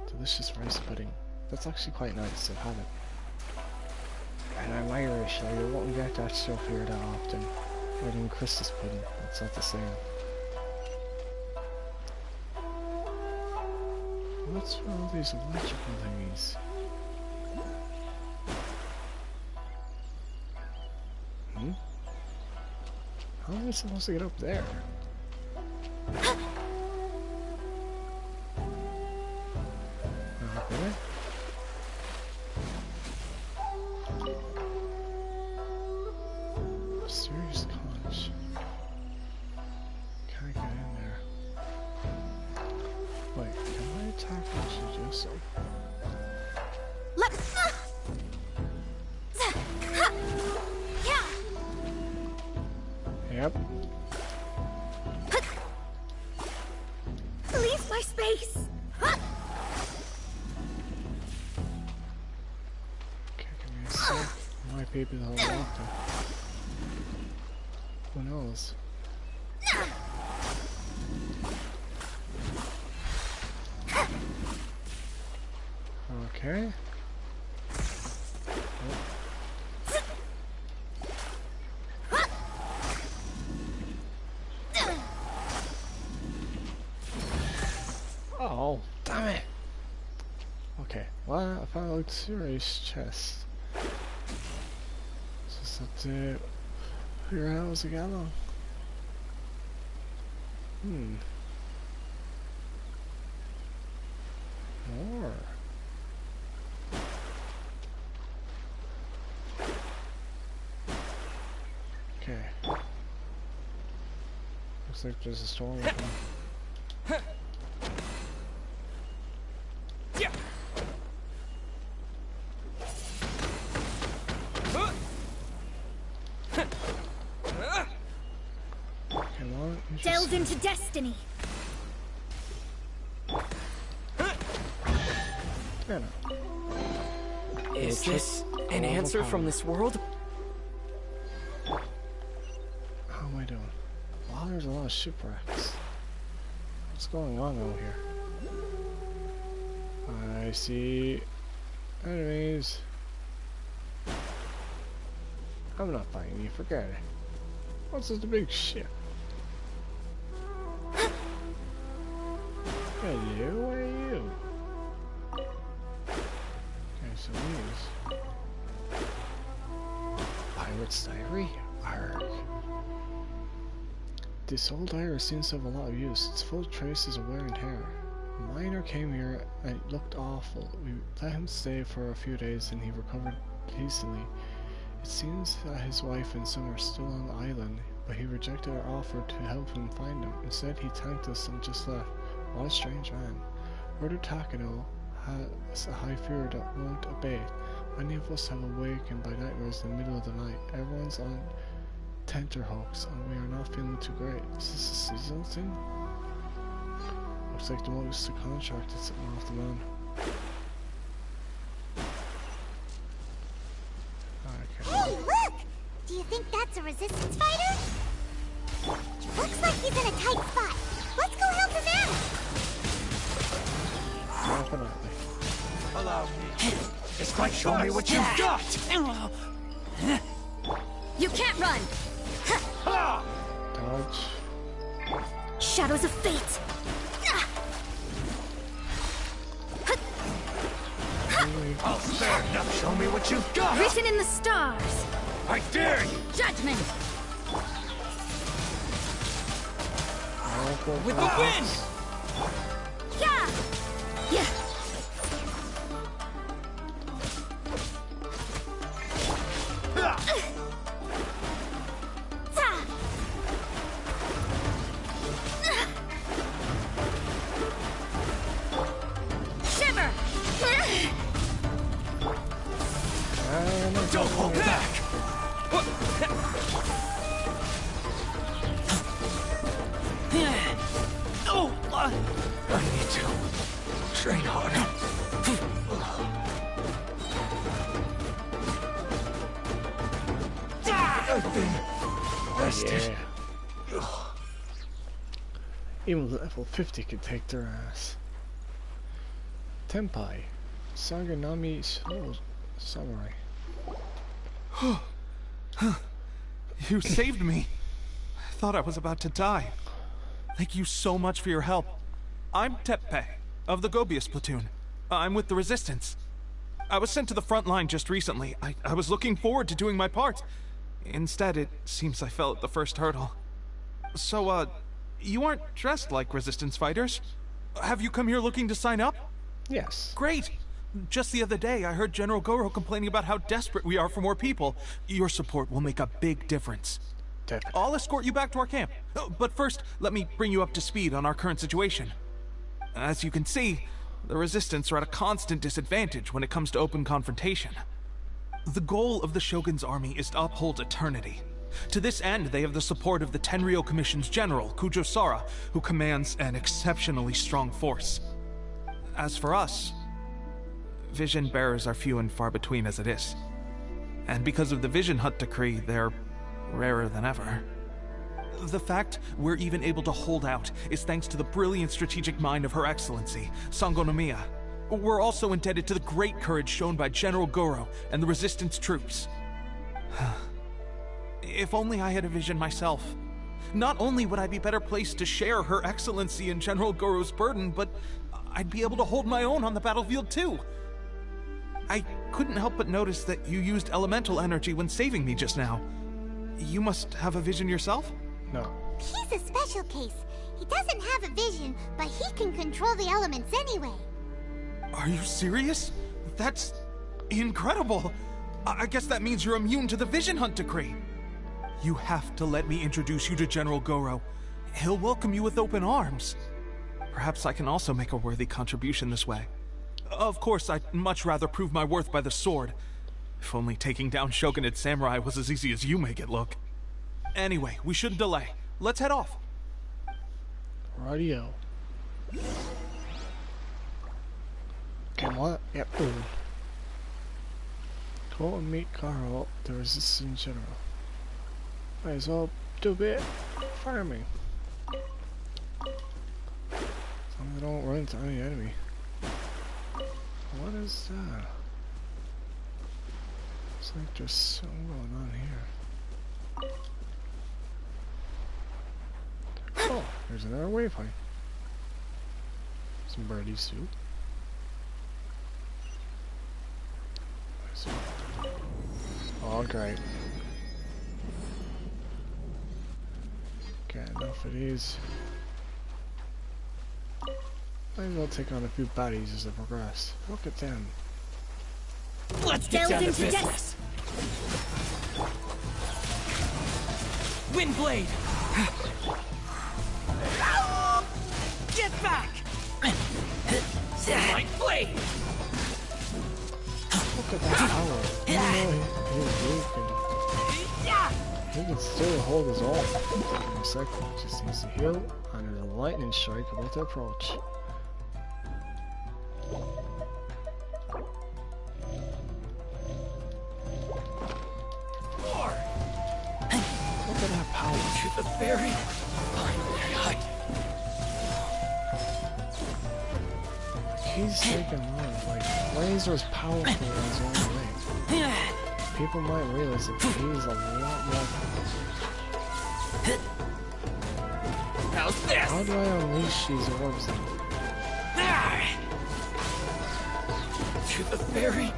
S1: Delicious rice pudding. That's actually quite nice, I've had it. And I'm Irish, so you won't get that stuff here that often. Or than Christmas pudding, it's not the same. What's with all these electrical thingies? How am I supposed to get up there? Okay. Serious conch. Can't get in there. Wait, can I attack when she do so? Yep.
S16: Leave my space!
S1: Okay, give me a sec. Might be able to hold off there. Who knows? Okay. Oh, damn it! Okay, well, I found a serious chest. Just have to figure out as I get along. More. Okay. Looks like there's a storm with them.
S16: Delved into destiny.
S8: Is this an answer from this world?
S1: How am I doing? Wow, there's a lot of shipwrecks. What's going on out here? I see enemies. I'm not fighting you, forget it. What's this big ship? Hello, what are you? Okay, so these. Pirate's Diary? Arg. This old diary seems to have a lot of use. It's full of traces of wear and tear. A miner came here and it looked awful. We let him stay for a few days and he recovered hastily. It seems that his wife and son are still on the island, but he rejected our offer to help him find them. Instead, he thanked us and just left. What a strange man. Lord Takano has a high fear that won't abate. Many of us have awakened by nightmares in the middle of the night. Everyone's on tenterhooks and we are not feeling too great. Is this a seasonal thing? Looks like the most the contract is sitting off the man. Okay.
S3: Hey, look! Do you think that's a resistance fighter? Looks like he's in a tight spot. Let's go help him out!
S1: Definitely.
S14: Allow me. It's like show me what you've got!
S16: You can't run!
S1: Dodge.
S16: Shadows of fate!
S14: I'll spare enough. Show me what you've got!
S16: Written in the stars!
S14: I dare you!
S16: Judgment!
S14: With the wind!
S16: Yeah! Yeah! Shiver!
S14: Don't hold back!
S11: I've been arrested.
S1: Yeah. Even level 50 could take their ass. Tenpai. Sanginomiya Samurai.
S11: You saved me. I thought I was about to die. Thank you so much for your help. I'm Teppei, of the Gobius platoon. I'm with the Resistance. I was sent to the front line just recently. I was looking forward to doing my part. Instead, it seems I fell at the first hurdle. So, you aren't dressed like Resistance fighters? Have you come here looking to sign up?
S1: Yes.
S11: Great! Just the other day, I heard General Gorou complaining about how desperate we are for more people. Your support will make a big difference. I'll escort you back to our camp. But first, let me bring you up to speed on our current situation. As you can see, the Resistance are at a constant disadvantage when it comes to open confrontation. The goal of the Shogun's army is to uphold eternity. To this end, they have the support of the Tenryou Commission's general, Kujou Sara, who commands an exceptionally strong force. As for us, vision bearers are few and far between as it is. And because of the Vision Hunt decree, they're rarer than ever. The fact we're even able to hold out is thanks to the brilliant strategic mind of Her Excellency, Sanginomiya. We're also indebted to the great courage shown by General Gorou and the Resistance troops. If only I had a vision myself. Not only would I be better placed to share Her Excellency and General Gorou's burden, but I'd be able to hold my own on the battlefield too. I couldn't help but notice that you used elemental energy when saving me just now. You must have a vision yourself?
S1: No.
S3: He's a special case. He doesn't have a vision, but he can control the elements anyway.
S11: Are you serious? That's incredible. I guess that means you're immune to the Vision Hunt decree. You have to let me introduce you to General Gorou. He'll welcome you with open arms. Perhaps I can also make a worthy contribution this way. Of course, I'd much rather prove my worth by the sword. If only taking down Shogunate samurai was as easy as you make it look. Anyway, we shouldn't delay. Let's head off.
S1: Radio. Okay, what? Yep. Ooh. Go and meet Carl, the Resistance General. Might as well do a bit farming. As long as I don't run into any enemy. What is that? Looks like there's something going on here. Oh, there's another waypoint. Some birdie soup. Oh, great. Okay, enough of these. Might as well take on a few baddies as I progress. Look at them.
S17: Let's get down to business. Windblade. Get back. My blade.
S1: Look at that power. He can still hold his own. In a second, just needs to heal, and there's a lightning strike about to approach. Look at that power.
S17: To the very height.
S1: He's taking on, like, Razor's powerful in his own way. People might realize that he's a lot more.
S17: How's this?
S1: How do I unleash these orbs then?
S17: To the very.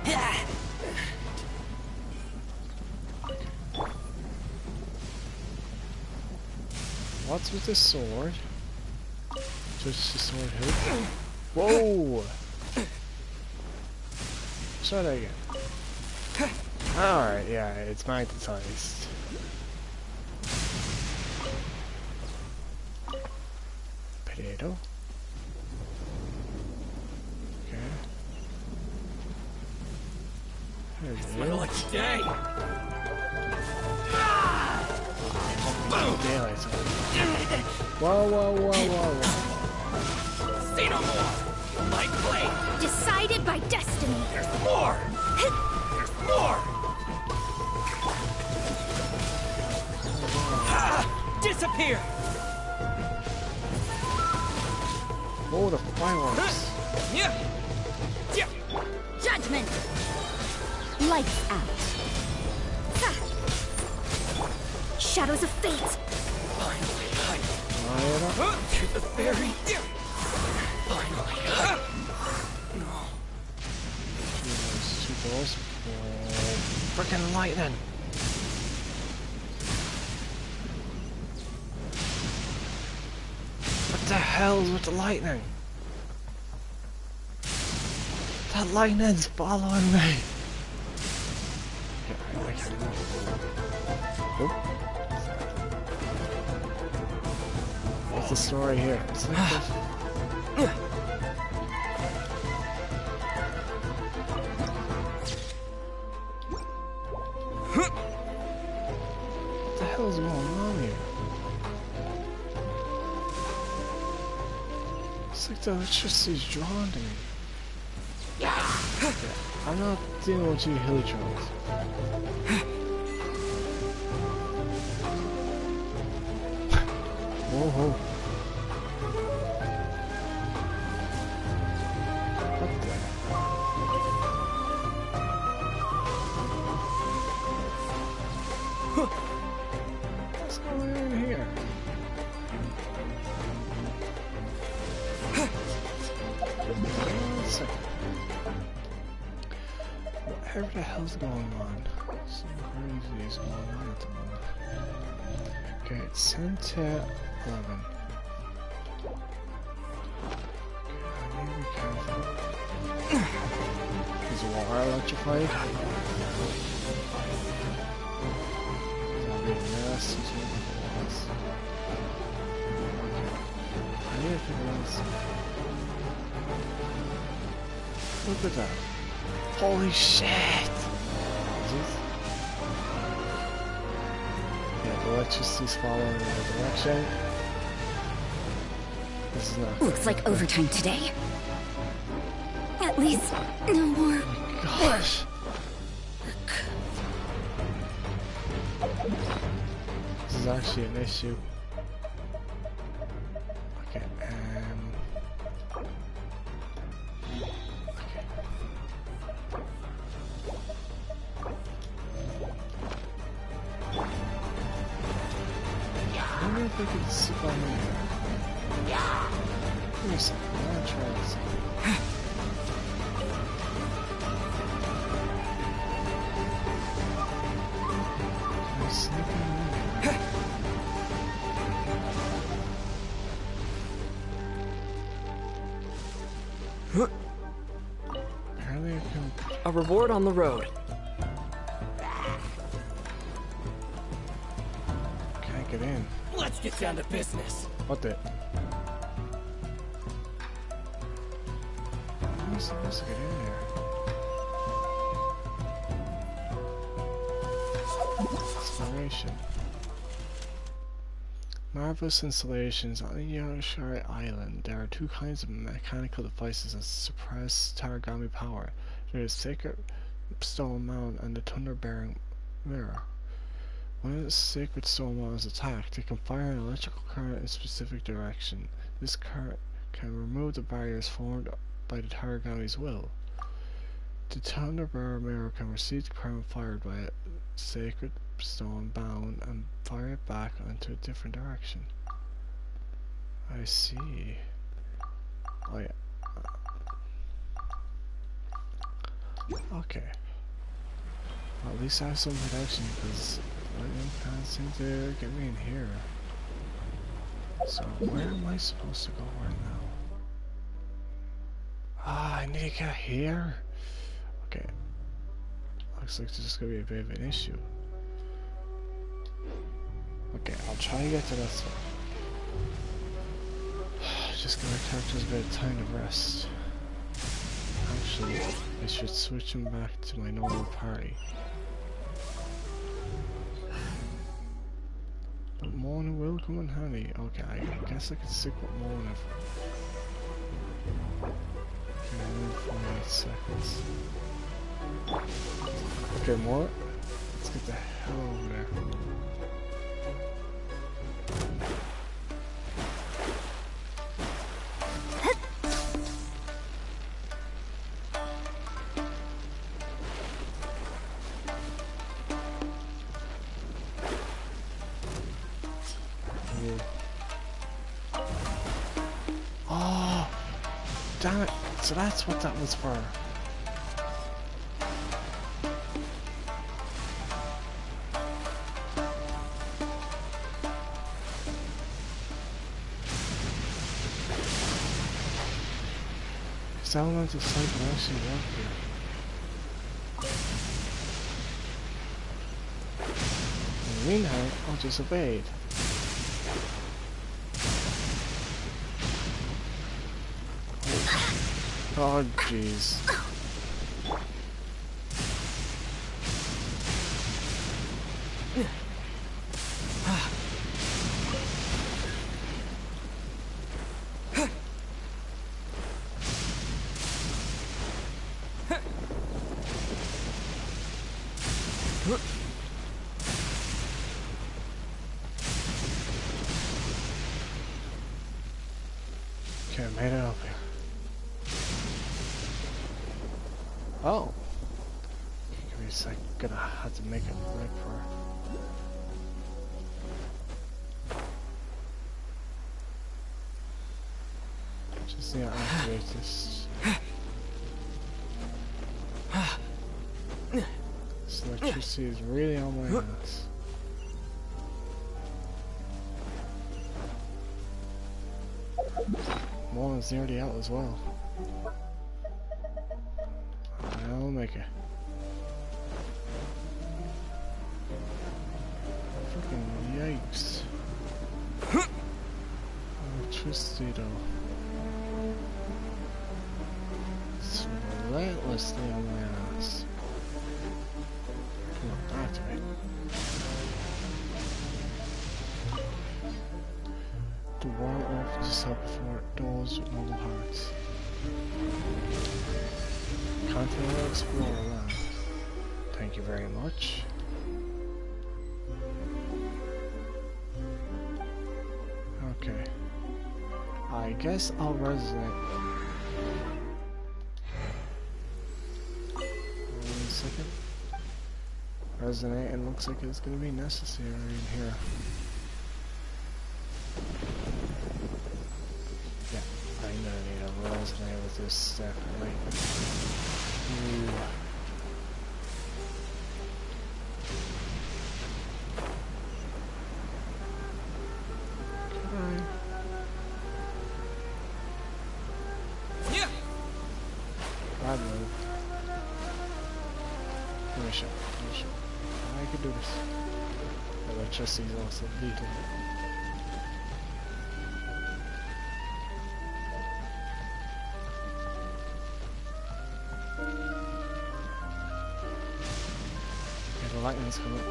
S1: What's with this sword? Just the sword hit. Whoa! Try that again. Alright, yeah, it's magnetized. Potato. Okay. There it is.
S17: My lucky day.
S1: Daylight. Whoa, whoa, whoa, whoa, whoa.
S17: Say no more. My blade.
S3: Decided by destiny.
S17: There's more. There's more. disappear!
S1: Oh, the fireworks.
S16: Judgment!
S21: Lights out.
S12: Shadows of fate!
S17: To the very... Finally.
S1: Two doors. Freaking lightning. What the hell's with the lightning? That lightning's following me. What's the story here? It's like this. What the hell's going on here? It's like the electricity's drawn to me. I'm not dealing with you hillytrons. Whoa. What the? What's going on here? One second. Whatever the hell's going on. Something crazy is going on at the moment. Okay, it's 10 to 11. I need to be careful. Is the water electrified? That'll be a mess. I need to figure out something. Look at that. Holy shit! Yeah, the electricity's following in my direction. This is not.
S12: Looks like overtime today. At least, no more.
S1: Oh my gosh! This is actually an issue. Okay, I wonder if I could sit on here. Give me a second, I wanna try this. Can I sneak in here? Apparently I can...
S8: A reward on the road.
S1: Can't get in.
S17: Let's get down to business.
S1: What the? How am I supposed to get in there? Exploration. Marvelous installations on Yoimiya Island. There are two kinds of mechanical devices that suppress Taragami power. There is Sacred Stone Mound and the Thunder-Bearing Mirror. When a Sacred Stone Mound is attacked, it can fire an electrical current in a specific direction. This current can remove the barriers formed by the Taragami's will. The Thunder-Bearing Mirror can receive the current fired by a Sacred Stone bound and fire it back into a different direction. I see. Oh yeah. Okay. Well, at least I have some protection because lightning can't seem to get me in here. So where am I supposed to go right now? Ah, I need to get here. Okay. Looks like this is gonna be a bit of an issue. Okay, I'll try to get to that spot. Just give my characters a bit of time to rest. Actually, I should switch him back to my normal party. But Mona will come in handy. Okay, I guess I can stick with Mona for... Okay, 48 seconds. Okay, Mona, let's get the hell over there. Oh, damn it! So that's what that was for. Is that one to fight when actually work here? In the meantime, I just obeyed. Oh jeez. Okay, I made it up here. Oh! Give me a sec, gonna have to make a break for just need to activate this. This electricity is really on my ass. One's nearly out as well. I'll make it. Fucking yikes. Electricity though. It's relentlessly on my ass. Come on, activate. The war offers us help before it doors with noble hearts. Continental Explorer land. Thank you very much. Okay. I guess I'll resonate. Wait a second. Resonate, and looks like it's going to be necessary in here. I'm gonna need a resonate with this definitely. Ooh. Come on. Yeah. Bad move. Finish up. Finish up. I can do this. Electricity is also lethal. The lightning's coming.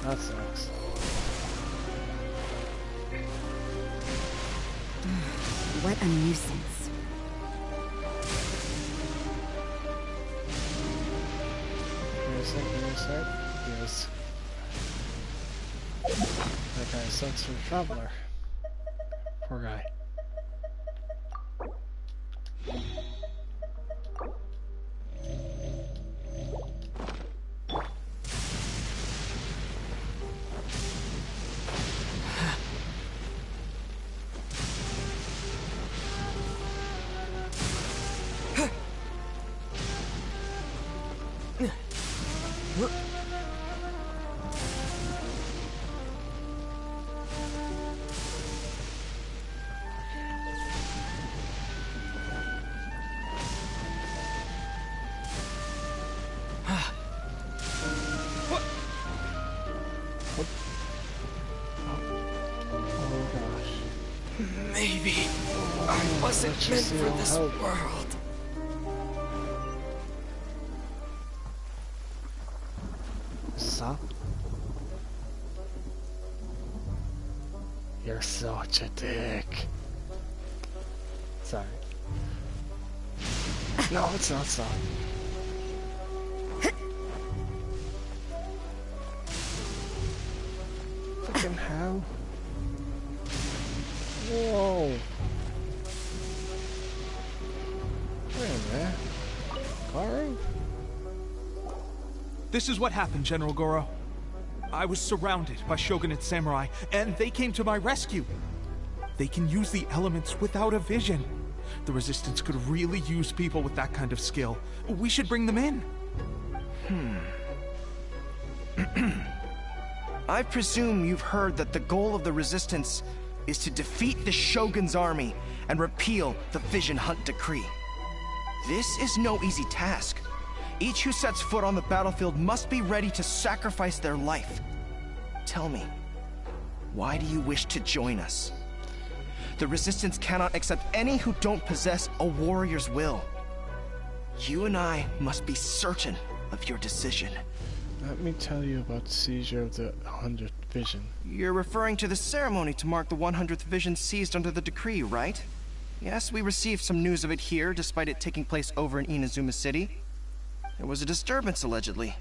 S1: That sucks.
S9: What a nuisance.
S1: Give me a sec. Yes. That guy sucks for a traveler. Poor guy.
S17: Maybe I wasn't meant for this world.
S1: Stop. You're such a dick. Sorry. No, it's not stop. Fucking hell. Whoa. Wait a Gorou?
S11: This is what happened, General Gorou. I was surrounded by shogunate samurai, and they came to my rescue. They can use the elements without a vision. The Resistance could really use people with that kind of skill. We should bring them in.
S10: I presume you've heard that the goal of the Resistance is to defeat the Shogun's army and repeal the Vision Hunt Decree. This is no easy task. Each who sets foot on the battlefield must be ready to sacrifice their life. Tell me, why do you wish to join us? The Resistance cannot accept any who don't possess a warrior's will. You and I must be certain of your decision.
S1: Let me tell you about the seizure of the 100th Vision.
S10: You're referring to the ceremony to mark the 100th Vision seized under the decree, right? Yes, we received some news of it here, despite it taking place over in Inazuma City. There was a disturbance, allegedly.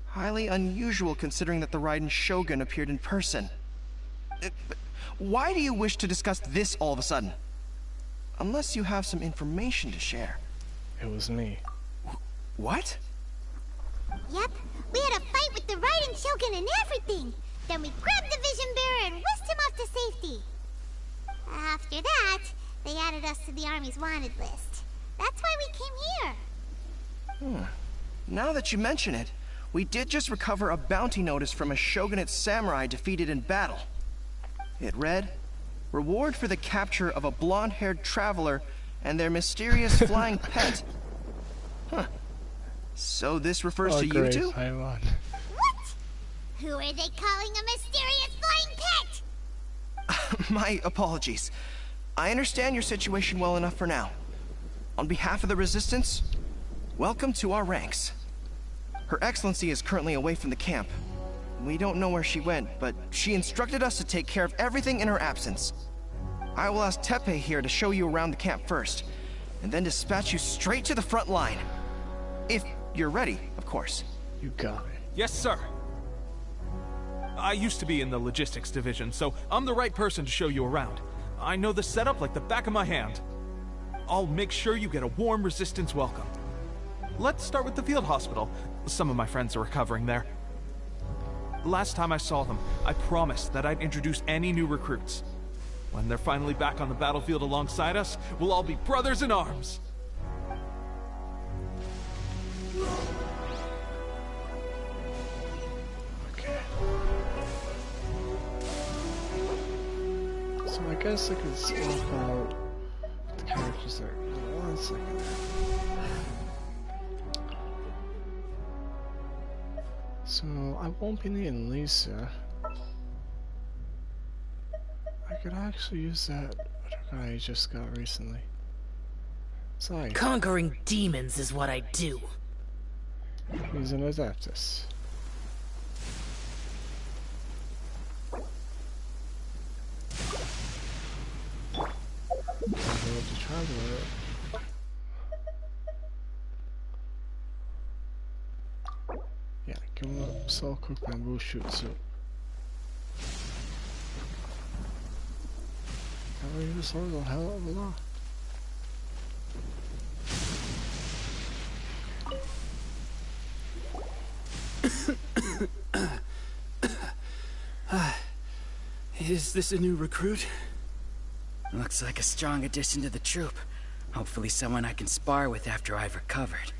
S10: Highly unusual considering that the Raiden Shogun appeared in person. Why do you wish to discuss this all of a sudden? Unless you have some information to share.
S1: It was me.
S10: What?
S3: Yep, we had a fight with the Raiden Shogun and everything. Then we grabbed the Vision Bearer and whisked him off to safety. After that, they added us to the Army's wanted list. That's why we came here.
S10: Now that you mention it, we did just recover a bounty notice from a Shogunate samurai defeated in battle. It read, "Reward for the capture of a blonde-haired traveler and their mysterious flying pet." Huh. So this refers to you two?
S3: What? Who are they calling a mysterious flying pet?
S10: My apologies. I understand your situation well enough for now. On behalf of the Resistance, welcome to our ranks. Her Excellency is currently away from the camp. We don't know where she went, but she instructed us to take care of everything in her absence. I will ask Teppei here to show you around the camp first, and then dispatch you straight to the front line. If you're ready, of course.
S1: You got it.
S11: Yes, sir. I used to be in the logistics division, so I'm the right person to show you around. I know the setup like the back of my hand. I'll make sure you get a warm Resistance welcome. Let's start with the field hospital. Some of my friends are recovering there. Last time I saw them, I promised that I'd introduce any new recruits. When they're finally back on the battlefield alongside us, we'll all be brothers in arms.
S1: Okay. So I guess I could swap out the characters there. 1 second. So I won't be needing Lisa. I could actually use that other guy I just got recently. Sorry.
S15: Conquering demons is what I do.
S1: He's an Adeptus. Yeah, give him a soul cook bamboo shoot suit. How are you the sword of hell of a law?
S17: Is this a new recruit? Looks like a strong addition to the troop. Hopefully someone I can spar with after I've recovered.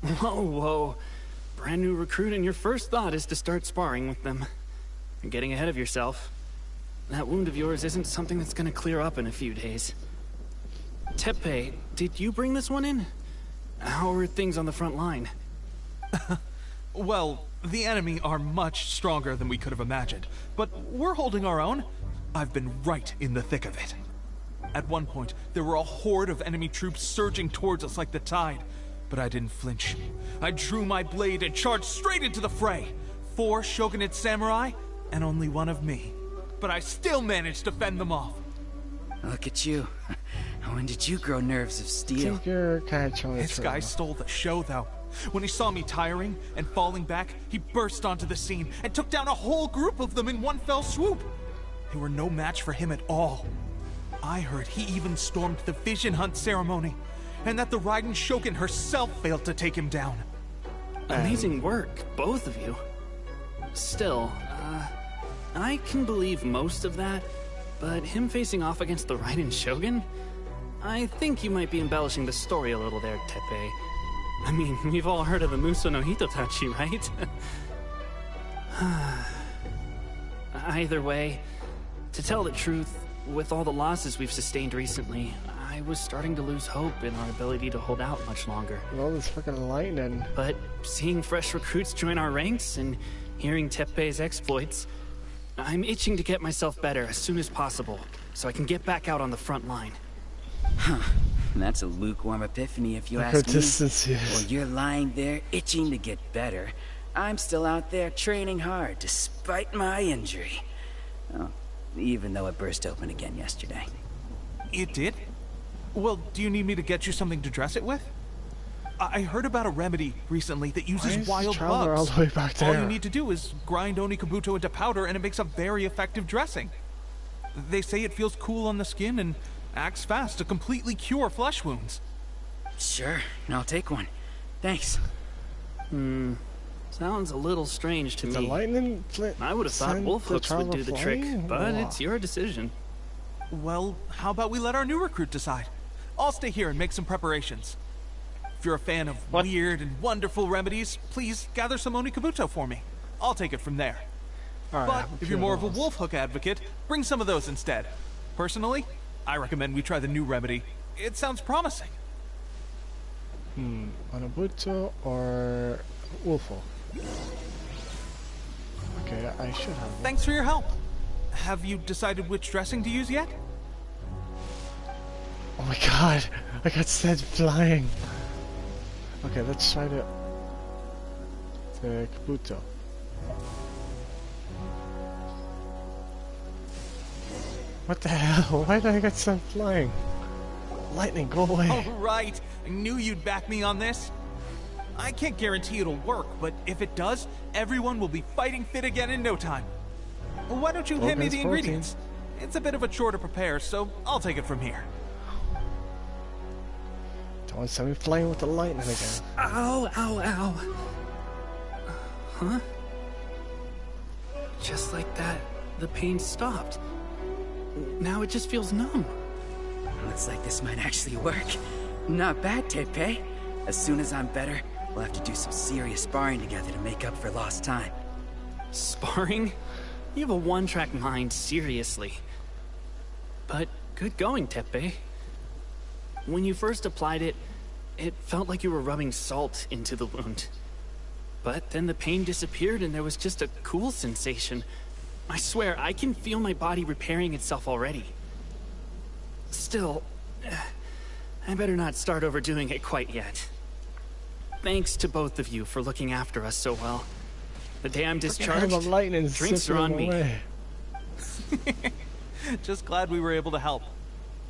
S6: Whoa, whoa. Brand new recruit and your first thought is to start sparring with them. You're getting ahead of yourself. That wound of yours isn't something that's gonna clear up in a few days. Teppei, did you bring this one in? How are things on the front line?
S11: Well, the enemy are much stronger than we could have imagined, but we're holding our own. I've been right in the thick of it. At one point, there were a horde of enemy troops surging towards us like the tide, but I didn't flinch. I drew my blade and charged straight into the fray. 4 Shogunate samurai, and only 1 of me. But I still managed to fend them off.
S17: Look at you. When did you grow nerves of steel?
S11: This guy stole the show, though. When he saw me tiring and falling back, he burst onto the scene and took down a whole group of them in one fell swoop. They were no match for him at all. I heard he even stormed the Vision Hunt ceremony. and that the Raiden Shogun herself failed to take him down.
S6: Amazing work, both of you. Still, I can believe most of that, but him facing off against the Raiden Shogun? I think you might be embellishing the story a little there, Teppei. I mean, we've all heard of the Muso no Hitotachi, right? Either way, to tell the truth, with all the losses we've sustained recently, I was starting to lose hope in our ability to hold out much longer.
S1: All this fucking lightning.
S6: But seeing fresh recruits join our ranks and hearing Teppei's exploits, I'm itching to get myself better as soon as possible, so I can get back out on the front line.
S17: Huh. That's a lukewarm epiphany if you
S1: Look
S17: ask
S1: how
S17: me.
S1: distant he is.
S17: Well, you're lying there itching to get better. I'm still out there training hard despite my injury. Oh, even though it burst open again yesterday.
S11: It did? Well, do you need me to get you something to dress it with? I heard about a remedy recently that uses wild bugs.
S1: All the way back there?
S11: All you need to do is grind Onikabuto into powder and it makes a very effective dressing. They say it feels cool on the skin and acts fast to completely cure flesh wounds.
S17: Sure, I'll take one. Thanks.
S6: Sounds a little strange to
S1: The
S6: me.
S1: lightning
S6: I would have thought
S1: sent
S6: wolf
S1: the
S6: hooks would do the trick,
S1: flying?
S6: but
S1: Wow.
S6: it's your decision.
S11: Well, how about we let our new recruit decide? I'll stay here and make some preparations. If you're a fan of weird and wonderful remedies, please gather some Onikabuto for me. I'll take it from there. But if you're more of a wolf hook advocate, bring some of those instead. Personally, I recommend we try the new remedy. It sounds promising.
S1: Onabuto or Wolfo? Okay, I should have one.
S11: Thanks for your help. Have you decided which dressing to use yet?
S1: Oh my god, I got sent flying. Okay, let's try the Kabuto. What the hell? Why did I get sent flying? Lightning, go away.
S11: All right, I knew you'd back me on this. I can't guarantee it'll work, but if it does, everyone will be fighting fit again in no time. Why don't you hand me the ingredients? It's a bit of a chore to prepare, so I'll take it from here.
S1: Don't send me flying with the lightning again.
S6: Ow, ow, ow. Huh? Just like that, the pain stopped. Now it just feels numb.
S17: Looks like this might actually work. Not bad, Teppei. As soon as I'm better, we'll have to do some serious sparring together to make up for lost time.
S6: Sparring? You have a one-track mind, seriously. But good going, Teppei. When you first applied it, it felt like you were rubbing salt into the wound. But then the pain disappeared and there was just a cool sensation. I swear, I can feel my body repairing itself already. Still, I better not start overdoing it quite yet. Thanks to both of you for looking after us so well. The day I'm discharged, drinks are on me.
S11: Just glad we were able to help.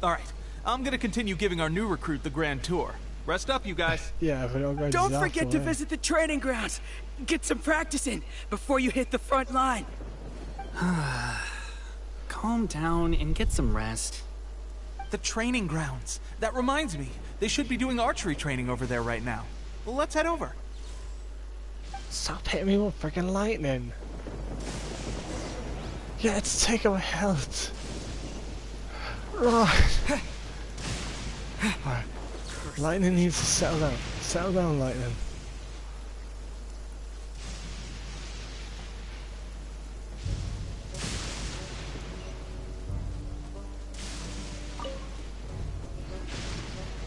S11: All right, I'm gonna continue giving our new recruit the grand tour. Rest up, you guys.
S1: Yeah, but
S17: don't forget to visit the training grounds. Get some practice in before you hit the front line.
S6: Calm down and get some rest.
S11: The training grounds. That reminds me, they should be doing archery training over there right now. Well, let's head over.
S1: Stop hitting me with freaking lightning. Yeah, it's taking my health. Right. Alright. Lightning needs to settle down. Settle down, lightning.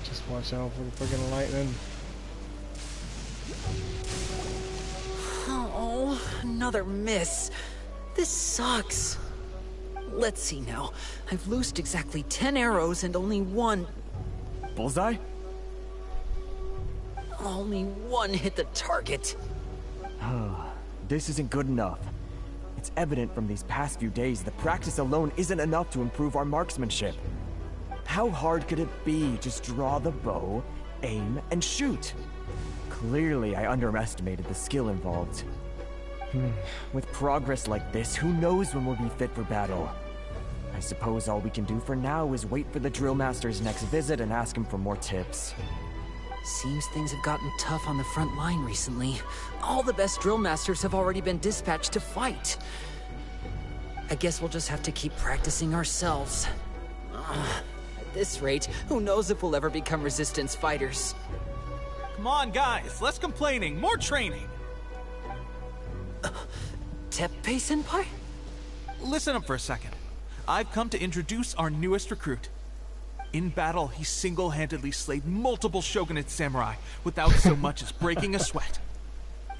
S1: Just watch out for the freaking lightning.
S15: Oh, another miss. This sucks. Let's see now. I've loosed exactly 10 arrows and only one...
S4: Bullseye?
S15: Only one hit the target.
S4: This isn't good enough. It's evident from these past few days that practice alone isn't enough to improve our marksmanship. How hard could it be? Just draw the bow, aim, and shoot. Clearly, I underestimated the skill involved. With progress like this, who knows when we'll be fit for battle? I suppose all we can do for now is wait for the drill master's next visit and ask him for more tips.
S15: Seems things have gotten tough on the front line recently. All the best drill masters have already been dispatched to fight. I guess we'll just have to keep practicing ourselves. At this rate, who knows if we'll ever become resistance fighters.
S11: Come on, guys, less complaining, more training.
S15: Teppei-senpai?
S11: Listen up for a second. I've come to introduce our newest recruit. In battle, he single-handedly slayed multiple shogunate samurai without so much as breaking a sweat.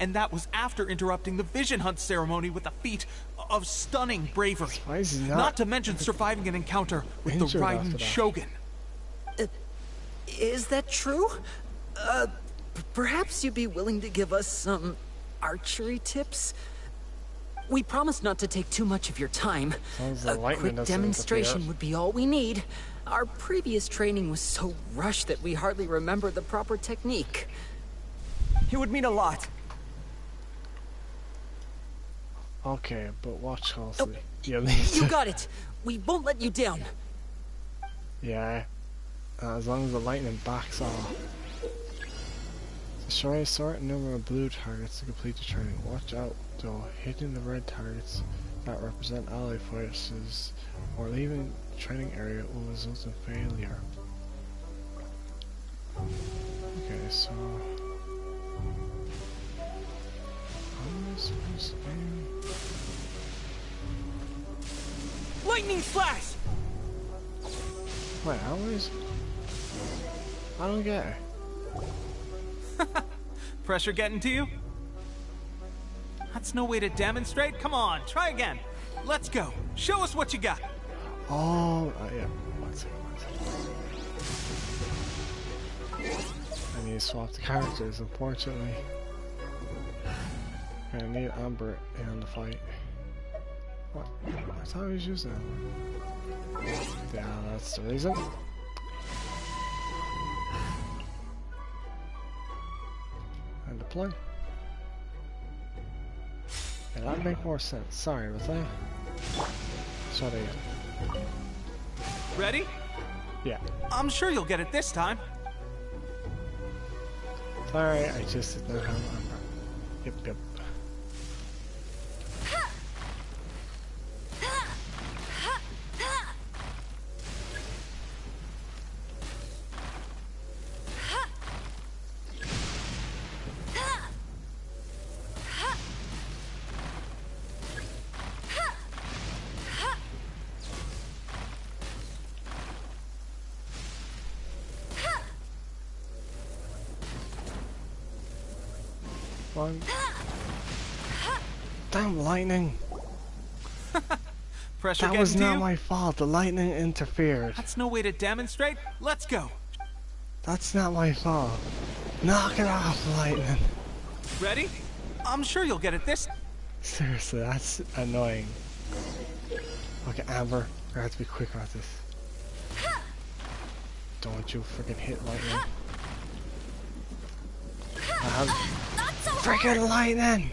S11: And that was after interrupting the vision hunt ceremony with a feat of stunning bravery. Not to mention surviving an encounter with the Raiden Shogun.
S15: Is that true? Perhaps you'd be willing to give us some archery tips? We promise not to take too much of your time. A quick demonstration would be all we need. Our previous training was so rushed that we hardly remember the proper technique.
S4: It would mean a lot.
S1: Okay, but watch closely.
S15: You got it. We won't let you down.
S1: Yeah, as long as the lightning backs off. Destroy a certain number of blue targets to complete the training. Watch out, though. Hitting the red targets that represent ally forces or leaving the training area will result in failure. Okay, so... how am I supposed to do?
S15: Lightning flash!
S1: Wait, how is... I don't get it.
S11: Pressure getting to you? That's no way to demonstrate. Come on, try again. Let's go. Show us what you got.
S1: Oh, yeah. One second. I need to swap the characters, unfortunately. I need Amber in the fight. What? I thought I was using that one. Yeah, that's the reason. And deploy. Yeah, that'd make more sense. Sorry, was I? Shut it.
S11: Ready?
S1: Yeah.
S11: I'm sure you'll get it this time.
S1: Sorry, I just didn't have Amber. Yep. Damn lightning!
S11: Pressure
S1: that was
S11: getting to
S1: not
S11: you?
S1: my fault. The lightning interfered.
S11: That's no way to demonstrate. Let's go.
S1: That's not my fault. Knock it off, lightning.
S11: Ready? I'm sure you'll get it this.
S1: Seriously, that's annoying. Okay, Amber, I have to be quick about this. Don't you freaking hit lightning. I have freaking lightning!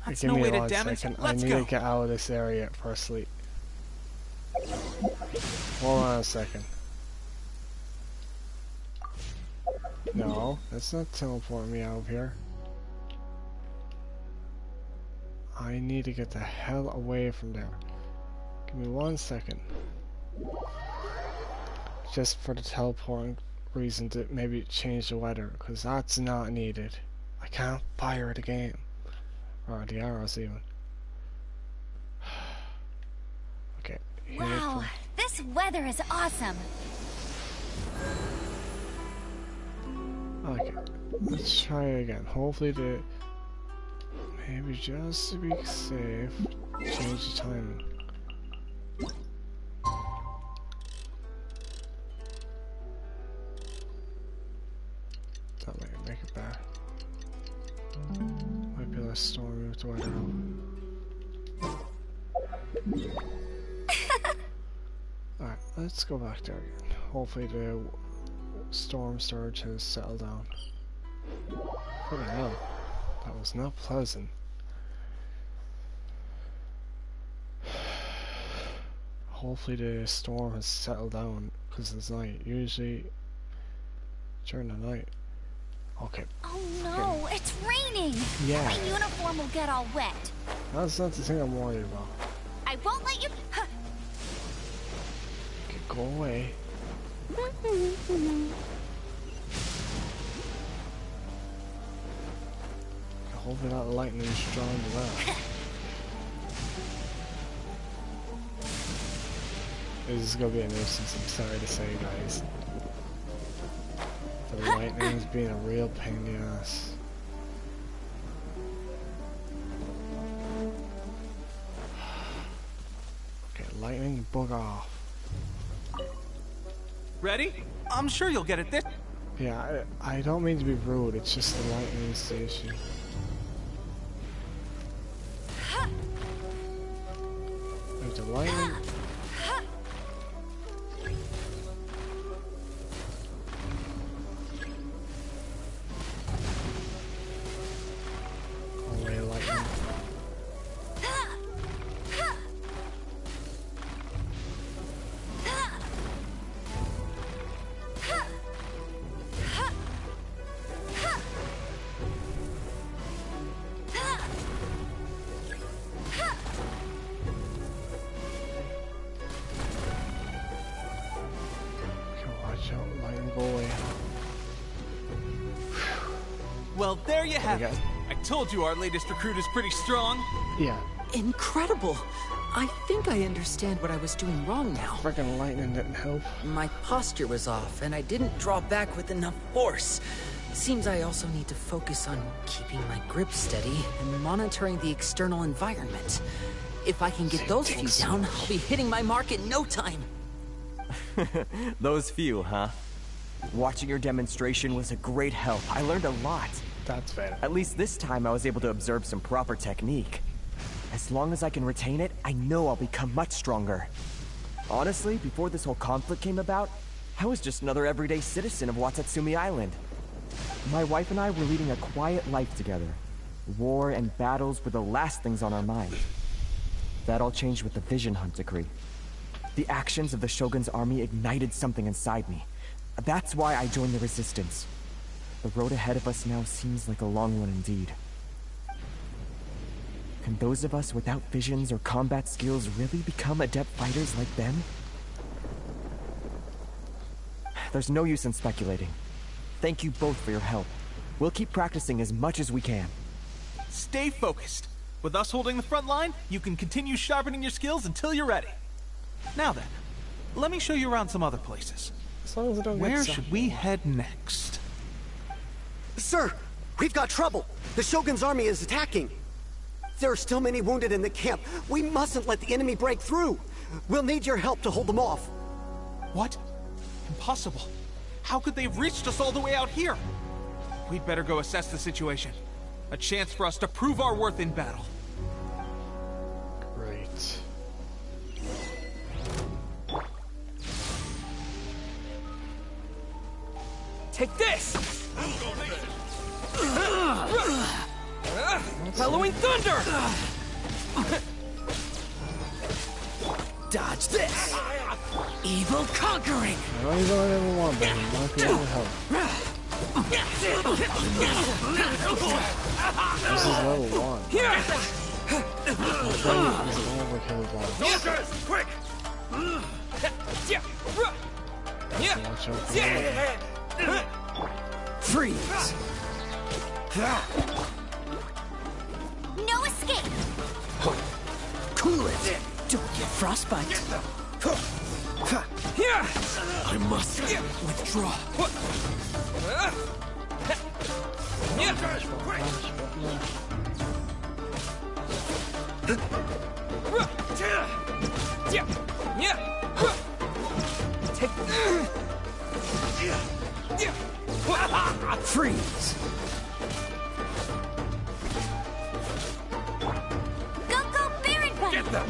S11: That's
S1: Give
S11: no
S1: me
S11: way to
S1: 1
S11: demonstrate.
S1: second. I
S11: Let's
S1: need
S11: go.
S1: to get out of this area firstly. Hold on a second. No, that's not teleporting me out of here. I need to get the hell away from there. Give me 1 second. Just for the teleporting reason to maybe change the weather, because that's not needed. I can't fire the game. Or the arrows even. Okay.
S3: Wow, this weather is awesome.
S1: Okay, let's try it again. Hopefully maybe just to be safe, change the timing. That might make it better. Might be less stormy with the weather out. Alright, let's go back there again. Hopefully the storm surge has settled down. What the hell? That was not pleasant. Hopefully the storm has settled down because it's night. Usually during the night. Okay.
S2: Oh no, it's raining!
S1: Yeah.
S2: My uniform will get all wet.
S1: That's not the thing I'm worried about.
S2: I won't let you...
S1: Okay, go away. Hopefully that lightning is strong to that. This is gonna be a nuisance, I'm sorry to say, guys. The lightning's being a real pain in the ass. Okay, lightning, bug off.
S11: Ready? I'm sure you'll get it this.
S1: Yeah, I don't mean to be rude, it's just the lightning's the issue. There's the lightning. Away, lightning.
S11: Well, there you have it. I told you our latest recruit is pretty strong.
S1: Yeah.
S15: Incredible. I think I understand what I was doing wrong now.
S1: Freaking lightning didn't help.
S15: My posture was off, and I didn't draw back with enough force. Seems I also need to focus on keeping my grip steady and monitoring the external environment. If I can get those few down, I'll be hitting my mark in no time.
S4: Those few, huh? Watching your demonstration was a great help. I learned a lot.
S1: That's fair.
S4: At least this time I was able to observe some proper technique. As long as I can retain it, I know I'll become much stronger. Honestly, before this whole conflict came about, I was just another everyday citizen of Watuisumi Island. My wife and I were leading a quiet life together. War and battles were the last things on our mind. That all changed with the Vision Hunt decree. The actions of the Shogun's army ignited something inside me. That's why I joined the Resistance. The road ahead of us now seems like a long one indeed. Can those of us without visions or combat skills really become adept fighters like them? There's no use in speculating. Thank you both for your help. We'll keep practicing as much as we can.
S11: Stay focused. With us holding the front line, you can continue sharpening your skills until you're ready. Now then, let me show you around some other places.
S1: As long as I don't get
S11: Where should we head next?
S7: Sir, we've got trouble. The Shogun's army is attacking. There are still many wounded in the camp. We mustn't let the enemy break through. We'll need your help to hold them off.
S11: What? Impossible. How could they have reached us all the way out here? We'd better go assess the situation. A chance for us to prove our worth in battle.
S1: Great.
S15: Take this! Halloween Thunder! Dodge this! Evil Conquering!
S1: I don't even ever want, but I'm not going to help. This is level 1. This is overkill bomb.
S19: Soldiers, quick!
S1: Watch out for that.
S15: Freeze!
S2: No escape!
S15: Cool it! Don't get frostbite! I must withdraw. Take freeze.
S2: Go, Baron Bunny!
S19: Get them!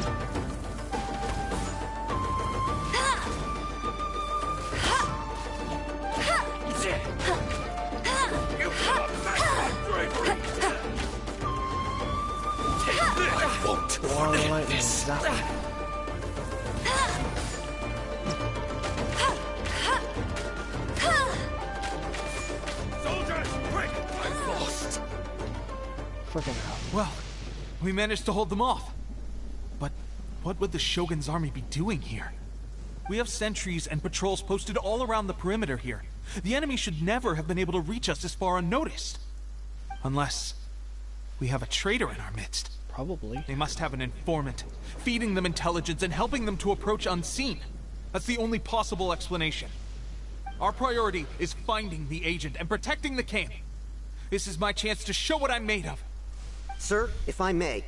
S1: Freaking hell.
S11: Well, we managed to hold them off. But what would the Shogun's army be doing here? We have sentries and patrols posted all around the perimeter here. The enemy should never have been able to reach us this far unnoticed. Unless we have a traitor in our midst.
S1: Probably.
S11: They must have an informant, feeding them intelligence and helping them to approach unseen. That's the only possible explanation. Our priority is finding the agent and protecting the camp. This is my chance to show what I'm made of.
S7: Sir, if I may.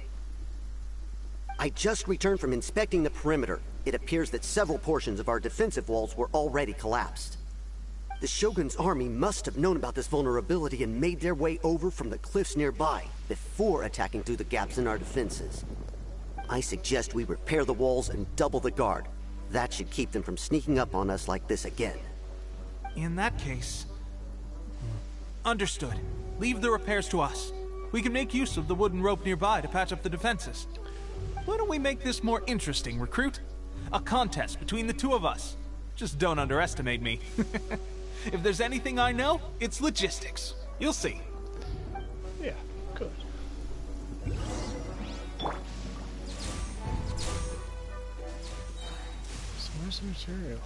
S7: I just returned from inspecting the perimeter. It appears that several portions of our defensive walls were already collapsed. The Shogun's army must have known about this vulnerability and made their way over from the cliffs nearby before attacking through the gaps in our defenses. I suggest we repair the walls and double the guard. That should keep them from sneaking up on us like this again.
S11: In that case... Understood. Leave the repairs to us. We can make use of the wooden rope nearby to patch up the defenses. Why don't we make this more interesting, recruit? A contest between the two of us. Just don't underestimate me. If there's anything I know, it's logistics. You'll see.
S1: Yeah, good. So where's the material?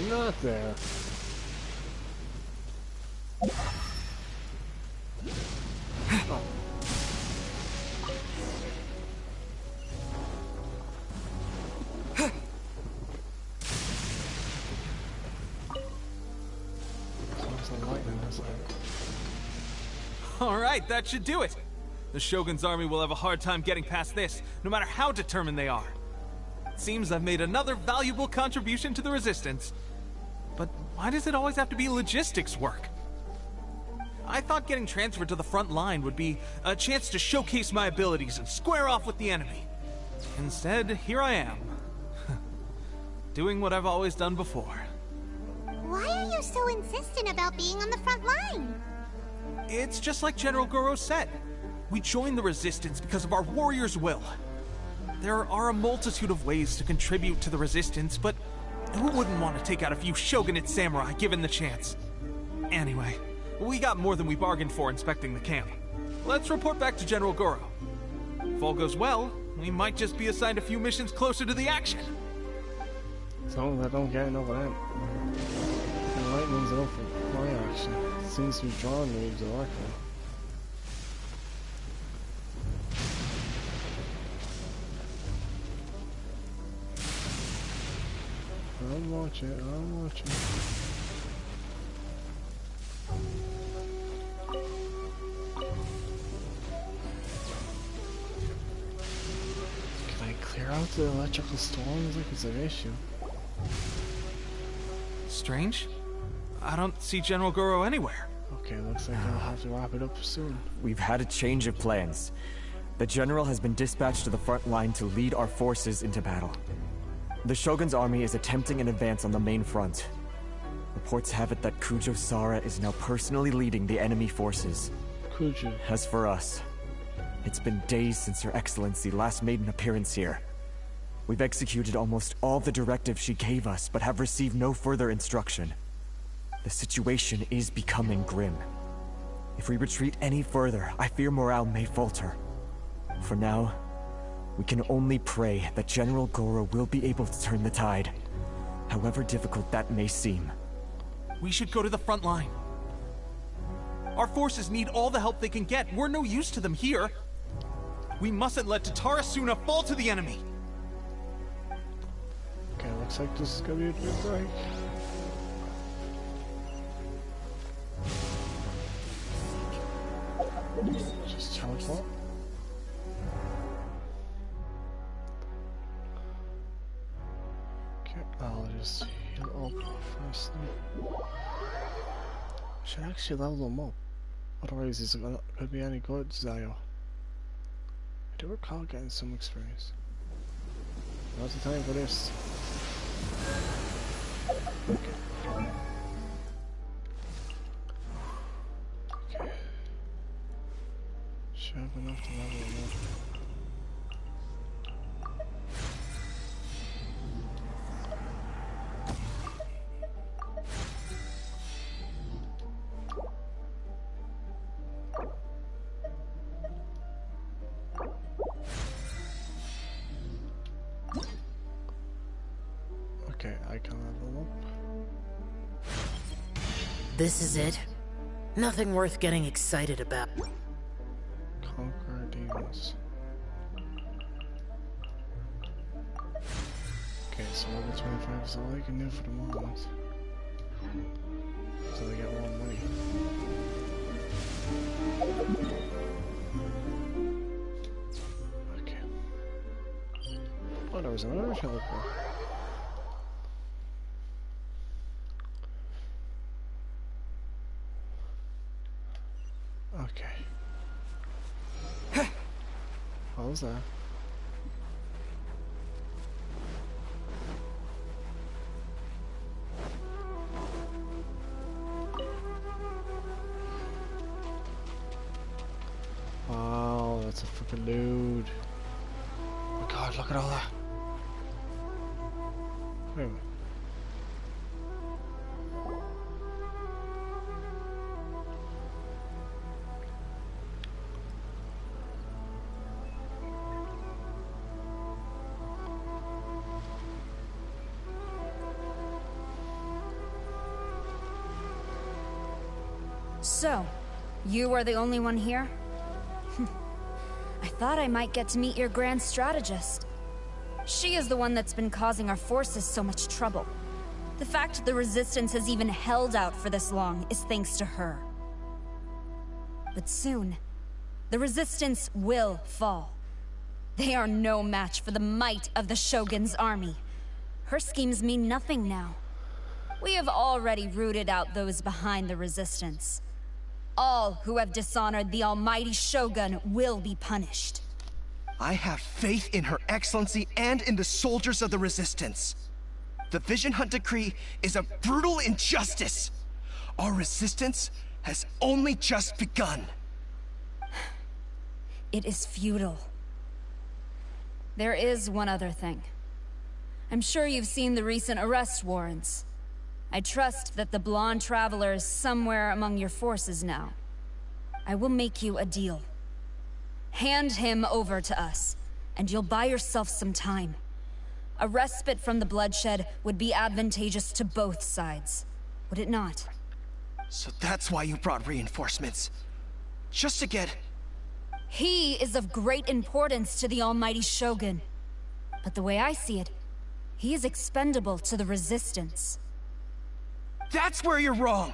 S1: Not there. Oh.
S11: Alright, that should do it. The Shogun's army will have a hard time getting past this, no matter how determined they are. It seems I've made another valuable contribution to the Resistance. But why does it always have to be logistics work? I thought getting transferred to the front line would be a chance to showcase my abilities and square off with the enemy. Instead, here I am. Doing what I've always done before.
S3: Why are you so insistent about being on the front line?
S11: It's just like General Gorou said. We joined the Resistance because of our warrior's will. There are a multitude of ways to contribute to the Resistance, but who wouldn't want to take out a few shogunate samurai given the chance? Anyway, we got more than we bargained for inspecting the camp. Let's report back to General Gorou. If all goes well, we might just be assigned a few missions closer to the action.
S1: As long as I don't get enough of them. The lightning's enough for my action. It seems to be drawing me directly. I'm watching. Can I clear out the electrical storms like it's an issue?
S11: Strange. I don't see General Gorou anywhere.
S1: Okay, looks like I'll have to wrap it up soon.
S4: We've had a change of plans. The General has been dispatched to the front line to lead our forces into battle. The Shogun's army is attempting an advance on the main front. Reports have it that Kujou Sara is now personally leading the enemy forces.
S1: Kujou.
S4: As for us, it's been days since Her Excellency last made an appearance here. We've executed almost all the directives she gave us, but have received no further instruction. The situation is becoming grim. If we retreat any further, I fear morale may falter. For now, we can only pray that General Gorou will be able to turn the tide, however difficult that may seem.
S11: We should go to the front line. Our forces need all the help they can get. We're no use to them here. We mustn't let Tatarasuna fall to the enemy.
S1: Okay, looks like this is gonna be a good break. Just teleport. Okay, I'll just heal up first. I should actually level them up. Otherwise, is it could be any good, Zayo? I do recall getting some experience. Now's the time for this. Okay. Okay. Should have enough to level them up.
S15: This is it? Nothing worth getting excited about.
S1: Conquer demons. Okay, so level 25 is all I can do for the moment. Until I get more money. Okay. Oh, there was another helper. Okay. What was that? Wow, that's a fucking load. Oh my god, look at all that. Wait a minute.
S18: So, you are the only one here? I thought I might get to meet your grand strategist. She is the one that's been causing our forces so much trouble. The fact the Resistance has even held out for this long is thanks to her. But soon, the Resistance will fall. They are no match for the might of the Shogun's army. Her schemes mean nothing now. We have already rooted out those behind the Resistance. All who have dishonored the almighty Shogun will be punished.
S10: I have faith in Her Excellency and in the soldiers of the Resistance. The Vision Hunt Decree is a brutal injustice. Our resistance has only just begun.
S18: It is futile. There is one other thing. I'm sure you've seen the recent arrest warrants. I trust that the blonde traveler is somewhere among your forces now. I will make you a deal. Hand him over to us, and you'll buy yourself some time. A respite from the bloodshed would be advantageous to both sides, would it not?
S10: So that's why you brought reinforcements. Just to get...
S18: He is of great importance to the almighty Shogun. But the way I see it, he is expendable to the Resistance.
S10: That's where you're wrong.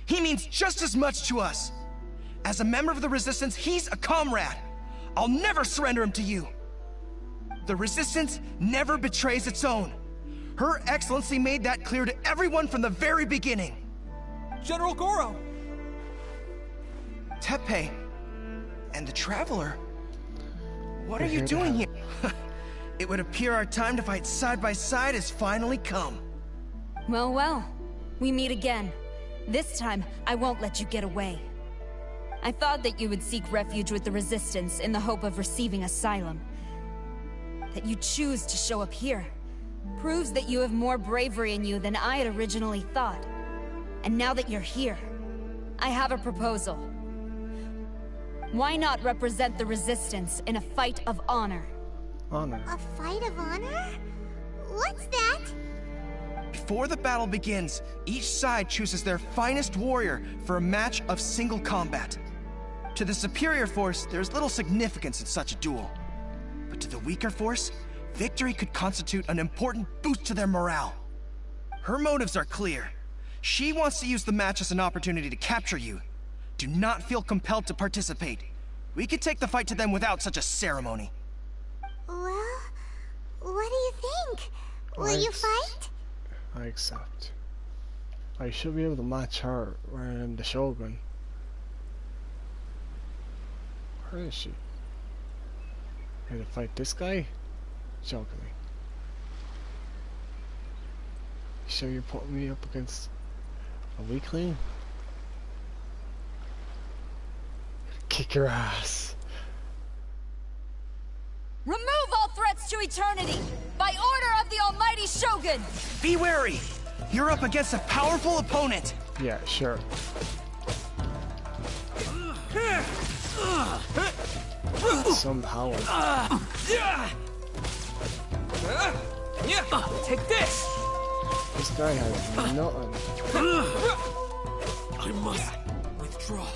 S10: He means just as much to us. As a member of the Resistance, he's a comrade. I'll never surrender him to you. The Resistance never betrays its own. Her Excellency made that clear to everyone from the very beginning.
S11: General Gorou!
S10: Teppei and the Traveler. What are you doing here? It would appear our time to fight side by side has finally come.
S18: Well, well. We meet again. This time, I won't let you get away. I thought that you would seek refuge with the Resistance in the hope of receiving asylum. That you choose to show up here proves that you have more bravery in you than I had originally thought. And now that you're here, I have a proposal. Why not represent the Resistance in a fight of honor?
S1: Honor?
S3: A fight of honor? What's that?
S10: Before the battle begins, each side chooses their finest warrior for a match of single combat. To the superior force, there's little significance in such a duel. But to the weaker force, victory could constitute an important boost to their morale. Her motives are clear. She wants to use the match as an opportunity to capture you. Do not feel compelled to participate. We could take the fight to them without such a ceremony.
S3: Well, what do you think? Will you fight?
S1: I accept. I should be able to match her rather than the Shogun. Where is she? Here to fight this guy? Joking me. You sure you're putting me up against a weakling? Kick your ass.
S18: Remove all threats to eternity! By order of the almighty Shogun!
S10: Be wary! You're up against a powerful opponent!
S1: Yeah, sure. Some power.
S11: Take this!
S1: This guy has nothing.
S14: I must withdraw.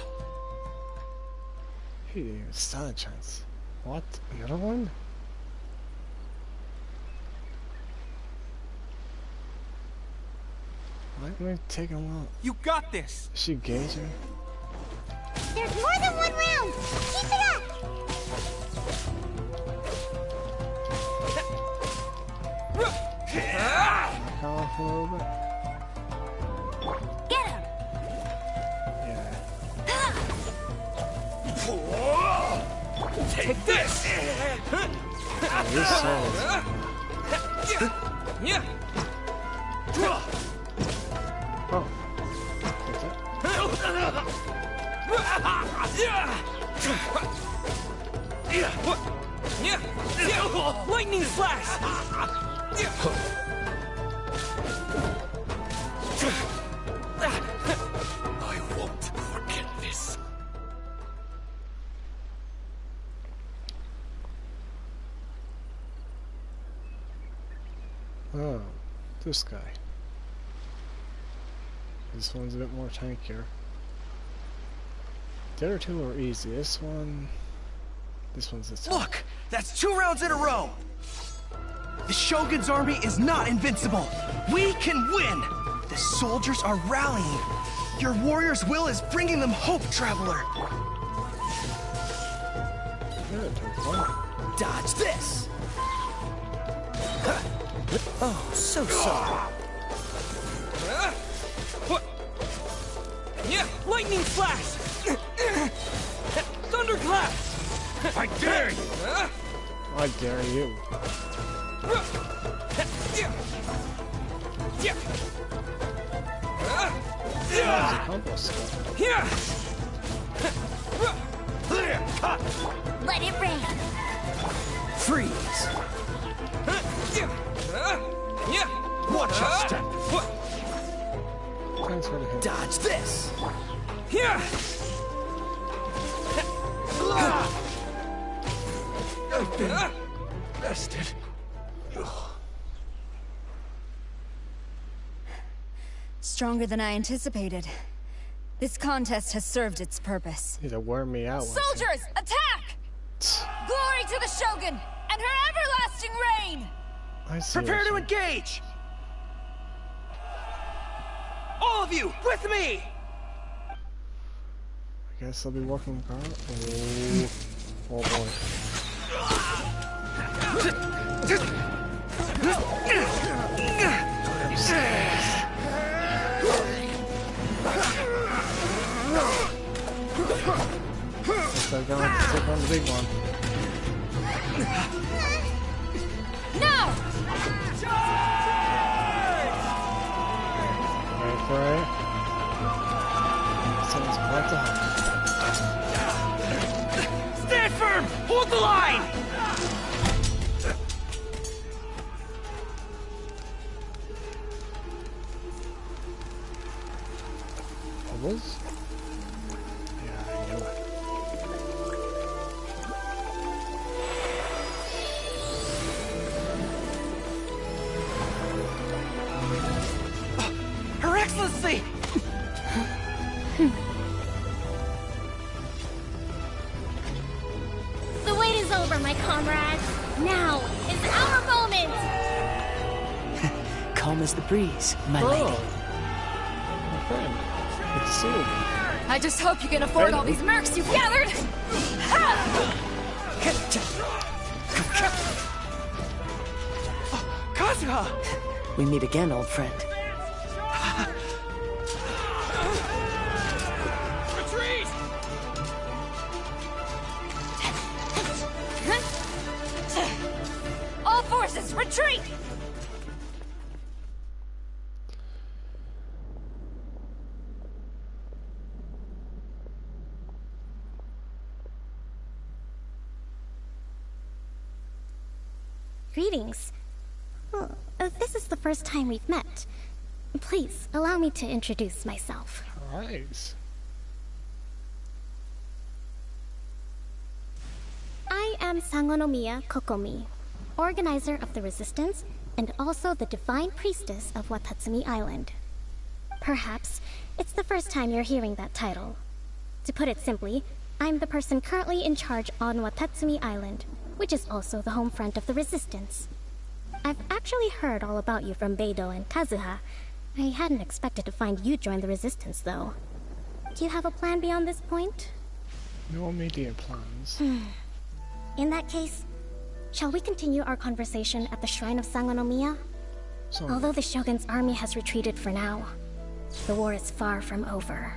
S1: He didn't even stand a chance. What? Another one? Why am I taking a while?
S11: You got this!
S1: Is she gauging?
S3: There's more than one round! Keep it up!
S1: Back off a little bit.
S16: Get him!
S1: Yeah.
S14: Take this!
S1: Oh, this song.
S14: Yeah.
S1: Oh.
S14: Lightning flash! I won't forget this.
S1: Oh, this guy. This one's a bit more tankier. The other two are easy. This one's the tank.
S10: Look! That's 2 rounds in a row! The Shogun's army is not invincible! We can win! The soldiers are rallying! Your warrior's will is bringing them hope, Traveler!
S4: Dodge this! Oh, so sorry.
S14: Lightning flash! Thunderclap! I dare you!
S1: I dare you. That's a combo skill.
S16: Let it rain!
S4: Freeze!
S10: Watch your step!
S1: Thanks for the hit.
S4: Dodge this!
S10: I've been bested.
S18: Stronger than I anticipated. This contest has served its purpose.
S1: Need to wear me out.
S18: Soldiers, attack! Glory to the Shogun and her everlasting reign!
S1: I see.
S10: Prepare to engage! All of you, with me!
S1: I guess I'll be working with Gorou. Oh boy. Looks like I'm gonna have to take on the big one.
S18: No!
S1: Wait for it. Someone's about to happen.
S10: Stand firm! Hold the line!
S1: Bubbles? Yeah, I knew it.
S10: Her Excellency!
S2: The wait is over, my comrades. Now is our moment.
S20: Calm as the breeze, my lady.
S1: My friend. Good to see you.
S18: I just hope you can afford all these mercs you've gathered!
S10: Kazuha!
S20: We meet again, old friend.
S14: Retreat!
S18: All forces, retreat!
S2: Greetings. Well, this is the first time we've met. Please, allow me to introduce myself.
S1: Alright.
S2: I am Sanginomiya Kokomi, organizer of the Resistance and also the Divine Priestess of Watuisumi Island.
S13: Perhaps it's the first time you're hearing that title. To put it simply, I'm the person currently in charge on Watuisumi Island, which is also the home front of the Resistance. I've actually heard all about you from Beidou and Kazuha. I hadn't expected to find you join the Resistance, though. Do you have a plan beyond this point?
S1: No immediate plans.
S13: In that case, shall we continue our conversation at the shrine of Sanginomiya? Although the Shogun's army has retreated for now, the war is far from over.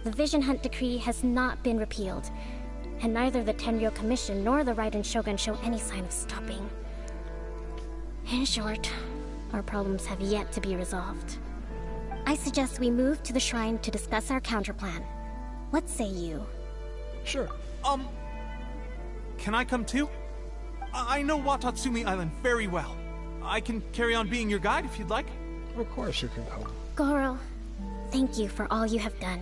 S13: The Vision Hunt Decree has not been repealed, and neither the Tenryo Commission nor the Raiden Shogun show any sign of stopping. In short, our problems have yet to be resolved. I suggest we move to the shrine to discuss our counterplan. What say you?
S1: Sure.
S11: Can I come too? I know Watuisumi Island very well. I can carry on being your guide if you'd like.
S1: Of course you can come.
S13: Gorou, thank you for all you have done.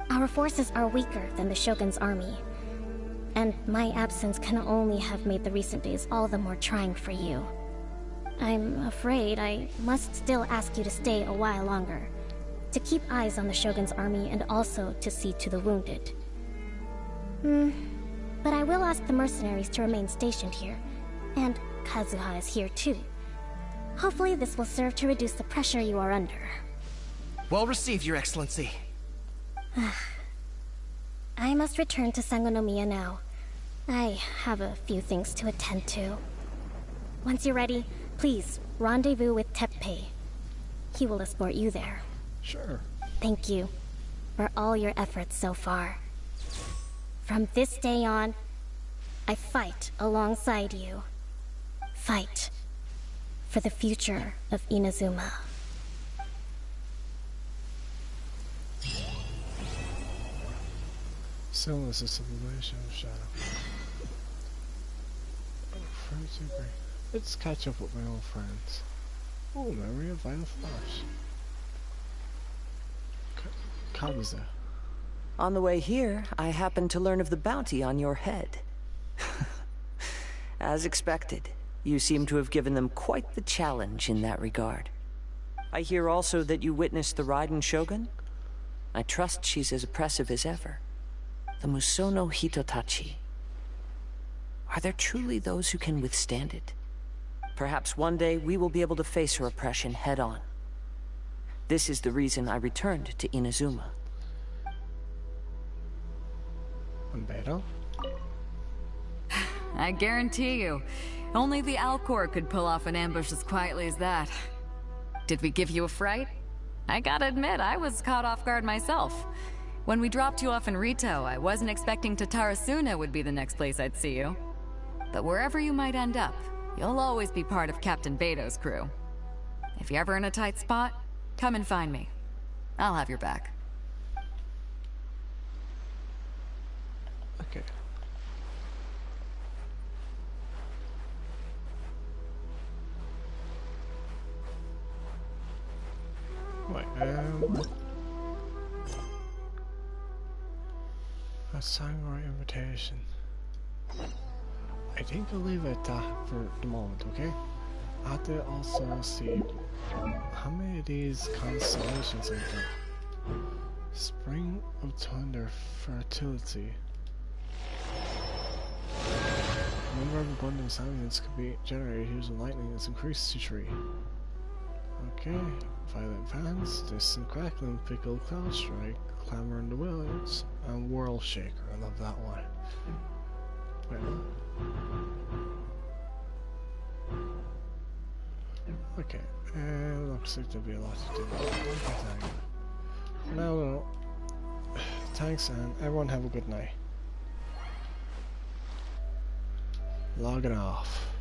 S13: Our forces are weaker than the Shogun's army, and my absence can only have made the recent days all the more trying for you. I'm afraid I must still ask you to stay a while longer, to keep eyes on the Shogun's army and also to see to the wounded. But I will ask the mercenaries to remain stationed here, and Kazuha is here too. Hopefully this will serve to reduce the pressure you are under.
S10: Well received, Your Excellency.
S13: I must return to Sanginomiya now. I have a few things to attend to. Once you're ready, please rendezvous with Teppei. He will escort you there.
S1: Sure.
S13: Thank you for all your efforts so far. From this day on, I fight alongside you. Fight for the future of Inazuma.
S1: Stillness is civilization of shadow. Let's catch up with my old friends. Oh, memory of Vital Flash. Kazuha.
S19: On the way here, I happened to learn of the bounty on your head. As expected, you seem to have given them quite the challenge in that regard. I hear also that you witnessed the Raiden Shogun. I trust she's as oppressive as ever. The Musono Hitotachi. Are there truly those who can withstand it? Perhaps one day we will be able to face her oppression head-on. This is the reason I returned to Inazuma.
S1: Beidou?
S23: I guarantee you, only the Alcor could pull off an ambush as quietly as that. Did we give you a fright? I gotta admit, I was caught off guard myself. When we dropped you off in Rito, I wasn't expecting Tatarasuna would be the next place I'd see you. But wherever you might end up, you'll always be part of Captain Beidou's crew. If you're ever in a tight spot, come and find me. I'll have your back.
S1: Okay. Wait, a Samurai invitation. I think I'll leave it at that for the moment, okay? I have to also see how many of these constellations I've got. Spring of Thunder Fertility. Number of abundant salmons could be generated using lightning that's increased to 3. Okay, Violent Fans, Distant Crackling, Pickled Cloud Strike, Clamor in the Wilds, and World Shaker. I love that one. Wait. Okay, looks like there'll be a lot to do. Now, thanks, and everyone have a good night. Logging off.